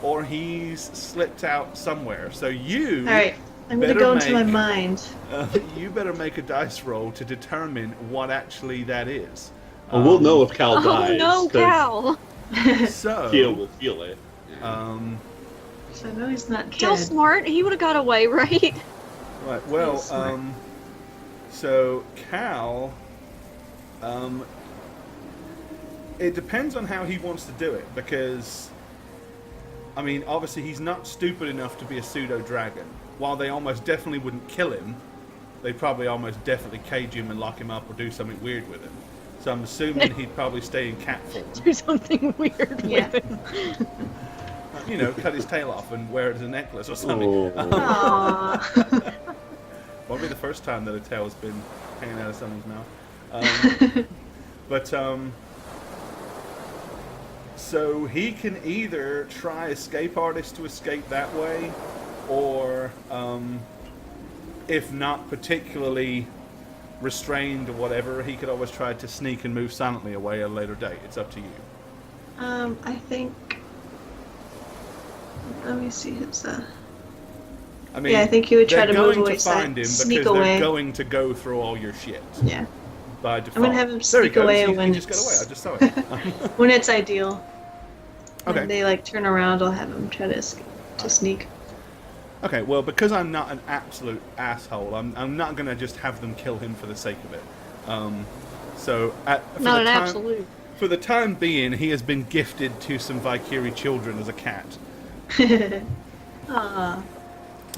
or he's slipped out somewhere. So you Alright, I'm gonna better go into my make- mind. you better make a dice roll to determine what actually that is. Well, we'll know if Cal dies. Oh no, 'cause Cal! So Cal will feel it. So I know he's not Cal's dead. smart. He would have got away, right? right, well, He's smart. so Cal, it depends on how he wants to do it, because, I mean, obviously he's not stupid enough to be a pseudo-dragon. While they almost definitely wouldn't kill him, they probably almost definitely cage him and lock him up or do something weird with him. So I'm assuming he'd probably stay in cat form. Do something weird Yeah. with him. Cut his tail off and wear it as a necklace or something. Oh. Aww. Won't be the first time that a tail's been hanging out of someone's mouth. So he can either try escape artist to escape that way, or if not particularly restrained or whatever, he could always try to sneak and move silently away at a later date. It's up to you. I think. Let me see his. I mean, Yeah, I think he would try to move away, they're going to find him sneak because away. they're going to go through all your shit Yeah. by default. I'm gonna have him There he sneak goes. away He when just got away. I it's just saw it. when it's ideal. Okay. When they like turn around, I'll have him try to sneak. Okay, well, because I'm not an absolute asshole, I'm not going to just have them kill him for the sake of it. Not an absolute. For the time being, he has been gifted to some Valkyrie children as a cat. Ah.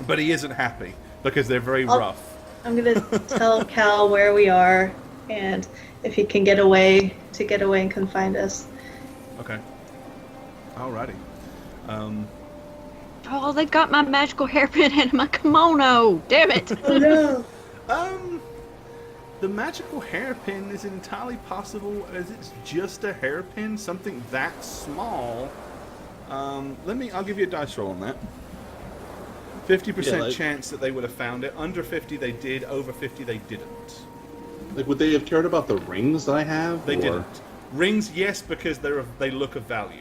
But he isn't happy because they're very rough. I'm gonna tell Cal where we are and if he can get away and come find us. Okay. Alrighty. Oh, they got my magical hairpin and my kimono. Damn it. Oh no! The magical hairpin is entirely possible as it's just a hairpin, something that small. I'll give you a dice roll on that. 50% chance that they would have found it. Under 50 they did, over 50 they didn't. Like, would they have cared about the rings that I have? They or? didn't. Rings, yes, because they look of value.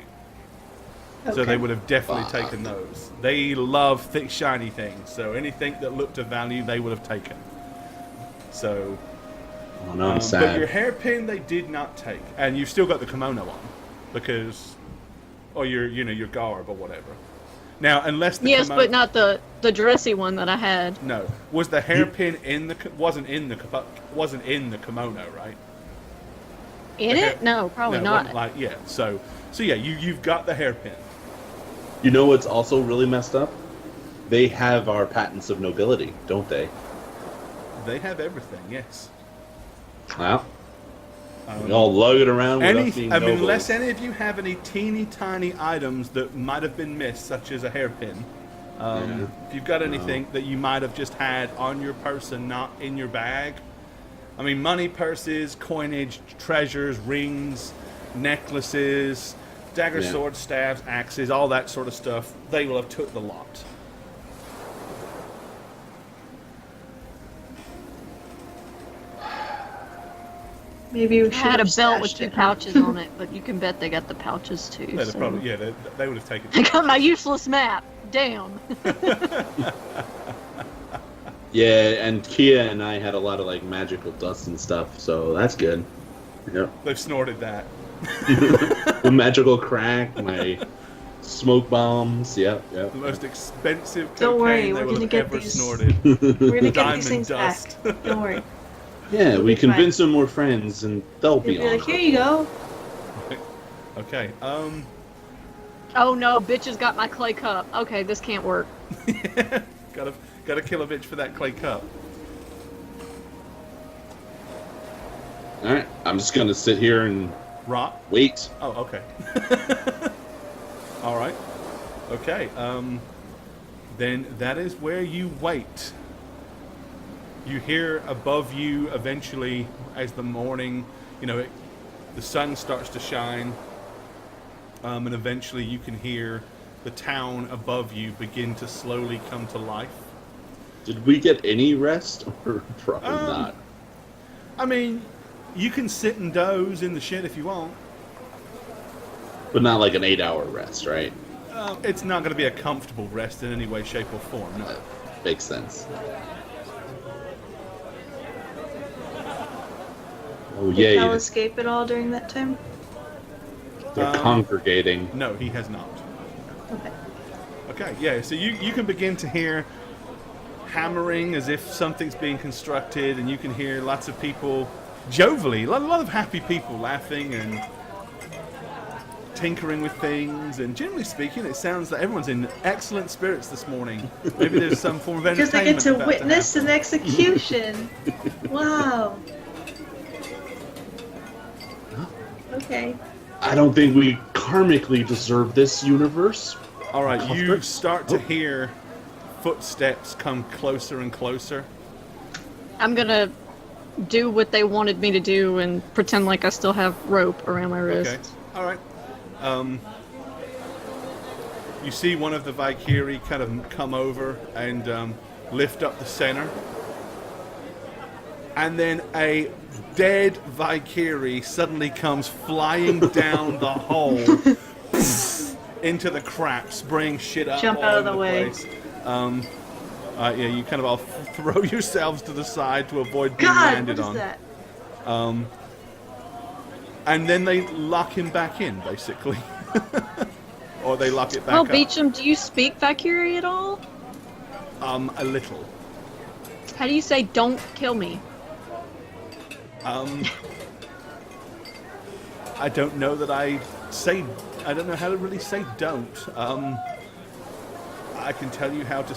So Okay. they would have definitely taken those. They love thick, shiny things. So anything that looked of value, they would have taken. So, Oh no, I'm but sad. your hairpin, they did not take, and you've still got the kimono on, because, or your garb or whatever. Now, unless the Yes, kimono, but not the dressy one that I had. No, was the hairpin wasn't in the kimono, right? In it? No, probably No, not. like So yeah, you've got the hairpin. You know what's also really messed up? They have our patents of nobility, don't they? They have everything, yes. Well, we all lug it around with us being nobles. Unless any of you have any teeny tiny items that might have been missed, such as a hairpin. If you've got anything that you might have just had on your person, not in your bag. I mean, money, purses, coinage, treasures, rings, necklaces, dagger, swords, staves, axes, all that sort of stuff. They will have took the lot. Maybe we I should had a have belt with stashed two it. pouches on it, but you can bet they got the pouches too. They'd so. probably, they would have taken I it. got my useless map. Damn. Yeah, and Kia and I had a lot of like magical dust and stuff, so that's good. Yep. They've snorted that. The magical crack, my smoke bombs. Yep. The most expensive Don't worry, cocaine they we're will gonna have get ever these- snorted. We're gonna get Diamond these things dust. back. Don't worry. Yeah, It'll we be fine. convince them we're friends, and they'll He'll be be like, on. here you go. Okay. Oh no, bitch has got my clay cup. Okay, this can't work. Gotta kill a bitch for that clay cup. All right, I'm just gonna sit here and Rot. wait. Oh, okay. All right. Okay. Then that is where you wait. You hear above you eventually, as the morning, the sun starts to shine, and eventually you can hear the town above you begin to slowly come to life. Did we get any rest, or probably not? I mean, you can sit and doze in the shit if you want. But not like an 8-hour rest, right? It's not going to be a comfortable rest in any way, shape, or form. No. Makes sense. Oh Did Cal yeah, escape at all during that time? they're congregating. No, he has not. Okay. Okay, yeah, so you can begin to hear hammering as if something's being constructed, and you can hear lots of people jovially, a lot of happy people laughing and tinkering with things, and generally speaking, it sounds like everyone's in excellent spirits this morning. Maybe there's some form of Because I entertainment get to about witness happen. an execution. Wow. Okay. I don't think we karmically deserve this universe. All right, you Cuthbert? start to hear footsteps come closer and closer. I'm gonna do what they wanted me to do and pretend like I still have rope around my wrist. Okay. All right. You see one of the Valkyrie kind of come over and lift up the center. and then a dead Valkyrie suddenly comes flying down the hole into the crap, spraying shit up Jump all out of over the way. place. Yeah, you kind of all throw yourselves to the side to avoid being God, landed what is on. that? And then they lock him back in, basically. Or they lock it back Well, up. Beecham, do you speak Valkyrie at all? A little. How do you say "don't kill me"? I don't know that I don't know how to really say don't. I can tell you how to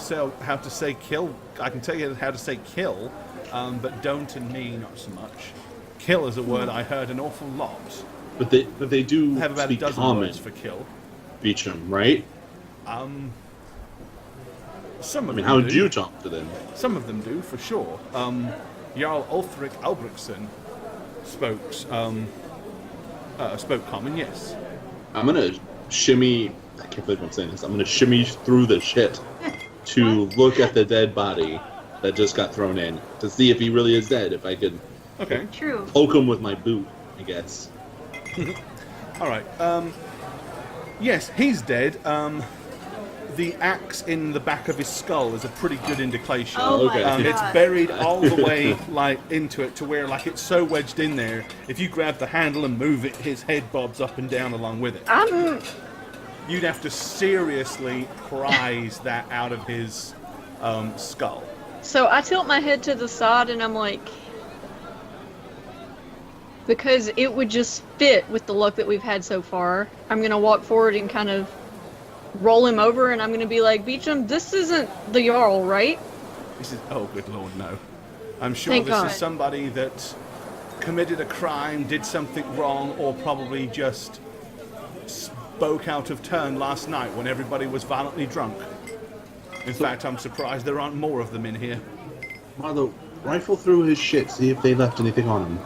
say kill. I can tell you how to say kill, but don't and me not so much. Kill is a word I heard an awful lot. But they do I have about a speak dozen common, words for kill. Beecham, right? Some of I mean, them how do. would you talk to them? Some of them do, for sure. Jarl Ulfric Albrechtsson spoke common, yes. I'm gonna shimmy. I can't believe I'm saying this. I'm gonna shimmy through the shit to look at the dead body that just got thrown in to see if he really is dead. If I could Okay. True. poke him with my boot, I guess. All right. Yes, he's dead. The axe in the back of his skull is a pretty good indication. Oh Okay. my god. It's buried all the way into it to where it's so wedged in there. If you grab the handle and move it, his head bobs up and down along with it. You'd have to seriously prise that out of his skull. So I tilt my head to the side and I'm like, because it would just fit with the luck that we've had so far, I'm gonna walk forward and kind of roll him over, and I'm gonna be like, Beecham, this isn't the Jarl, right? He says, "Oh, good lord, no. I'm sure Thank this God. is somebody that committed a crime, did something wrong, or probably just spoke out of turn last night when everybody was violently drunk. In fact, I'm surprised there aren't more of them in here." Marlo, rifle through his shit, see if they left anything on him.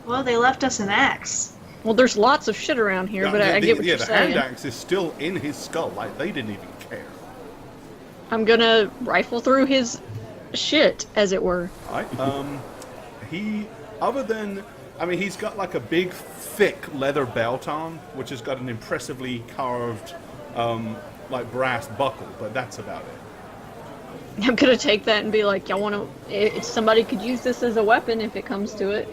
Well, they left us an axe. Well, there's lots of shit around here, but I get what you're the saying. hand axe is still in his skull. Like, they didn't even care. I'm gonna rifle through his shit, as it were. Right? He's got like a big, thick leather belt on, which has got an impressively carved, like brass buckle, but that's about it. I'm gonna take that and be like, y'all wanna, if somebody could use this as a weapon if it comes to it.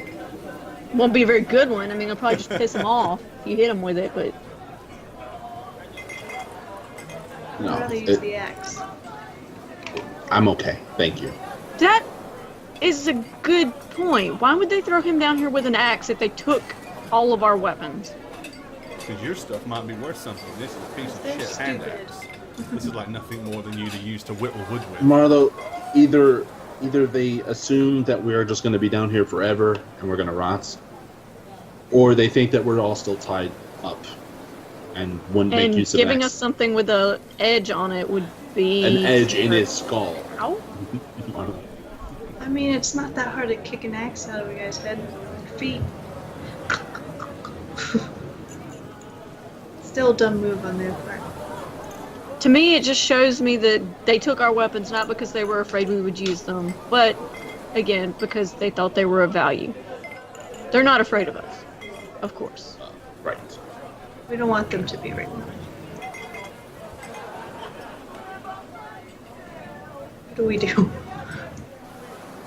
Won't be a very good one. I mean, it'll probably just piss him off if you hit him with it, but... No, I'd rather use the axe. I'm okay, thank you. That is a good point. Why would they throw him down here with an axe if they took all of our weapons? Because your stuff might be worth something. This is a piece of They're shit hand stupid. axe. This is like nothing more than you to use to whittle wood with. Marlo, either they assume that we're just going to be down here forever and we're going to rot, or they think that we're all still tied up and wouldn't make And use of giving axe. us something with a edge on it would be... An edge in his skull. Ow. Marlo. I mean, it's not that hard to kick an axe out of a guy's head with your feet. Still a dumb move on their part. To me, it just shows me that they took our weapons not because they were afraid we would use them, but, again, because they thought they were of value. They're not afraid of us, of course. Right. We don't want them to be right now. What do we do?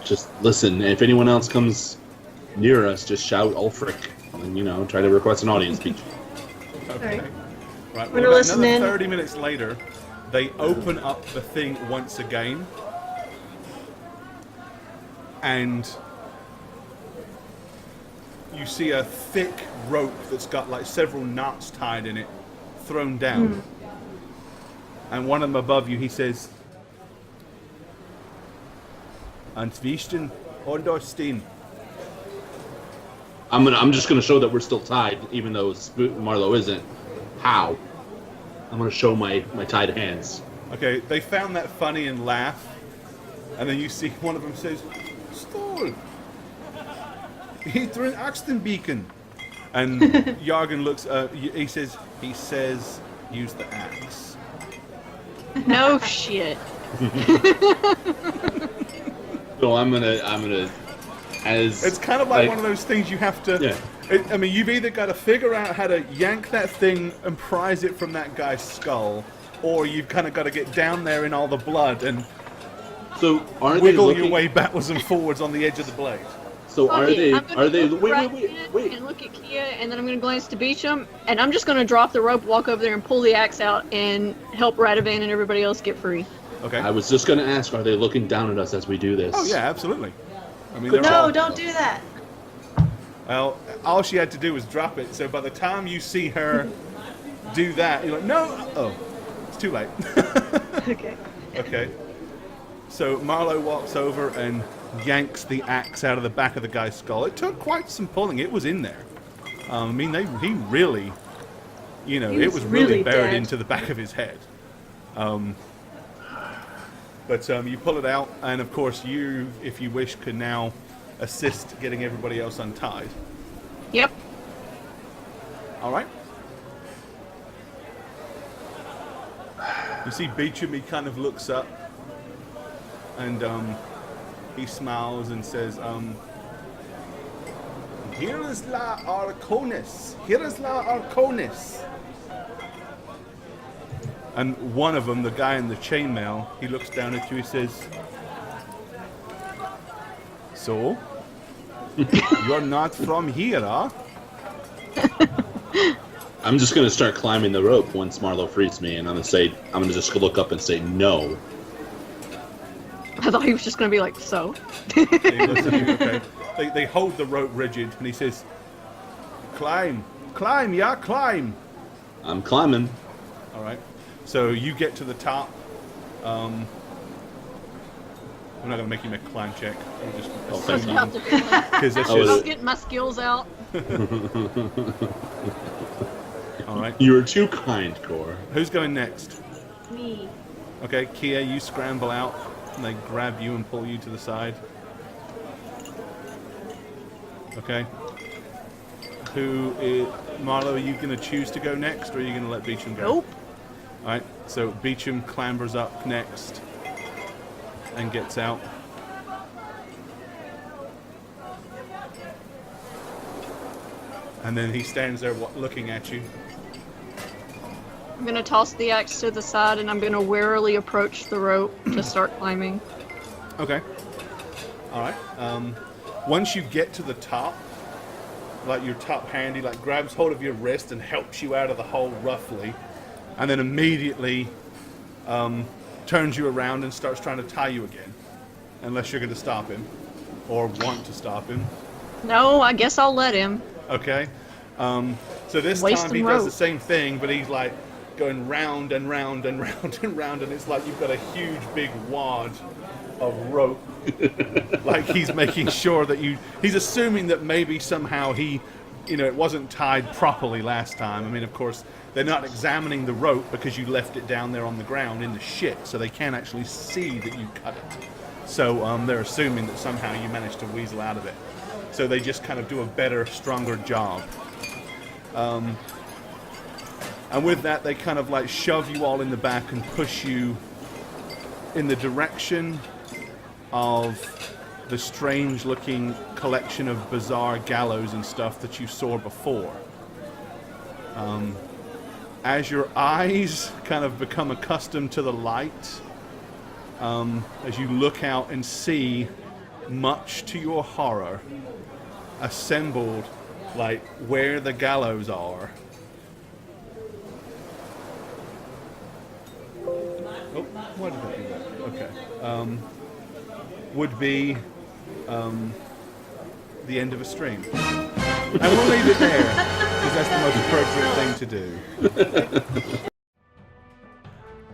Just listen. If anyone else comes near us, just shout Ulfric and, try to request an audience speech. Okay. Alright. Right. We're Well, listening. another 30 minutes later, they open up the thing once again, and you see a thick rope that's got like several knots tied in it thrown down. And one of them above you, he says, "Antwisten Ondorstein." I'm just gonna show that we're still tied, even though Marlo isn't. How? I'm gonna show my tied hands. Okay, they found that funny and laugh, and then you see one of them says, "Stol, Hitler Axton Beacon," and Jargon looks. He says, "Use the axe." No shit. So I'm gonna as It's kind of like one of those things you have to. Yeah. I mean, you've either got to figure out how to yank that thing and prise it from that guy's skull, or you've kind of got to get down there in all the blood and So are they wiggle looking, your way backwards and forwards on the edge of the blade. So are they? I'm gonna Are they? look Wait, right wait, at wait, it wait. And look at Kia, and then I'm gonna glance to Beecham, and I'm just gonna drop the rope, walk over there, and pull the axe out, and help Radovan and everybody else get free. Okay. I was just gonna ask, are they looking down at us as we do this? Oh yeah, absolutely. I mean, Good they're No, all, don't do that. well, all she had to do was drop it. So by the time you see her do that, you're like, no. Oh, it's too late. Okay. Okay. So Marlowe walks over and yanks the axe out of the back of the guy's skull. It took quite some pulling. It was in there. I mean, he really, you know, He it was was really really buried dead. into the back of his head. But you pull it out, and of course you, if you wish, can now assist getting everybody else untied. Yep. All right. You see Beecham, he kind of looks up, and he smiles and says, "Here is la Arconis. Here is la Arconis." And one of them, the guy in the chainmail, he looks down at you. He says, "So, you're not from here, huh?" I'm just gonna start climbing the rope once Marlowe frees me, and I'm gonna just look up and say no. I thought he was just gonna be like, so. He looks at you, okay. They hold the rope rigid, and he says, "Climb, climb, yeah, climb." I'm climbing. All right. So you get to the top. I'm not gonna make you make a climb check. I'm just thank you. About to be like, because it's Oh, I is was just it- getting my skills out. all right. You are too kind, Core. Who's going next? Me. Okay, Kia, you scramble out, and they grab you and pull you to the side. Okay. Marlo, are you going to choose to go next, or are you going to let Beecham go? Nope. All right, so Beecham clambers up next and gets out. And then he stands there looking at you. I'm gonna toss the axe to the side, and I'm gonna warily approach the rope to start climbing. Okay. All right. Once you get to the top, like your top hand, he like grabs hold of your wrist and helps you out of the hole roughly, and then immediately turns you around and starts trying to tie you again, unless you're going to stop him or want to stop him. No, I guess I'll let him. Okay. So this Wasting time he does rope. the same thing, but he's like going round and round and round and round, and it's like you've got a huge big wad of rope. Like he's making sure that he's assuming that maybe somehow it wasn't tied properly last time. I mean, of course, they're not examining the rope because you left it down there on the ground in the shit, so they can't actually see that you cut it. So they're assuming that somehow you managed to weasel out of it. So they just kind of do a better, stronger job. And with that, they kind of like shove you all in the back and push you in the direction of the strange-looking collection of bizarre gallows and stuff that you saw before. As your eyes kind of become accustomed to the light, as you look out and see, much to your horror, assembled like where the gallows are. Oh, why did I do that? Okay. Would be the end of a stream. And we'll leave it there, because that's the most appropriate thing to do.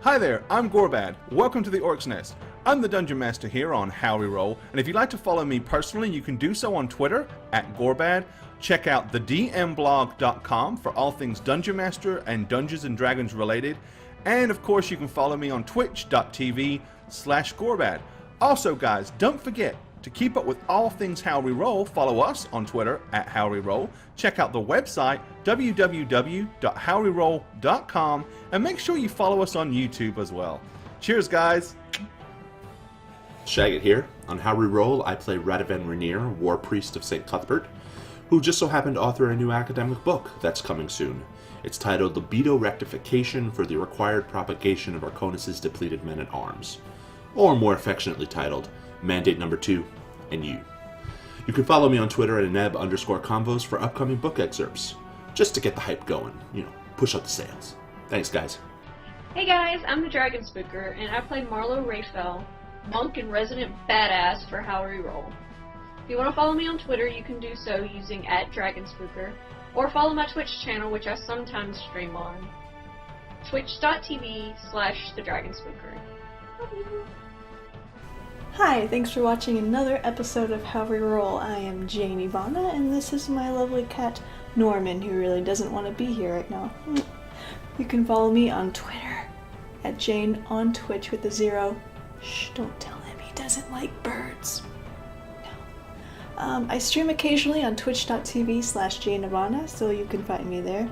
Hi there, I'm Gorbad. Welcome to the Orc's Nest. I'm the Dungeon Master here on How We Roll, and if you'd like to follow me personally, you can do so on Twitter @Gorbad. Check out thedmblog.com for all things Dungeon Master and Dungeons and Dragons related. And of course, you can follow me on twitch.tv/Gorbad. Also, guys, don't forget to keep up with all things How We Roll. Follow us on Twitter @HowWeRoll. Check out the website www.howweroll.com, and make sure you follow us on YouTube as well. Cheers, guys. Shagget here. On How Reroll, I play Radovan Rainier, War Priest of St. Cuthbert, who just so happened to author a new academic book that's coming soon. It's titled Libido Rectification for the Required Propagation of Arconis' Depleted Men-at-Arms. Or more affectionately titled, Mandate Number 2, and You. You can follow me on Twitter at @aneb_convos for upcoming book excerpts. Just to get the hype going, push up the sales. Thanks, guys. Hey guys, I'm the Dragon Spooker, and I play Marlo Rayfell, monk and resident badass for How Reroll. If you want to follow me on Twitter, you can do so using @DragonSpooker, or follow my Twitch channel, which I sometimes stream on, twitch.tv/TheDragonSpooker. Hi, thanks for watching another episode of How We Roll. I am Jane Ivana, and this is my lovely cat, Norman, who really doesn't want to be here right now. You can follow me on Twitter, @Jane on Twitch with a 0. Shh, don't tell him, he doesn't like birds. No. I stream occasionally on twitch.tv/Jane Ivana, so you can find me there.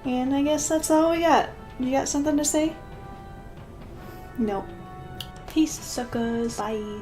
And I guess that's all we got. You got something to say? Nope. Peace, suckers. Bye.